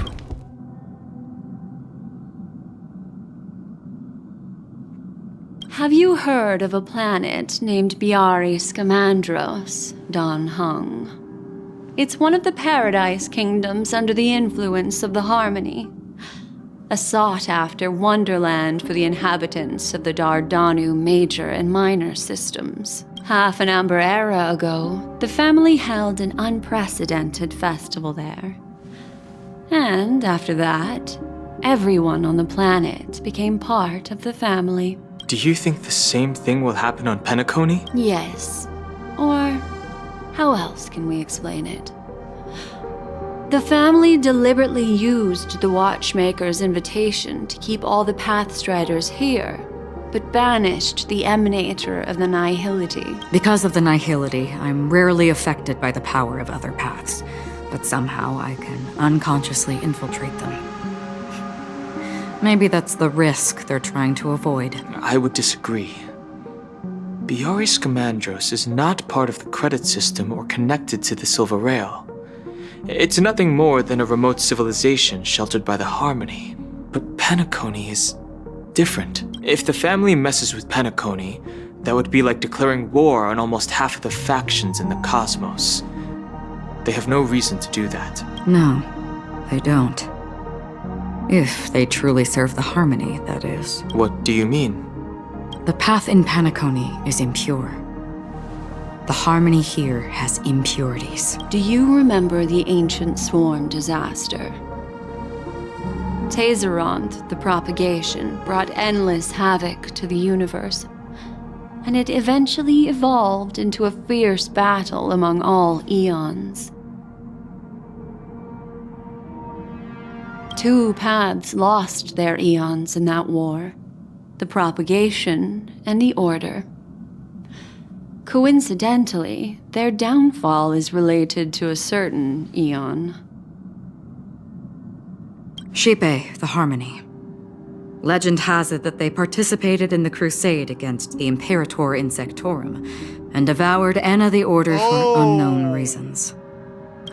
Have you heard of a planet named Biari Scamandros, Don Hung? It's one of the Paradise Kingdoms under the influence of the Harmony. A sought-after wonderland for the inhabitants of the Dardanu Major and Minor systems. Half an Amber era ago, the family held an unprecedented festival there. And after that, everyone on the planet became part of the family. Do you think the same thing will happen on Penacony? Yes. Or how else can we explain it? The family deliberately used the Watchmaker's invitation to keep all the Pathstriders here, but banished the emanator of the Nihility. Because of the Nihility, I'm rarely affected by the power of other paths, but somehow I can unconsciously infiltrate them. Maybe that's the risk they're trying to avoid. I would disagree. Biari Scamandros is not part of the credit system or connected to the Silver Rail. It's nothing more than a remote civilization sheltered by the Harmony. But Penacony is different. If the family messes with Penacony, that would be like declaring war on almost half of the factions in the cosmos. They have no reason to do that. No, they don't. If they truly serve the Harmony, that is. What do you mean? The path in Penacony is impure. The Harmony here has impurities. Do you remember the Ancient Swarm disaster? Tazeront, the propagation, brought endless havoc to the universe, and it eventually evolved into a fierce battle among all eons. Two paths lost their eons in that war, the propagation and the order. Coincidentally, their downfall is related to a certain eon. Sleepie, the Harmony. Legend has it that they participated in the crusade against the Imperator Insectorum and devoured Anna the Order for unknown reasons.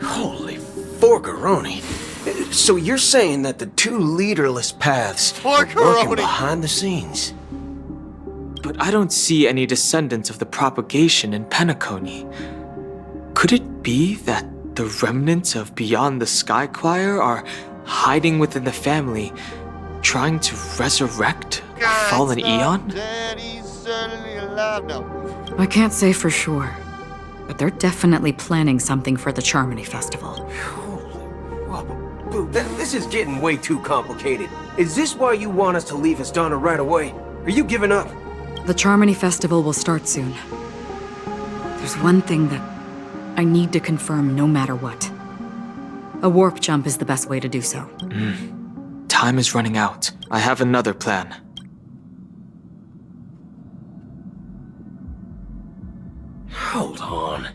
Holy forgaroni. So you're saying that the two leaderless paths are working behind the scenes? But I don't see any descendants of the propagation in Penacony. Could it be that the remnants of Beyond the Sky Choir are hiding within the family, trying to resurrect a fallen eon? He's certainly alive now. I can't say for sure, but they're definitely planning something for the Charmony Festival. Boo, this is getting way too complicated. Is this why you want us to leave Astana right away? Are you giving up? The Charmony Festival will start soon. There's one thing that I need to confirm no matter what. A warp jump is the best way to do so. Time is running out. I have another plan. Hold on.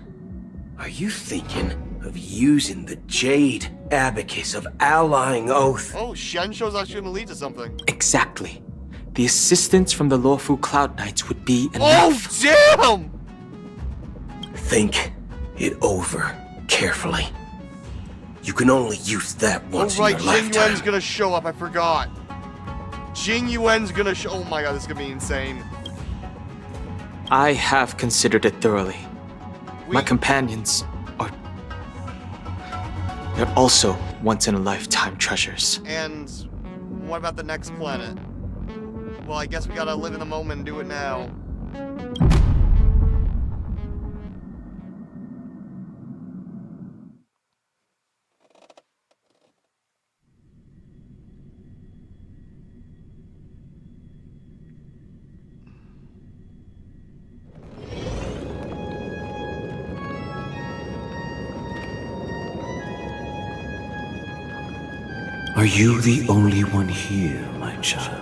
Are you thinking of using the Jade Abacus of Allying Oath. Oh, Shen shows actually gonna lead to something. Exactly. The assistance from the lawful Cloud Knights would be enough. Oh, damn! Think it over carefully. You can only use that once oh, right, in your Jing lifetime. Yuan's gonna show up, I forgot. Jing Yuan's gonna show. Oh my god, this is gonna be insane. I have considered it thoroughly. My companions are... They're also once-in-a-lifetime treasures. And what about the next planet? Well, I guess we gotta live in the moment and do it now. Are you the only one here, my child?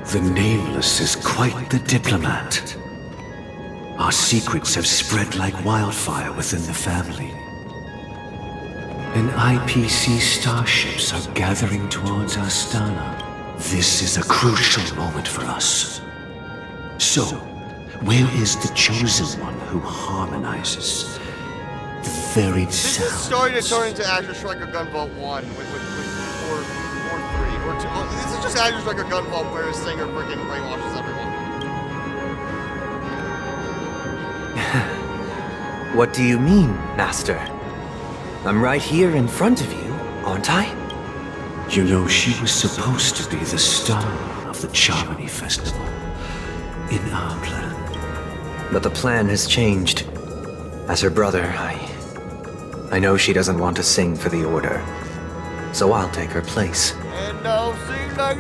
The Nameless is quite the diplomat. Our secrets have spread like wildfire within the family. And IPC starships are gathering towards Astana. This is a crucial moment for us. So, where is the chosen one who harmonizes the varied This sounds? is starting to turn into Azure Striker Gunvolt 1 or 3 or 2. Oh, this is just Azure Striker Gunvolt where Singer freaking brainwashes everyone. What do you mean, Master? I'm right here in front of you, aren't I? You know, she was supposed to be the star of the Charmony Festival in our plan. But the plan has changed. As her brother, I know she doesn't want to sing for the Order. So I'll take her place. And now sing like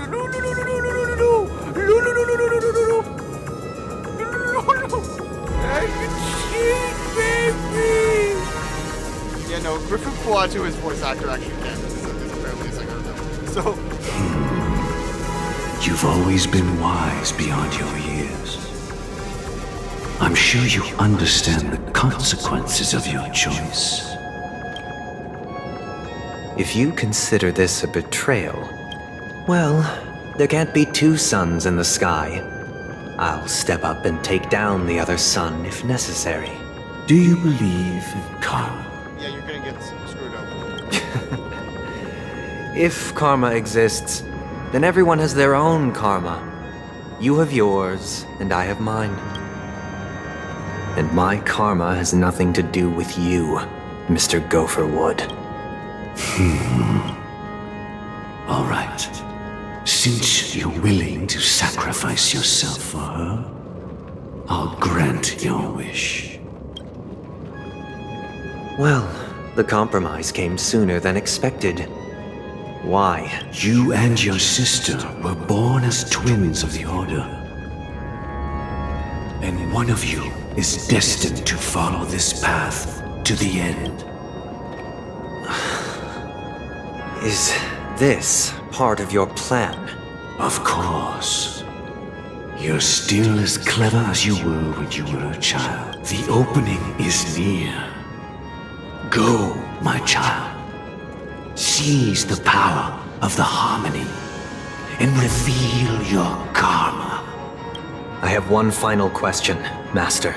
yeah, no, Griffin Puatu, his voice actor, actually can. Is apparently a singer. So. You've always been wise beyond your years. I'm sure you understand the consequences of your choice. If you consider this a betrayal, well, there can't be two suns in the sky. I'll step up and take down the other sun if necessary. Do you believe in karma? Yeah, you're gonna get screwed up. If karma exists, then everyone has their own karma. You have yours, and I have mine. And my karma has nothing to do with you, Mr. Gopherwood. All right. Since you're willing to sacrifice yourself for her, I'll grant your wish. Well, the compromise came sooner than expected. Why? You and your sister were born as twins of the Order. And one of you is destined to follow this path to the end. Is this part of your plan? Of course. You're still as clever as you were when you were a child. The opening is near. Go, my child. Seize the power of the harmony and reveal your karma. I have one final question, Master.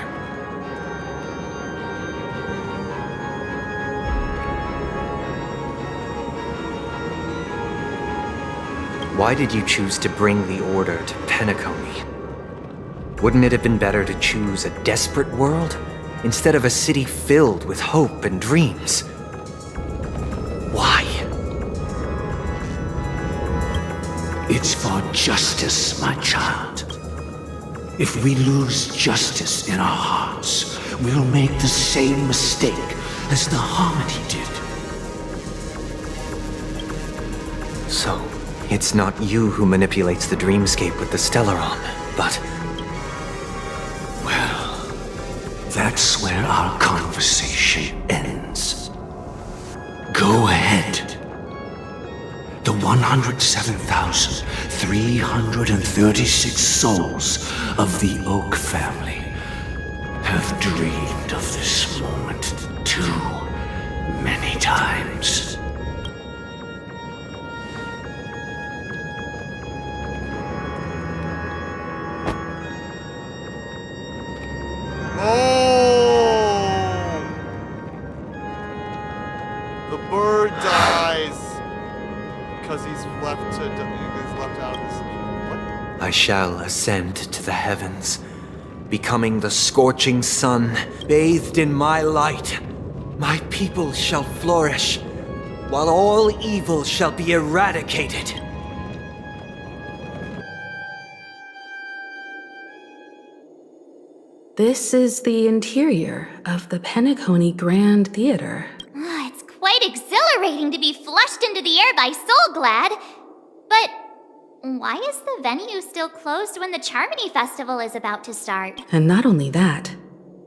Why did you choose to bring the Order to Penacony? Wouldn't it have been better to choose a desperate world instead of a city filled with hope and dreams? Why? It's for justice, my child. If we lose justice in our hearts, we'll make the same mistake as the Harmony did. So, it's not you who manipulates the dreamscape with the Stellaron, but... Well, that's where our conversation ends. Go ahead. The 107,336 souls of the Oak family have dreamed of this moment too many is left out of this. What? I shall ascend to the heavens, becoming the scorching sun, bathed in my light. My people shall flourish, while all evil shall be eradicated. This is the interior of the Penacony Grand Theater. It's quite exhilarating to be flushed into the air by Soulglad. But why is the venue still closed when the Charmony Festival is about to start? And not only that,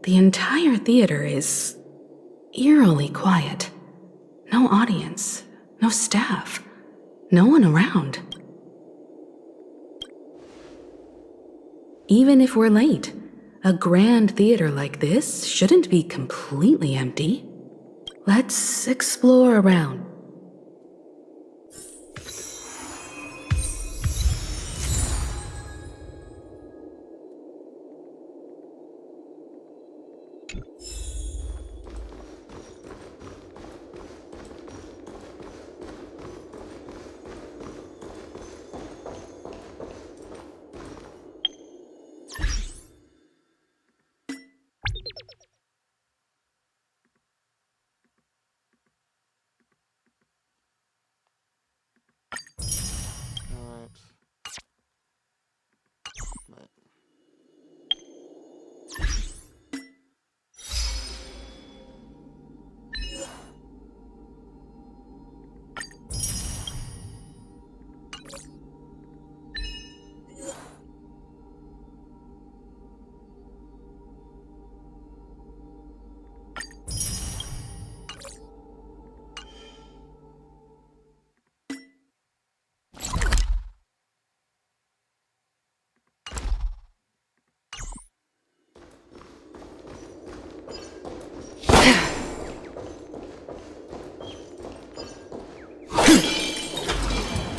the entire theater is eerily quiet. No audience, no staff, no one around. Even if we're late, a grand theater like this shouldn't be completely empty. Let's explore around.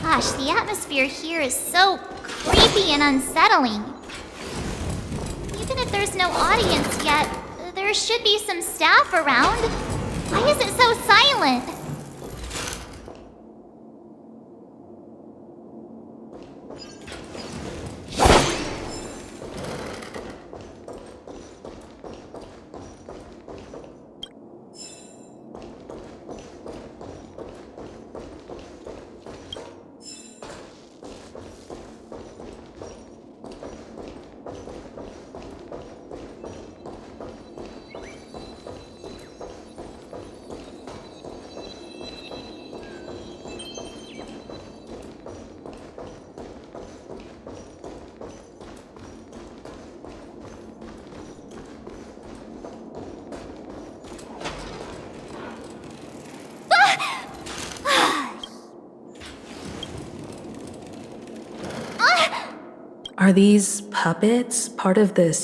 Gosh, the atmosphere here is so creepy and unsettling. Even if there's no audience yet, there should be some staff around. Why is it so silent? Are these puppets part of the Something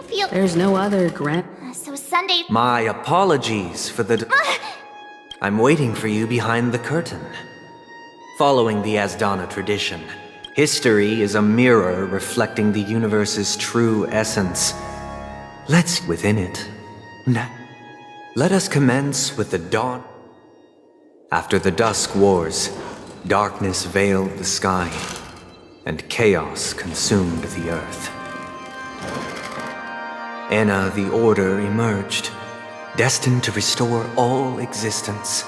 feels... There's no other grand... So Sunday... My apologies for the... I'm waiting for you behind the curtain. Following the Asdana tradition, history is a mirror reflecting the universe's true essence. Let's within it. Let us commence with the dawn. After the Dusk Wars, darkness veiled the sky, and chaos consumed the earth. Enna the Order emerged, destined to restore all existence.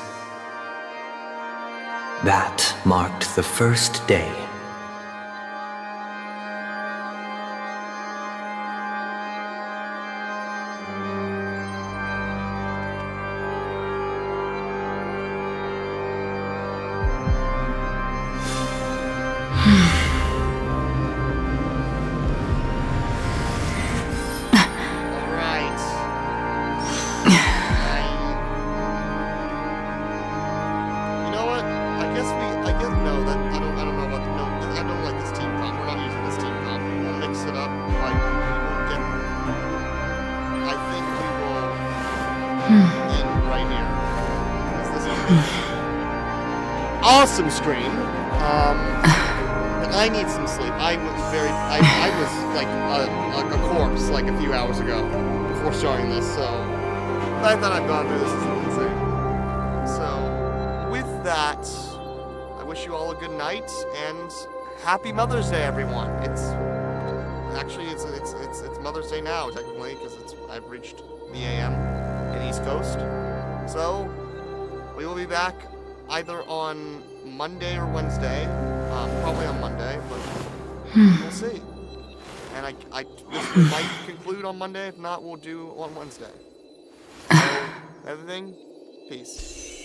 That marked the first day. No, I don't know about the no awesome stream. I need some sleep. I was like a corpse like a few hours ago before starting this, so the fact that I've gone through this is insane. So, with that, I wish you all a good night and happy Mother's Day, everyone. It's Mother's Day now, technically, because I've reached the AM in East Coast. So, we will be back either on Monday or Wednesday. Probably on Monday, but we'll see. And this might conclude on Monday. If not, we'll do on Wednesday. So, everything, peace.